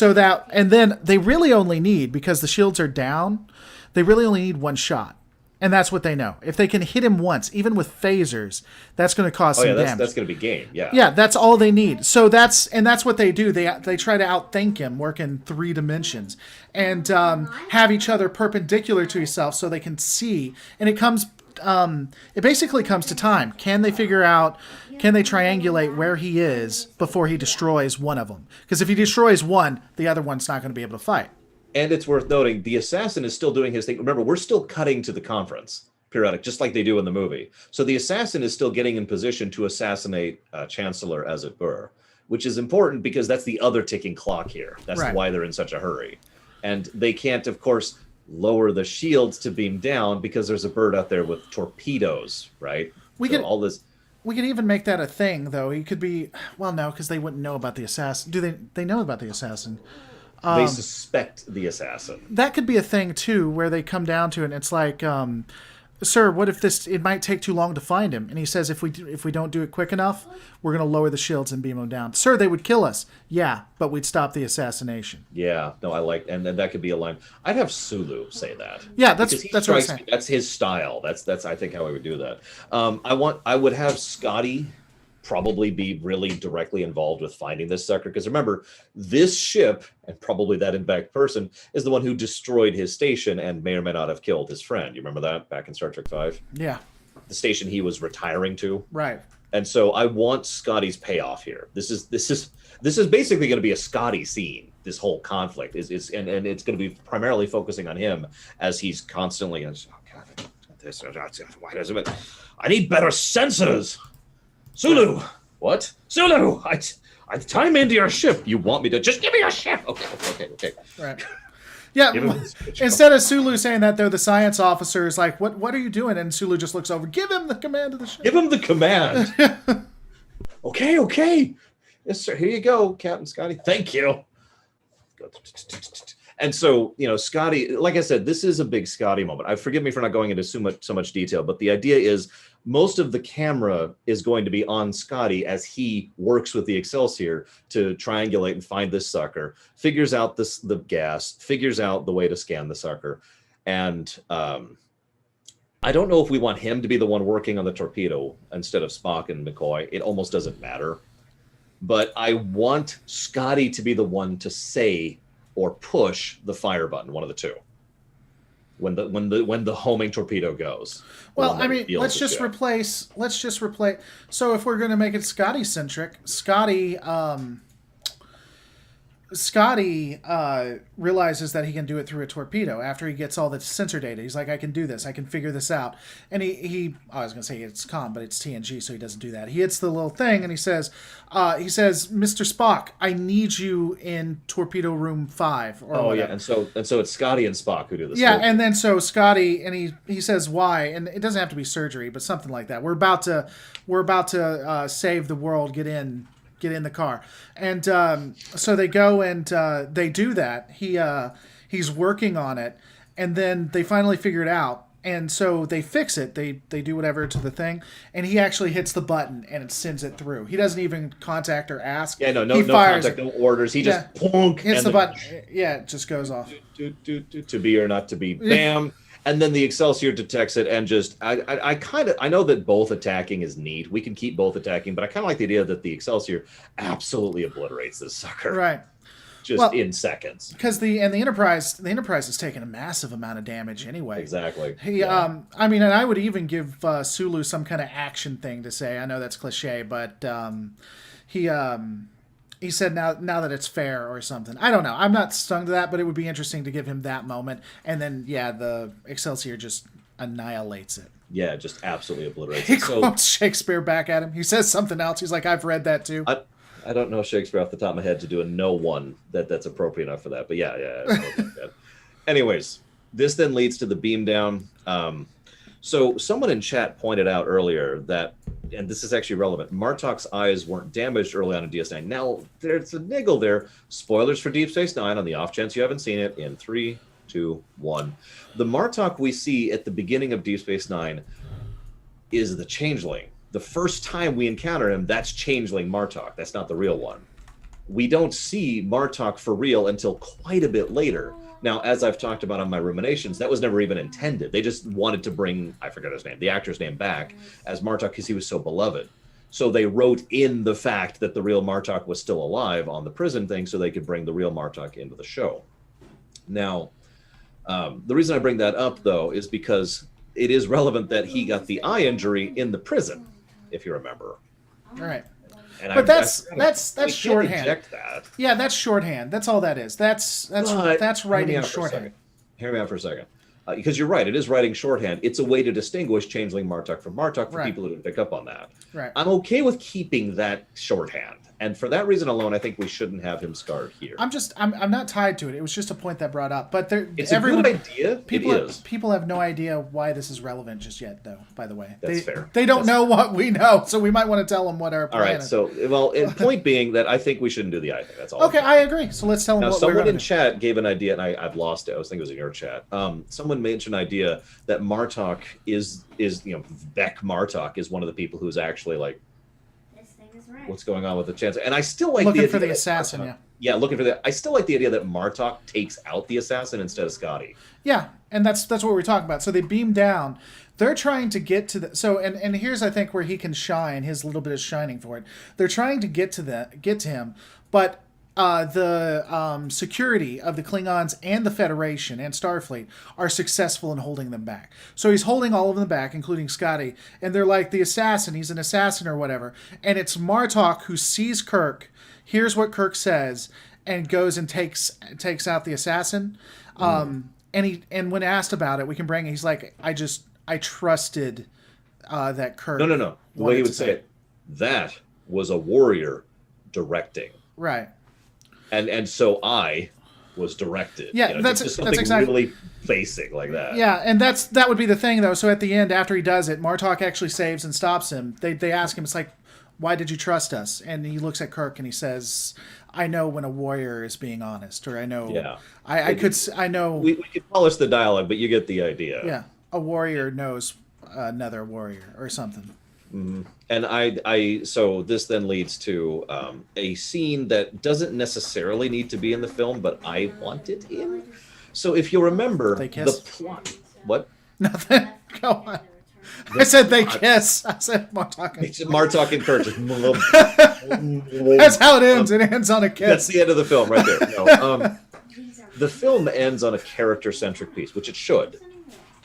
And then they really only need, because the shields are down, they really only need 1 shot. And that's what they know. If they can hit him once, even with phasers, that's going to cause some damage. That's going to be game. Yeah. Yeah, that's all they need. So that's what they do. They try to outthink him, work in 3 dimensions, and have each other perpendicular to himself so they can see. And it basically comes to time. Can they triangulate where he is before he destroys one of them? Because if he destroys one, the other one's not going to be able to fight. And it's worth noting, the assassin is still doing his thing. Remember, we're still cutting to the conference periodic, just like they do in the movie. So the assassin is still getting in position to assassinate Chancellor, as it were, which is important because that's the other ticking clock here. That's Right. why they're in such a hurry. And they can't, of course, lower the shields to beam down because there's a bird out there with torpedoes, right? We could even make that a thing, though. He could be... Well, no, because they wouldn't know about the assassin. Do they know about the assassin? They suspect the assassin. That could be a thing, too, where they come down to it, and it's like, sir, what if it might take too long to find him? And he says, if we don't do it quick enough, we're going to lower the shields and beam him down. Sir, they would kill us. Yeah, but we'd stop the assassination. Yeah, no, I like, and then that could be a line. I'd have Sulu say that. Yeah, that's what I'm saying. That's his style. That's I think how I would do that. I would have Scotty probably be really directly involved with finding this sucker, because remember, this ship, and probably that in fact person, is the one who destroyed his station and may or may not have killed his friend. You remember that back in Star Trek V? Yeah. The station he was retiring to. Right. And so I want Scotty's payoff here. This is basically going to be a Scotty scene. This whole conflict and it's going to be primarily focusing on him as he's constantly, oh God, this, why doesn't it? I need better sensors. Sulu, what? Sulu, I time into your ship. You want me to just give me your ship? Okay. Right. Yeah. Instead of Sulu saying that, though, the science officer is like, "What are you doing?" And Sulu just looks over. Give him the command of the ship. Give him the command. Okay. Yes, sir. Here you go, Captain Scotty. Thank you. And so, Scotty, like I said, this is a big Scotty moment. Forgive me for not going into so much detail, but the idea is most of the camera is going to be on Scotty as he works with the Excelsior to triangulate and find this sucker, figures out the gas, figures out the way to scan the sucker. And I don't know if we want him to be the one working on the torpedo instead of Spock and McCoy. It almost doesn't matter. But I want Scotty to be the one to say or push the fire button, one of the two, when the homing torpedo goes. Well, I mean, let's just replace. So if we're going to make it Scotty centric, Scotty Scotty realizes that he can do it through a torpedo after he gets all the sensor data. He's like, I can do this. I can figure this out. And I was going to say it's comm, but it's TNG, so he doesn't do that. He hits the little thing and he says, Mr. Spock, I need you in torpedo room 5. Or Oh, whatever. yeah. And so it's Scotty and Spock who do this. Yeah, and then so Scotty, and he says why, and it doesn't have to be surgery, but something like that. We're about to save the world. Get in the car, and so they go and they do that. He's working on it, and then they finally figure it out, and so they fix it. They do whatever to the thing, and he actually hits the button and it sends it through. He doesn't even contact or ask. Yeah, no he fires contact, it. no orders. He just plonk, hits and the button. Yeah, it just goes off. To be or not to be, bam. And then the Excelsior detects it and just, I know that both attacking is neat. We can keep both attacking, but I kind of like the idea that the Excelsior absolutely obliterates this sucker. Right. Just in seconds. Because the Enterprise has taken a massive amount of damage anyway. Exactly. And I would even give Sulu some kind of action thing to say. I know that's cliche, but he said now that it's fair or something. I don't know. I'm not stung to that, but it would be interesting to give him that moment. And then, the Excelsior just annihilates it. Yeah, just absolutely obliterates He it. quotes Shakespeare back at him. He says something else. He's like, I've read that too. I don't know Shakespeare off the top of my head to do a no one that's appropriate enough for that. But yeah. Anyways, this then leads to the beam down. So someone in chat pointed out earlier that, and this is actually relevant, Martok's eyes weren't damaged early on in DS9. Now, there's a niggle there. Spoilers for Deep Space Nine on the off chance you haven't seen it in 3, 2, 1. The Martok we see at the beginning of Deep Space Nine is the Changeling. The first time we encounter him, that's Changeling Martok. That's not the real one. We don't see Martok for real until quite a bit later. Now, as I've talked about on my ruminations, that was never even intended. They just wanted to bring, I forget his name, the actor's name back as Martok because he was so beloved. So they wrote in the fact that the real Martok was still alive on the prison thing so they could bring the real Martok into the show. Now, the reason I bring that up, though, is because it is relevant that he got the eye injury in the prison, if you remember. All right. And but that's shorthand. Reject that. Yeah, that's shorthand. That's all that is. That's writing shorthand. Hear me out for a second. Because you're right, it is writing shorthand. It's a way to distinguish Changeling Martok from Martok for people who didn't pick up on that. Right. I'm okay with keeping that shorthand. And for that reason alone, I think we shouldn't have him scarred here. I'm not tied to it. It was just a point that brought up. But it's a good idea. People have no idea why this is relevant just yet, though, by the way. That's fair. They don't know what we know, so we might want to tell them what our plan is. All right, so, point being that I think we shouldn't do the eye thing. That's all. Okay, I agree. So let's tell them now, what we're someone going in chat gave an idea, and I've lost it. I was thinking it was in your chat. Someone mentioned an idea that Martok is Beck Martok is one of the people who's actually like, what's going on with the chance? And I still like looking for the assassin. Looking for the. I still like the idea that Martok takes out the assassin instead of Scotty. Yeah, and that's what we're talking about. So they beam down. They're trying to get to the and here's I think where he can shine his little bit of shining for it. They're trying to get to him, but the security of the Klingons and the Federation and Starfleet are successful in holding them back. So he's holding all of them back, including Scotty, and they're like, the assassin, he's an assassin or whatever. And it's Martok who sees Kirk, hears what Kirk says, and goes and takes out the assassin. And when asked about it, we can bring it, he's like, I trusted that Kirk. No. The way he would say it, that was a warrior directing. Right. And so I was directed. Yeah, that's exactly really basic like that. Yeah, and that would be the thing though. So at the end, after he does it, Martok actually saves and stops him. They ask him, it's like, why did you trust us? And he looks at Kirk and he says, I know when a warrior is being honest, or I know. Yeah. I know. We could polish the dialogue, but you get the idea. Yeah, a warrior knows another warrior or something. Mm-hmm. And so this then leads to a scene that doesn't necessarily need to be in the film, but I want it in. So if you remember the plot, what? Nothing. Go on. I said they kiss. I said Martok and Kirk. That's how it ends. It ends on a kiss. That's the end of the film right there. No, the film ends on a character-centric piece, which it should,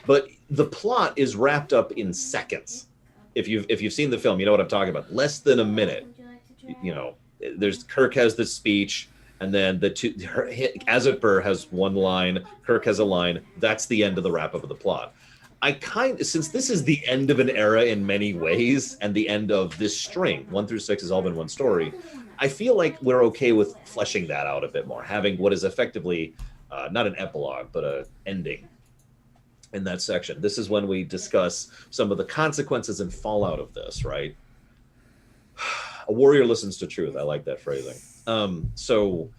but the plot is wrapped up in seconds. If you've seen the film, you know what I'm talking about. Less than a minute. There's Kirk has this speech, And then Azitber has one line, Kirk has a line. That's the end of the wrap up of the plot. Since this is the end of an era in many ways, and the end of this string, 1 through 6 has all been one story, I feel like we're okay with fleshing that out a bit more, having what is effectively not an epilogue, but an ending in that section. This is when we discuss some of the consequences and fallout of this, right? A warrior listens to truth. I like that phrasing. So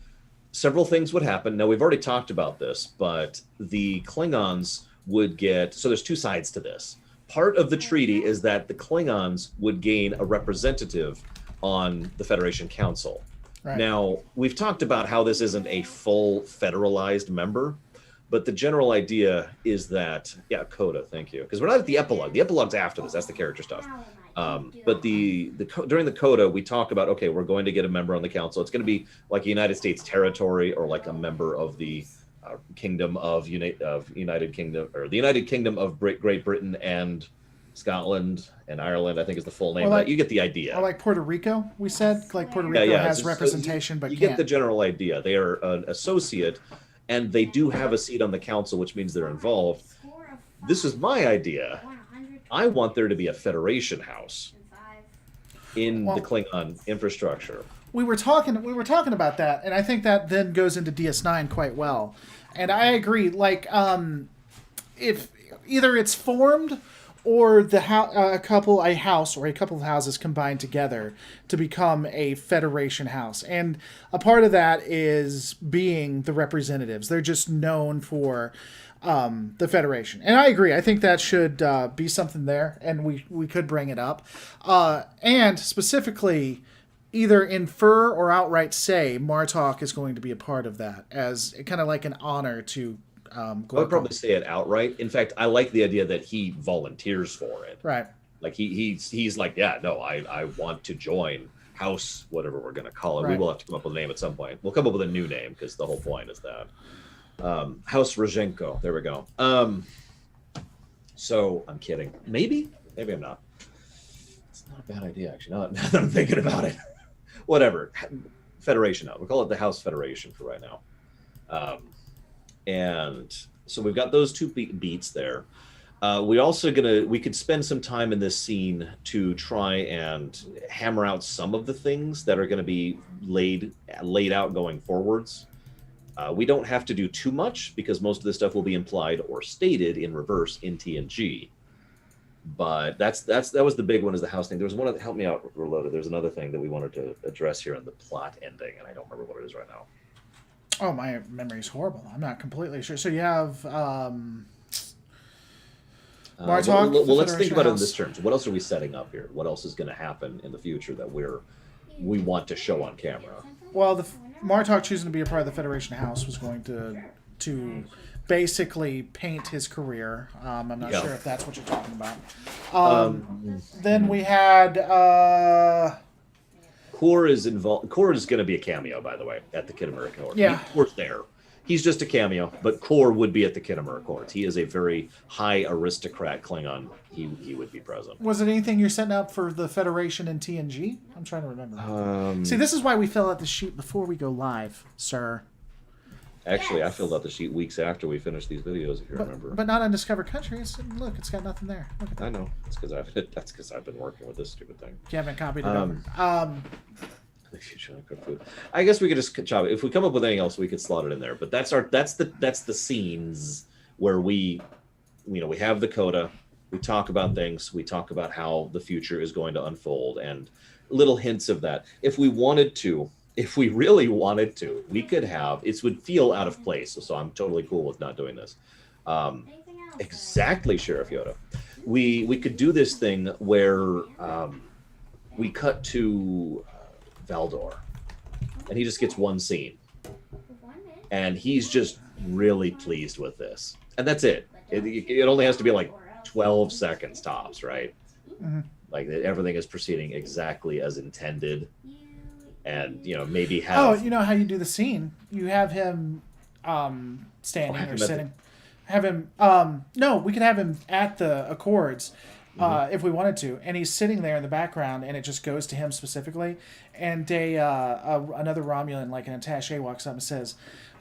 several things would happen. Now, we've already talked about this, but the Klingons would get... So there's two sides to this. Part of the treaty is that the Klingons would gain a representative on the Federation Council. Right. Now, we've talked about how this isn't a full federalized member, but the general idea is that... Yeah, Coda, thank you. Because we're not at the epilogue. The epilogue's after this. That's the character stuff. But during the Coda, we talk about, okay, we're going to get a member on the council. It's going to be like a United States territory or like a member of the Kingdom of United Kingdom, or the United Kingdom of Great Britain and Scotland and Ireland, I think is the full name. Like, you get the idea. Or like Puerto Rico, we said. Like Puerto Rico has representation, but you get the general idea. They are an associate, and they do have a seat on the council, which means they're involved. This is my idea. I want there to be a Federation house in the Klingon infrastructure. We were talking about that, and I think that then goes into DS9 quite well. And I agree. Like, if either it's formed or a couple of houses combined together to become a Federation house, and a part of that is being the representatives. They're just known for the Federation. And I agree. I think that should be something there, and we could bring it up. And specifically, either infer or outright say Martok is going to be a part of that as kind of like an honor to I would probably say it outright. In fact, I like the idea that he volunteers for it. Right. Like he's like, yeah, no, I want to join House, whatever we're going to call it. Right. We will have to come up with a name at some point. We'll come up with a new name because the whole point is that. House Rozhenko. There we go. So I'm kidding. Maybe I'm not. It's not a bad idea, actually. Now that I'm thinking about it. Whatever. Federation now. We'll call it the House Federation for right now. And so we've got those two beats there. We could spend some time in this scene to try and hammer out some of the things that are going to be laid out going forwards. We don't have to do too much because most of this stuff will be implied or stated in reverse in TNG. But that was the big one, is the house thing. There was one that helped me out, Reloaded. There's another thing that we wanted to address here in the plot ending, and I don't remember what it is right now. Oh, my memory's horrible. I'm not completely sure. So you have Martok. Well, let's think about it in this terms. What else are we setting up here? What else is going to happen in the future that we want to show on camera? Well, Martok choosing to be a part of the Federation House was going to basically paint his career. I'm not sure if that's what you're talking about. Then we had... Kor is involved. Kor is going to be a cameo, by the way, at the Khitomer Accords. Yeah. Kor's there. He's just a cameo, but Kor would be at the Khitomer Accords. He is a very high aristocrat Klingon. He would be present. Was it anything you're setting up for the Federation in TNG? I'm trying to remember. See, this is why we fill out the sheet before we go live, sir. Actually, I filled out the sheet weeks after we finished these videos, if you remember. But not Undiscovered Country. Look, it's got nothing there. Look at that. I know. That's because I've been working with this stupid thing. You haven't copied it over. I guess we could just chop it. If we come up with anything else, we could slot it in there. But that's the scenes where we have the coda. We talk about things. We talk about how the future is going to unfold and little hints of that. If we really wanted to, we could have. It would feel out of place. So I'm totally cool with not doing this. Exactly, Sheriff Yoda. We could do this thing where we cut to Valdor, and he just gets one scene, and he's just really pleased with this, and that's it. It only has to be like 12 seconds tops, right? Mm-hmm. Like everything is proceeding exactly as intended, and maybe have. Oh, you know how you do the scene? You have him standing or sitting. Have him. No, we could have him at the Accords, if we wanted to. And he's sitting there in the background, and it just goes to him specifically. And another Romulan, like an attaché, walks up and says,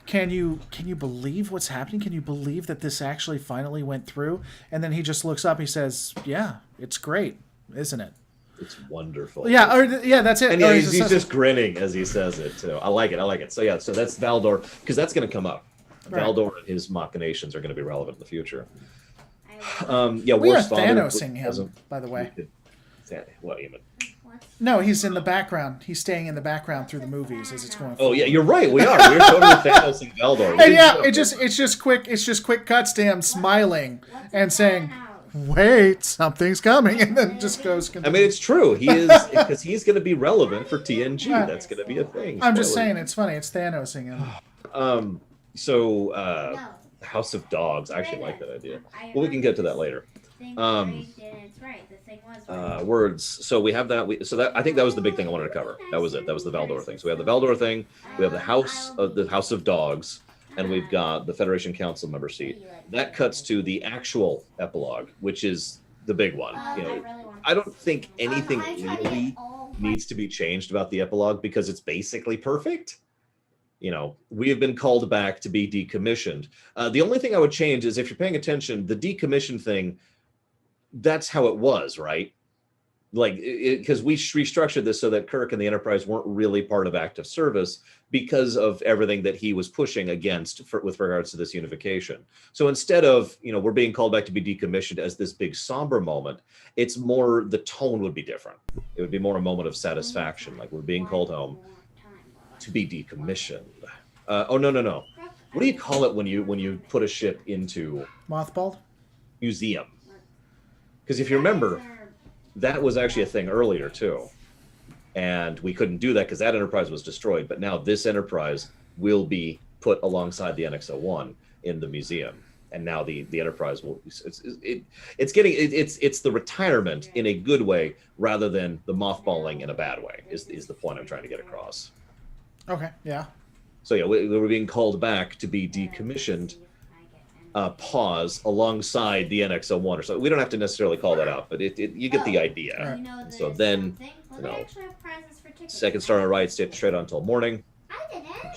Can you believe what's happening? Can you believe that this actually finally went through? And then he just looks up. He says, "Yeah, it's great, isn't it?" It's wonderful. Yeah, that's it. And yeah, he's just grinning as he says it too. I like it. So yeah, so that's Valdor, because that's going to come up. Right. Valdor and his machinations are going to be relevant in the future. We are Thanosing him, by the way. What do you mean? No, he's in the background. He's staying in the background through the movies as it's going. Oh yeah, you're right. We are. We're totally Thanosing Valdor. And yeah, it's just quick cuts to him smiling and saying, "Wait, something's coming," and then just goes. I mean, it's true. He is, because he's going to be relevant for TNG. That's going to be a thing. I'm just saying, it's funny. It's Thanosing him. So House of Dogs. I actually like that idea. Well, we can get to that later. Words. So we have that. I think that was the big thing I wanted to cover. That was it. That was the Valdor thing. So we have the Valdor thing. We have the House of Dogs, and we've got the Federation Council member seat. That cuts to the actual epilogue, which is the big one. I don't think anything really needs to be changed about the epilogue because it's basically perfect. We have been called back to be decommissioned. The only thing I would change is, if you're paying attention, the decommission thing, that's how it was, right? Like, because we restructured this so that Kirk and the Enterprise weren't really part of active service because of everything that he was pushing against with regards to this unification. So instead of, we're being called back to be decommissioned as this big somber moment, it's more, the tone would be different. It would be more a moment of satisfaction, like we're being called home to be decommissioned. No. What do you call it when you put a ship into mothballed museum? Because if you remember, that was actually a thing earlier too, and we couldn't do that because that Enterprise was destroyed. But now this Enterprise will be put alongside the NX-01 in the museum, and now the Enterprise will. It's the retirement in a good way rather than the mothballing in a bad way. Is the point I'm trying to get across? Okay. Yeah. So yeah, we were being called back to be decommissioned. Pause alongside the NX-01 or so. We don't have to necessarily call that out, but you get the idea. Right. So then, second star on the right, stay straight on until morning.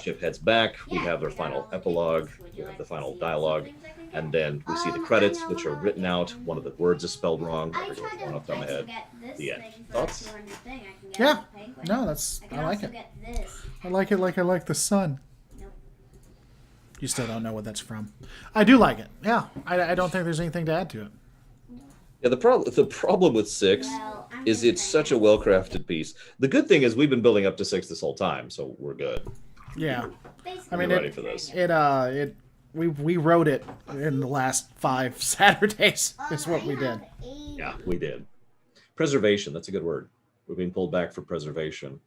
Ship heads back. We have their final epilogue. We have the final dialogue, and then we see the credits, which are written out. One of the words is spelled wrong. One off the top of my head. The end. Thoughts? Yeah. No, I like it. I like it like I like the sun. You still don't know what that's from. I do like it. Yeah, I don't think there's anything to add to it. Yeah, the problem with 6 is it's such a well-crafted piece. The good thing is we've been building up to 6 this whole time, so we're good. Yeah, I mean, we're ready for this. We wrote it in the last 5 Saturdays. Is what we did. Yeah, we did. Preservation. That's a good word. We're being pulled back for preservation.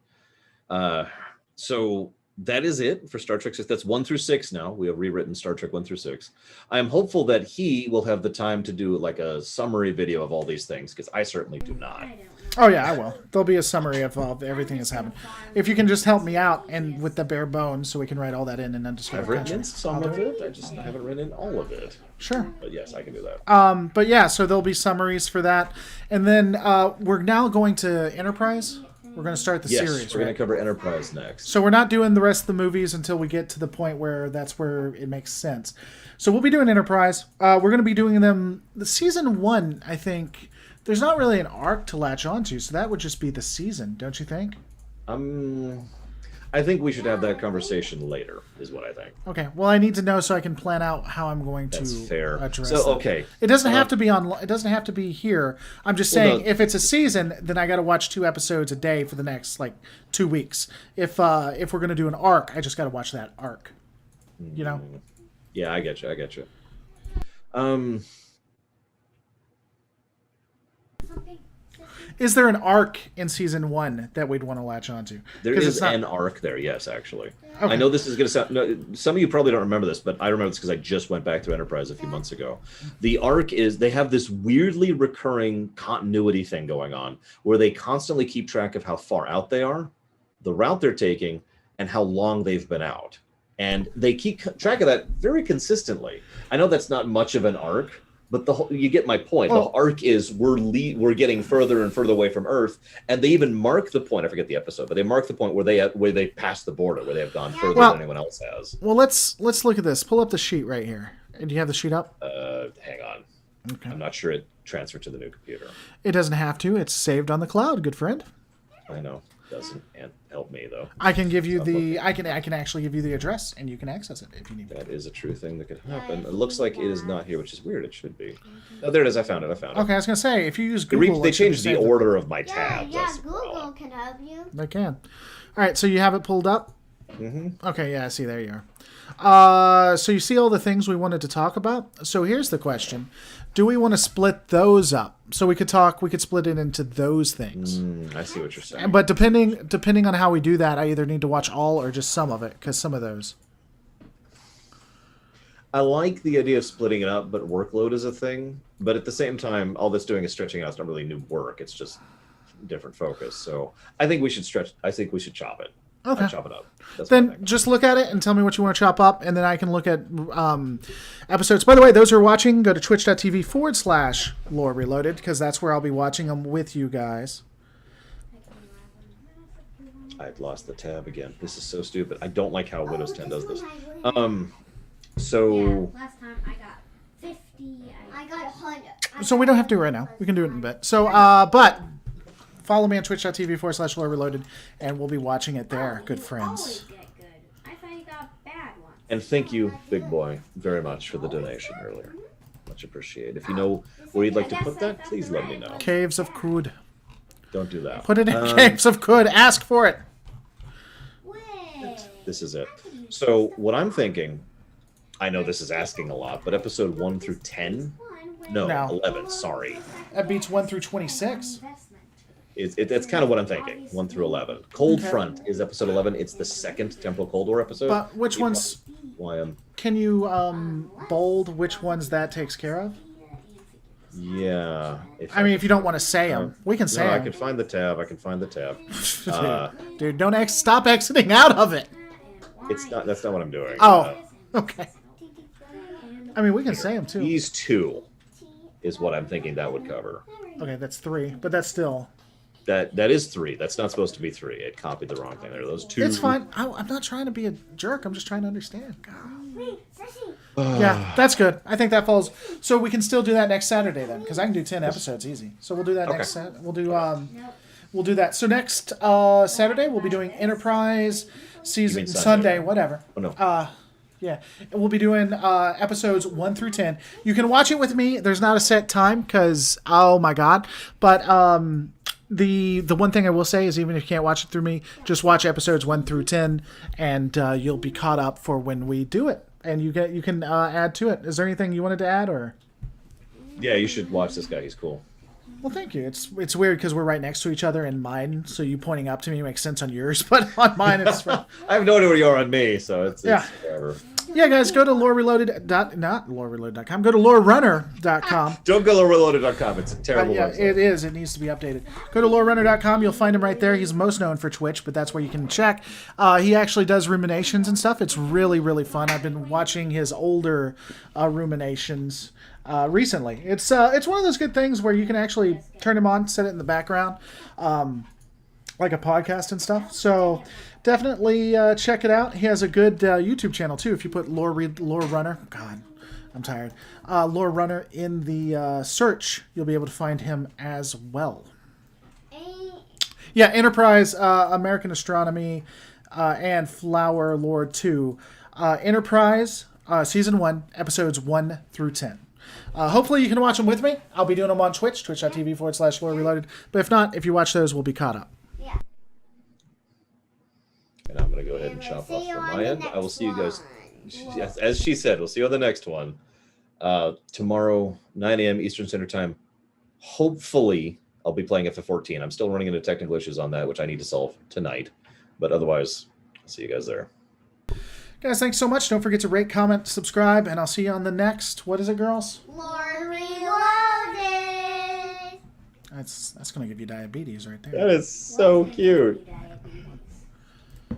So. That is it for Star Trek 6. That's 1 through 6 now. We have rewritten Star Trek 1 through 6. I am hopeful that he will have the time to do like a summary video of all these things, because I certainly do not. Oh yeah, I will. There'll be a summary of everything that's happened. If you can just help me out and with the bare bones, so we can write all that in Undiscovered Country. I've written in some of it. I haven't written in all of it. Sure. But yes, I can do that. But yeah, so there'll be summaries for that, and then we're now going to Enterprise. We're going to start the series, we're going to cover Enterprise next. So we're not doing the rest of the movies until we get to the point where that's where it makes sense. So we'll be doing Enterprise. We're going to be doing them. The season 1, I think, there's not really an arc to latch onto, so that would just be the season, don't you think? I think we should have that conversation later, is what I think. Okay. Well, I need to know so I can plan out how I'm going to address it. Okay. It doesn't have to be it doesn't have to be here. I'm just saying, if it's a season, then I got to watch 2 episodes a day for the next 2 weeks. If we're going to do an arc, I just got to watch that arc. You know? Yeah, I get you. Is there an arc in season 1 that we'd want to latch onto? There is an arc there, yes, actually. Okay. I know this is going to sound... No, some of you probably don't remember this, but I remember this because I just went back to Enterprise a few months ago. The arc is... They have this weirdly recurring continuity thing going on where they constantly keep track of how far out they are, the route they're taking, and how long they've been out. And they keep track of that very consistently. I know that's not much of an arc, But you get my point. Well, the arc is we're getting further and further away from Earth, and they even mark the point. I forget the episode, but they mark the point where they pass the border, where they have gone further than anyone else has. Well, let's look at this. Pull up the sheet right here. Do you have the sheet up? Hang on. Okay. I'm not sure it transferred to the new computer. It doesn't have to. It's saved on the cloud, good friend. I know. Doesn't help me though. I can give you I can actually give you the address, and you can access it if you need. That is a true thing that could happen. It looks like it is not here, which is weird. It should be. Oh, there it is. I found it. Okay, I was gonna say if you use Google, they changed the order of my tabs. Yeah, Google can help you. They can. All right, so you have it pulled up. Mm-hmm. Okay, yeah, I see. There you are. So you see all the things we wanted to talk about. So here's the question: do we want to split those up? So we could split it into those things. I see what you're saying. But depending on how we do that, I either need to watch all or just some of it, because some of those. I like the idea of splitting it up, but workload is a thing. But at the same time, all that's doing is stretching out. It's not really new work. It's just different focus. So I think we should stretch. I think we should chop it. Okay. Chop it up. Then just look at it and tell me what you want to chop up, and then I can look at episodes. By the way, those who are watching, go to twitch.tv/Lore Reloaded, because that's where I'll be watching them with you guys. I've lost the tab again. This is so stupid. I don't like how Windows 10 does this. So last time I got 50. I got 100. So we don't have to right now. We can do it in a bit. So, but follow me on twitch.tv/Lore Reloaded, and we'll be watching it there, good friends. I thought you got bad ones. and thank you, Big Boy, very much for the donation earlier. Much appreciated. If you know where you'd like to put that, please let me know. Caves of Kud. Don't do that. Put it in Caves of Kud. Ask for it. This is it. So what I'm thinking, I know this is asking a lot, but episode 1 through 10? No, 11, sorry. That beats 1 through 26. That's kind of what I'm thinking, 1 through 11. Cold Front is episode 11. It's the second Temporal Cold War episode. But which ones... Can you bold which ones that takes care of? Yeah. I mean, if you don't want to say them, we can say them. I can find the tab. Dude, don't stop exiting out of it. That's not what I'm doing. Oh, okay. I mean, we can say them too. These two is what I'm thinking that would cover. Okay, that's 3, but that's still... That is 3. That's not supposed to be 3. It copied the wrong thing there. Those 2. It's fine. I'm not trying to be a jerk. I'm just trying to understand. Yeah, that's good. I think that falls. So we can still do that next Saturday then, because I can do 10 episodes easy. So we'll do that next Saturday. We'll do that. So next Saturday we'll be doing Enterprise season Sunday, whatever. Oh no. Yeah, we'll be doing episodes 1 through 10. You can watch it with me. There's not a set time because, oh my god. But the one thing I will say is, even if you can't watch it through me, just watch episodes 1 through 10, and you'll be caught up for when we do it. And you can add to it. Is there anything you wanted to add, or? Yeah, you should watch this guy. He's cool. Well, thank you. It's weird because we're right next to each other in mine, so you pointing up to me makes sense on yours, but on mine it's... I have no idea where you are on me, so it's whatever. Yeah, guys, go to not lorereloaded.com. Go to lorerunner.com. Don't go to lorereloaded.com. It's a terrible website. It is. It needs to be updated. Go to lorerunner.com. You'll find him right there. He's most known for Twitch, but that's where you can check. He actually does ruminations and stuff. It's really, really fun. I've been watching his older ruminations recently. It's one of those good things where you can actually turn him on, set it in the background, like a podcast and stuff. So definitely check it out. He has a good YouTube channel too. If you put Lore Runner, God, I'm tired. Lore Runner in the search, you'll be able to find him as well. Yeah, Enterprise, American Astronomy, and Flower Lore 2. Enterprise, Season 1, Episodes 1 through 10. Hopefully you can watch them with me. I'll be doing them on Twitch, twitch.tv/Lore Reloaded. But if not, if you watch those, we'll be caught up. Yeah. And I'm going to go ahead and chop off from my end. I will see you guys, as she said, we'll see you on the next one. Tomorrow, 9 a.m. Eastern Standard Time. Hopefully, I'll be playing FF14. I'm still running into technical issues on that, which I need to solve tonight. But otherwise, I'll see you guys there. Guys, thanks so much. Don't forget to rate, comment, subscribe, and I'll see you on the next... What is it, girls? Lore Reloaded! That's going to give you diabetes right there. That is so cute.